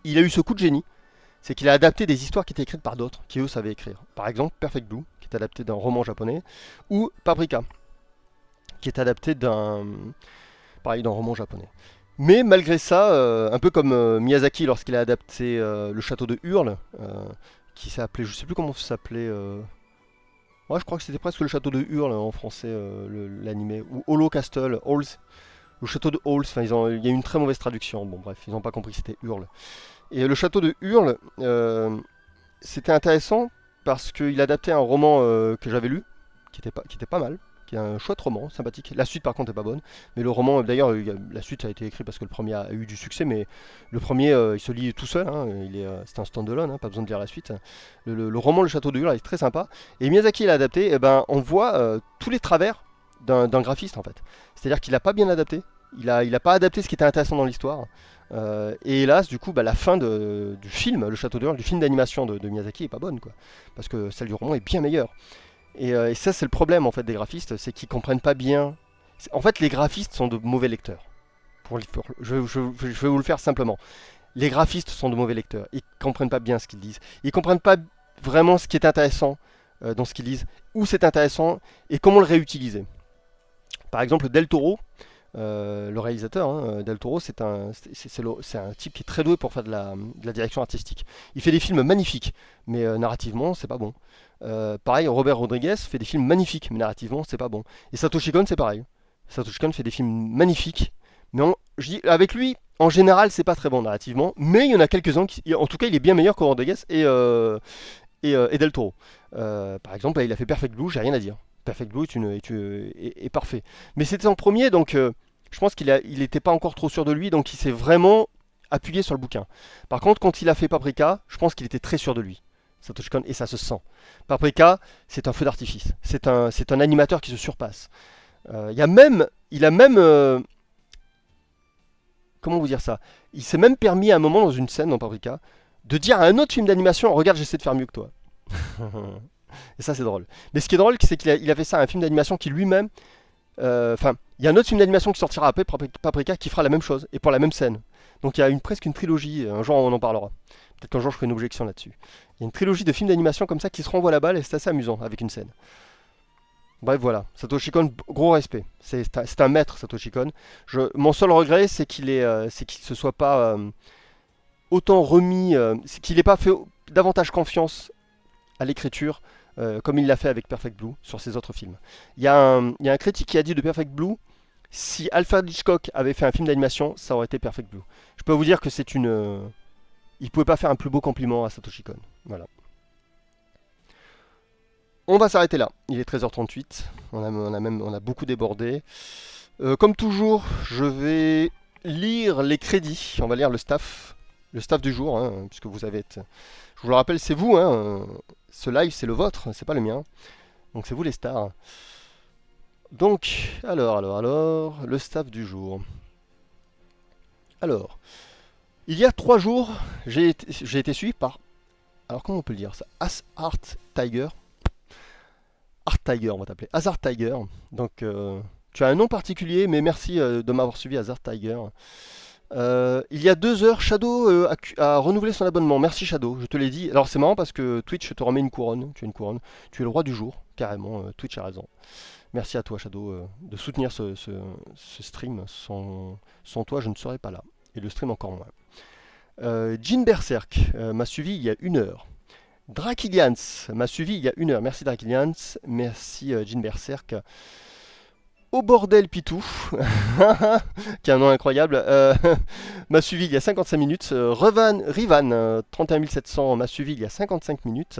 Il a eu ce coup de génie, c'est qu'il a adapté des histoires qui étaient écrites par d'autres, qui eux savaient écrire. Par exemple, Perfect Blue, qui est adapté d'un roman japonais, ou Paprika, qui est adapté d'un roman japonais. Mais malgré ça, un peu comme Miyazaki lorsqu'il a adapté le château de Hurle, qui s'appelait, je sais plus comment ça s'appelait. Ouais, je crois que c'était presque le château de Hurle en français, l'animé, ou Hollow Castle, Halls, le château de Halls. Enfin, il y a eu une très mauvaise traduction. Bon, bref, ils n'ont pas compris que c'était Hurle. Et le château de Hurle, c'était intéressant parce qu'il adaptait un roman que j'avais lu, qui était pas mal, qui est un chouette roman, sympathique. La suite par contre est pas bonne, mais le roman, d'ailleurs, la suite a été écrite parce que le premier a eu du succès, mais le premier, il se lit tout seul, hein, c'est un stand-alone, hein, pas besoin de lire la suite. Le roman Le Château de Hurle est très sympa, et Miyazaki l'a adapté, et ben, on voit tous les travers d'un graphiste en fait. C'est-à-dire qu'il n'a pas bien adapté, il a pas adapté ce qui était intéressant dans l'histoire. Et hélas, du coup, bah, la fin du film, Le Château de Hurle, du film d'animation de Miyazaki est pas bonne, quoi. Parce que celle du roman est bien meilleure. Et ça, c'est le problème en fait des graphistes, c'est qu'ils comprennent pas bien. En fait, les graphistes sont de mauvais lecteurs. Je vais vous le faire simplement. Les graphistes sont de mauvais lecteurs. Ils comprennent pas bien ce qu'ils disent. Ils comprennent pas vraiment ce qui est intéressant dans ce qu'ils disent, où c'est intéressant et comment le réutiliser. Par exemple, Del Toro, le réalisateur, hein, Del Toro, c'est un type qui est très doué pour faire de la direction artistique. Il fait des films magnifiques, mais narrativement, c'est pas bon. Pareil, Robert Rodriguez fait des films magnifiques, mais narrativement, c'est pas bon. Et Satoshi Kon, c'est pareil. Satoshi Kon fait des films magnifiques, mais je dis, avec lui, en général, c'est pas très bon narrativement, mais il y en a quelques-uns en tout cas, il est bien meilleur que Rodriguez et Del Toro. Par exemple, là, il a fait Perfect Blue, j'ai rien à dire. Perfect Blue est parfait. Mais c'était son premier, donc je pense il était pas encore trop sûr de lui, donc il s'est vraiment appuyé sur le bouquin. Par contre, quand il a fait Paprika, je pense qu'il était très sûr de lui. Satoshi Kon, et ça se sent. Paprika, c'est un feu d'artifice. C'est un animateur qui se surpasse. Il a même comment vous dire ça? Il s'est même permis à un moment dans une scène dans Paprika de dire à un autre film d'animation, regarde, j'essaie de faire mieux que toi. Et ça, c'est drôle. Mais ce qui est drôle, c'est qu'il a fait ça à un film d'animation qui lui-même... Enfin, il y a un autre film d'animation qui sortira après, Paprika, qui fera la même chose, et pour la même scène. Donc il y a presque une trilogie, un jour on en parlera. Peut-être qu'un jour je ferai une objection là-dessus. Il y a une trilogie de films d'animation comme ça qui se renvoient la balle, et c'est assez amusant, avec une scène. Bref, voilà. Satoshi Kon, gros respect. C'est un maître, Satoshi Kon. Mon seul regret, c'est qu'il se soit pas autant remis, qu'il n'ait pas fait davantage confiance à l'écriture, comme il l'a fait avec Perfect Blue sur ses autres films. Il y a un critique qui a dit de Perfect Blue, si Alfred Hitchcock avait fait un film d'animation, ça aurait été Perfect Blue. Je peux vous dire que c'est une... il pouvait pas faire un plus beau compliment à Satoshi Kon. Voilà. On va s'arrêter là. Il est 13h38. On a beaucoup débordé. Comme toujours, je vais lire les crédits. On va lire le staff du jour, hein, puisque vous avez été... Je vous le rappelle, c'est vous, hein, ce live c'est le vôtre, c'est pas le mien. Donc c'est vous les stars. Donc, alors, le staff du jour. Alors, il y a 3 jours, j'ai été suivi par... Alors comment on peut le dire ça? Art Tiger. Art Tiger, on va t'appeler. Hazard Tiger. Donc, tu as un nom particulier, mais merci de m'avoir suivi, Hazard Tiger. Il y a 2 heures, Shadow a renouvelé son abonnement. Merci Shadow, je te l'ai dit. Alors c'est marrant parce que Twitch te remet une couronne. Tu as une couronne. Tu es le roi du jour, carrément. Twitch a raison. Merci à toi Shadow de soutenir ce stream. Sans toi, je ne serais pas là. Et le stream encore moins. Jean Berserk m'a suivi il y a 1 heure. Drakilians m'a suivi il y a 1 heure. Merci Drakilians. Merci Jean Berserk. Au bordel Pitou, qui a un nom incroyable, m'a suivi il y a 55 minutes. Rivan, 31 700, m'a suivi il y a 55 minutes.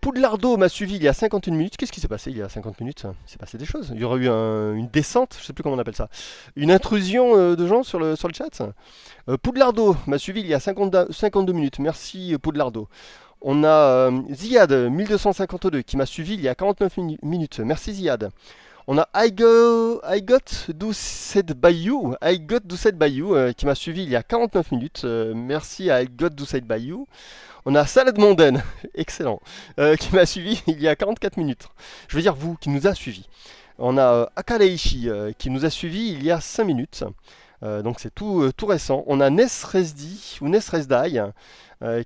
Poudlardo m'a suivi il y a 51 minutes. Qu'est-ce qui s'est passé il y a 50 minutes? Il s'est passé des choses. Il y aurait eu une descente, je ne sais plus comment on appelle ça. Une intrusion de gens sur le chat. Poudlardo m'a suivi il y a 52 minutes. Merci Poudlardo. On a Ziad, 1252, qui m'a suivi il y a 49 minutes. Merci Ziad. On a I Got Do Said By You, qui m'a suivi il y a 49 minutes. Merci à I Got Do Said By You. On a Salade Mondaine, excellent, qui m'a suivi il y a 44 minutes. Je veux dire vous, qui nous a suivi. On a Akaleishi, qui nous a suivi il y a 5 minutes. Donc c'est tout récent. On a Nesresdi, ou Nesresdai,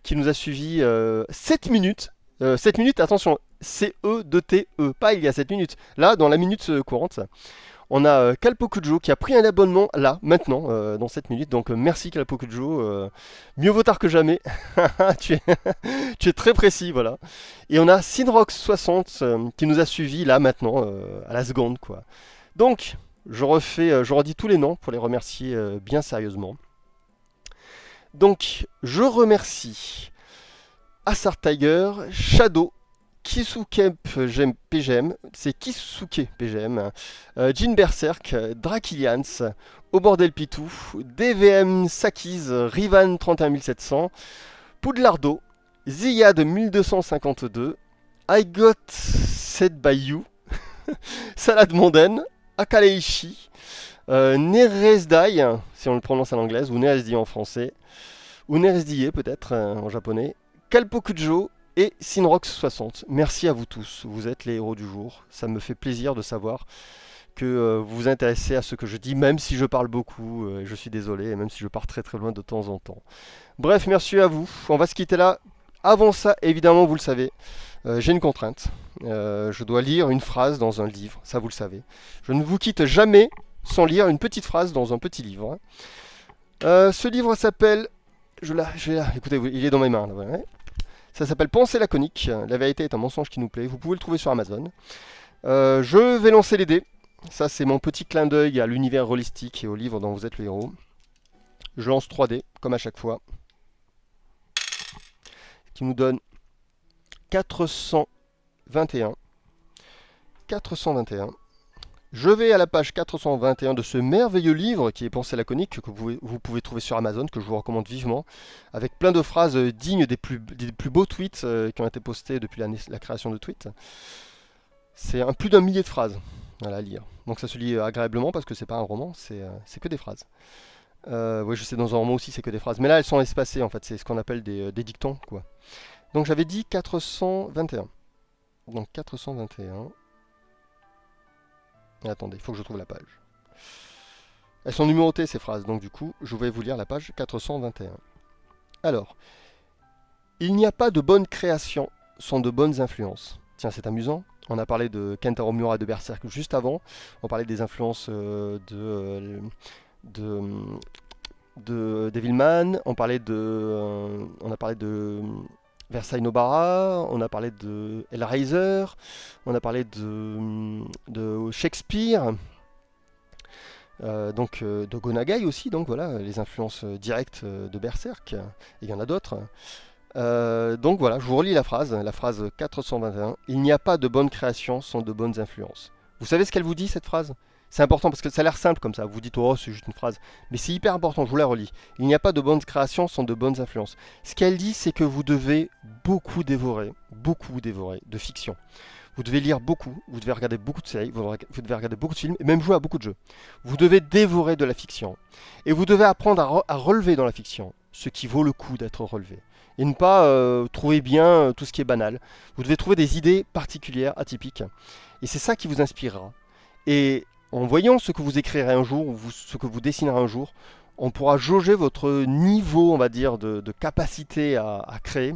qui nous a suivi 7 minutes. 7 minutes, attention, C-E-D-T-E, pas il y a 7 minutes. Là, dans la minute courante, on a Kalpokujo qui a pris un abonnement là, maintenant, dans 7 minutes. Donc merci Kalpokujo, mieux vaut tard que jamais. tu es très précis, voilà. Et on a Sinrox60 qui nous a suivis là, maintenant, à la seconde, quoi. Donc, je redis tous les noms pour les remercier bien sérieusement. Donc, je remercie Assar Tiger, Shadow, Kisuke PGM, c'est Kisuke PGM, Jean Berserk, Drakilians, Au Bordel Pitou, DVM Sakis, Rivan 31 700, Poudlardo, Ziad 1252, I Got Said By You, Salade Mondaine, Akaleishi, Neresdai, si on le prononce en anglais, ou Neresdi en français, ou Neresdie peut-être en japonais, Kalpokujo et Sinrox60. Merci à vous tous, vous êtes les héros du jour. Ça me fait plaisir de savoir que vous vous intéressez à ce que je dis, même si je parle beaucoup, je suis désolé, et même si je pars très très loin de temps en temps. Bref, merci à vous. On va se quitter là. Avant ça, évidemment, vous le savez, j'ai une contrainte. Je dois lire une phrase dans un livre, ça vous le savez. Je ne vous quitte jamais sans lire une petite phrase dans un petit livre. Ce livre s'appelle... Écoutez, il est dans mes mains. Là, ouais. Ça s'appelle Pensée laconique. La vérité est un mensonge qui nous plaît. Vous pouvez le trouver sur Amazon. Je vais lancer les dés. Ça, c'est mon petit clin d'œil à l'univers holistique et au livre dont vous êtes le héros. Je lance 3 dés, comme à chaque fois. Qui nous donne 421. 421. Je vais à la page 421 de ce merveilleux livre qui est Pensée laconique, que vous pouvez trouver sur Amazon, que je vous recommande vivement, avec plein de phrases dignes des plus beaux tweets qui ont été postés depuis la création de tweets. C'est plus d'1 millier de phrases à lire. Donc ça se lit agréablement parce que c'est pas un roman, c'est que des phrases. Oui, je sais, dans un roman aussi c'est que des phrases, mais là elles sont espacées en fait, c'est ce qu'on appelle des dictons, quoi. Donc j'avais dit 421. Donc 421. Et attendez, il faut que je trouve la page. Elles sont numérotées ces phrases, donc du coup, je vais vous lire la page 421. Alors, il n'y a pas de bonnes créations sans de bonnes influences. Tiens, c'est amusant. On a parlé de Kentaro Miura et de Berserk juste avant. On parlait des influences de, de Devilman. On a parlé de Versailles Nobara. On a parlé de Hellraiser. On a parlé de Shakespeare. De Gonagai aussi, donc voilà, les influences directes de Berserk, et il y en a d'autres. Donc voilà, je vous relis la phrase 421. Il n'y a pas de bonnes créations sans de bonnes influences. Vous savez ce qu'elle vous dit cette phrase? C'est important parce que ça a l'air simple comme ça, vous dites oh c'est juste une phrase, mais c'est hyper important, je vous la relis. Il n'y a pas de bonnes créations sans de bonnes influences. Ce qu'elle dit c'est que vous devez beaucoup dévorer de fiction. Vous devez lire beaucoup, vous devez regarder beaucoup de séries, vous devez regarder beaucoup de films, et même jouer à beaucoup de jeux. Vous devez dévorer de la fiction. Et vous devez apprendre à relever dans la fiction ce qui vaut le coup d'être relevé. Et ne pas trouver bien tout ce qui est banal. Vous devez trouver des idées particulières, atypiques. Et c'est ça qui vous inspirera. Et en voyant ce que vous écrirez un jour, ou ce que vous dessinerez un jour, on pourra jauger votre niveau, on va dire, de capacité à créer,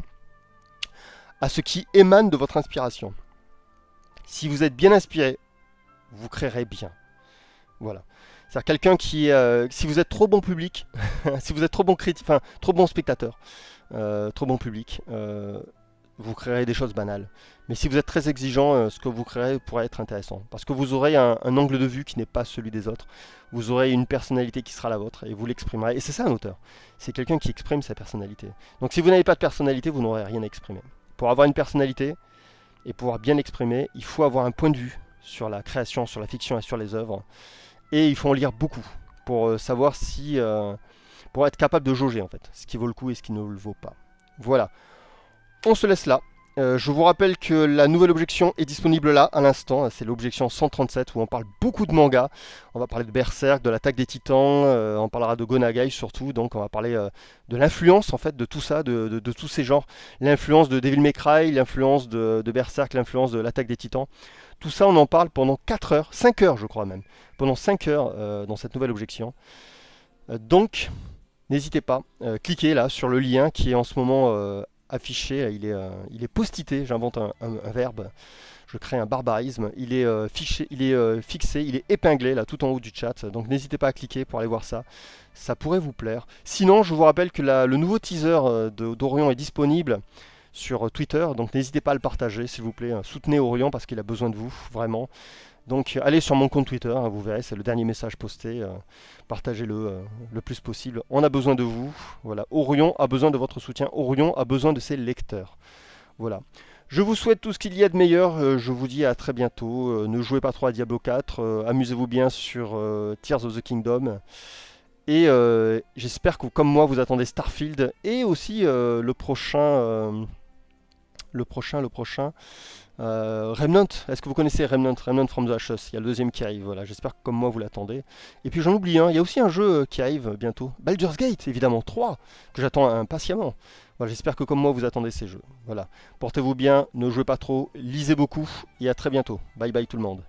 à ce qui émane de votre inspiration. Si vous êtes bien inspiré, vous créerez bien. Voilà. C'est-à-dire quelqu'un qui, si vous êtes trop bon public, si vous êtes trop bon critique, enfin trop bon spectateur, trop bon public, vous créerez des choses banales. Mais si vous êtes très exigeant, ce que vous créerez pourrait être intéressant. Parce que vous aurez un angle de vue qui n'est pas celui des autres. Vous aurez une personnalité qui sera la vôtre et vous l'exprimerez. Et c'est ça un auteur. C'est quelqu'un qui exprime sa personnalité. Donc si vous n'avez pas de personnalité, vous n'aurez rien à exprimer. Pour avoir une personnalité et pouvoir bien l'exprimer, il faut avoir un point de vue sur la création, sur la fiction et sur les œuvres. Et il faut en lire beaucoup pour savoir si... pour être capable de jauger en fait, ce qui vaut le coup et ce qui ne le vaut pas. Voilà, on se laisse là. Je vous rappelle que la nouvelle objection est disponible là, à l'instant. C'est l'objection 137 où on parle beaucoup de mangas. On va parler de Berserk, de l'attaque des titans, on parlera de Gonagai surtout. Donc on va parler de l'influence en fait de tout ça, de tous ces genres. L'influence de Devil May Cry, l'influence de Berserk, l'influence de l'attaque des titans. Tout ça on en parle pendant 4 heures, 5 heures je crois même. Pendant 5 heures dans cette nouvelle objection. Donc n'hésitez pas, cliquez là sur le lien qui est en ce moment affiché, il est postité, j'invente un verbe, je crée un barbarisme, il est fixé, il est épinglé là tout en haut du chat, donc n'hésitez pas à cliquer pour aller voir ça, ça pourrait vous plaire. Sinon je vous rappelle que le nouveau teaser d'Orion est disponible sur Twitter, donc n'hésitez pas à le partager s'il vous plaît, soutenez Orion parce qu'il a besoin de vous, vraiment. Donc allez sur mon compte Twitter, vous verrez, c'est le dernier message posté, partagez-le le plus possible. On a besoin de vous, voilà. Orion a besoin de votre soutien, Orion a besoin de ses lecteurs. Voilà. Je vous souhaite tout ce qu'il y a de meilleur, je vous dis à très bientôt. Ne jouez pas trop à Diablo 4, amusez-vous bien sur Tears of the Kingdom. Et j'espère que comme moi vous attendez Starfield et aussi le prochain... Remnant, est-ce que vous connaissez Remnant from the Ashes? Il y a le deuxième qui arrive, voilà, j'espère que comme moi vous l'attendez. Et puis j'en oublie un, il y a aussi un jeu qui arrive bientôt, Baldur's Gate évidemment, 3, que j'attends impatiemment. Voilà, j'espère que comme moi vous attendez ces jeux. Voilà, portez-vous bien, ne jouez pas trop, lisez beaucoup et à très bientôt. Bye bye tout le monde.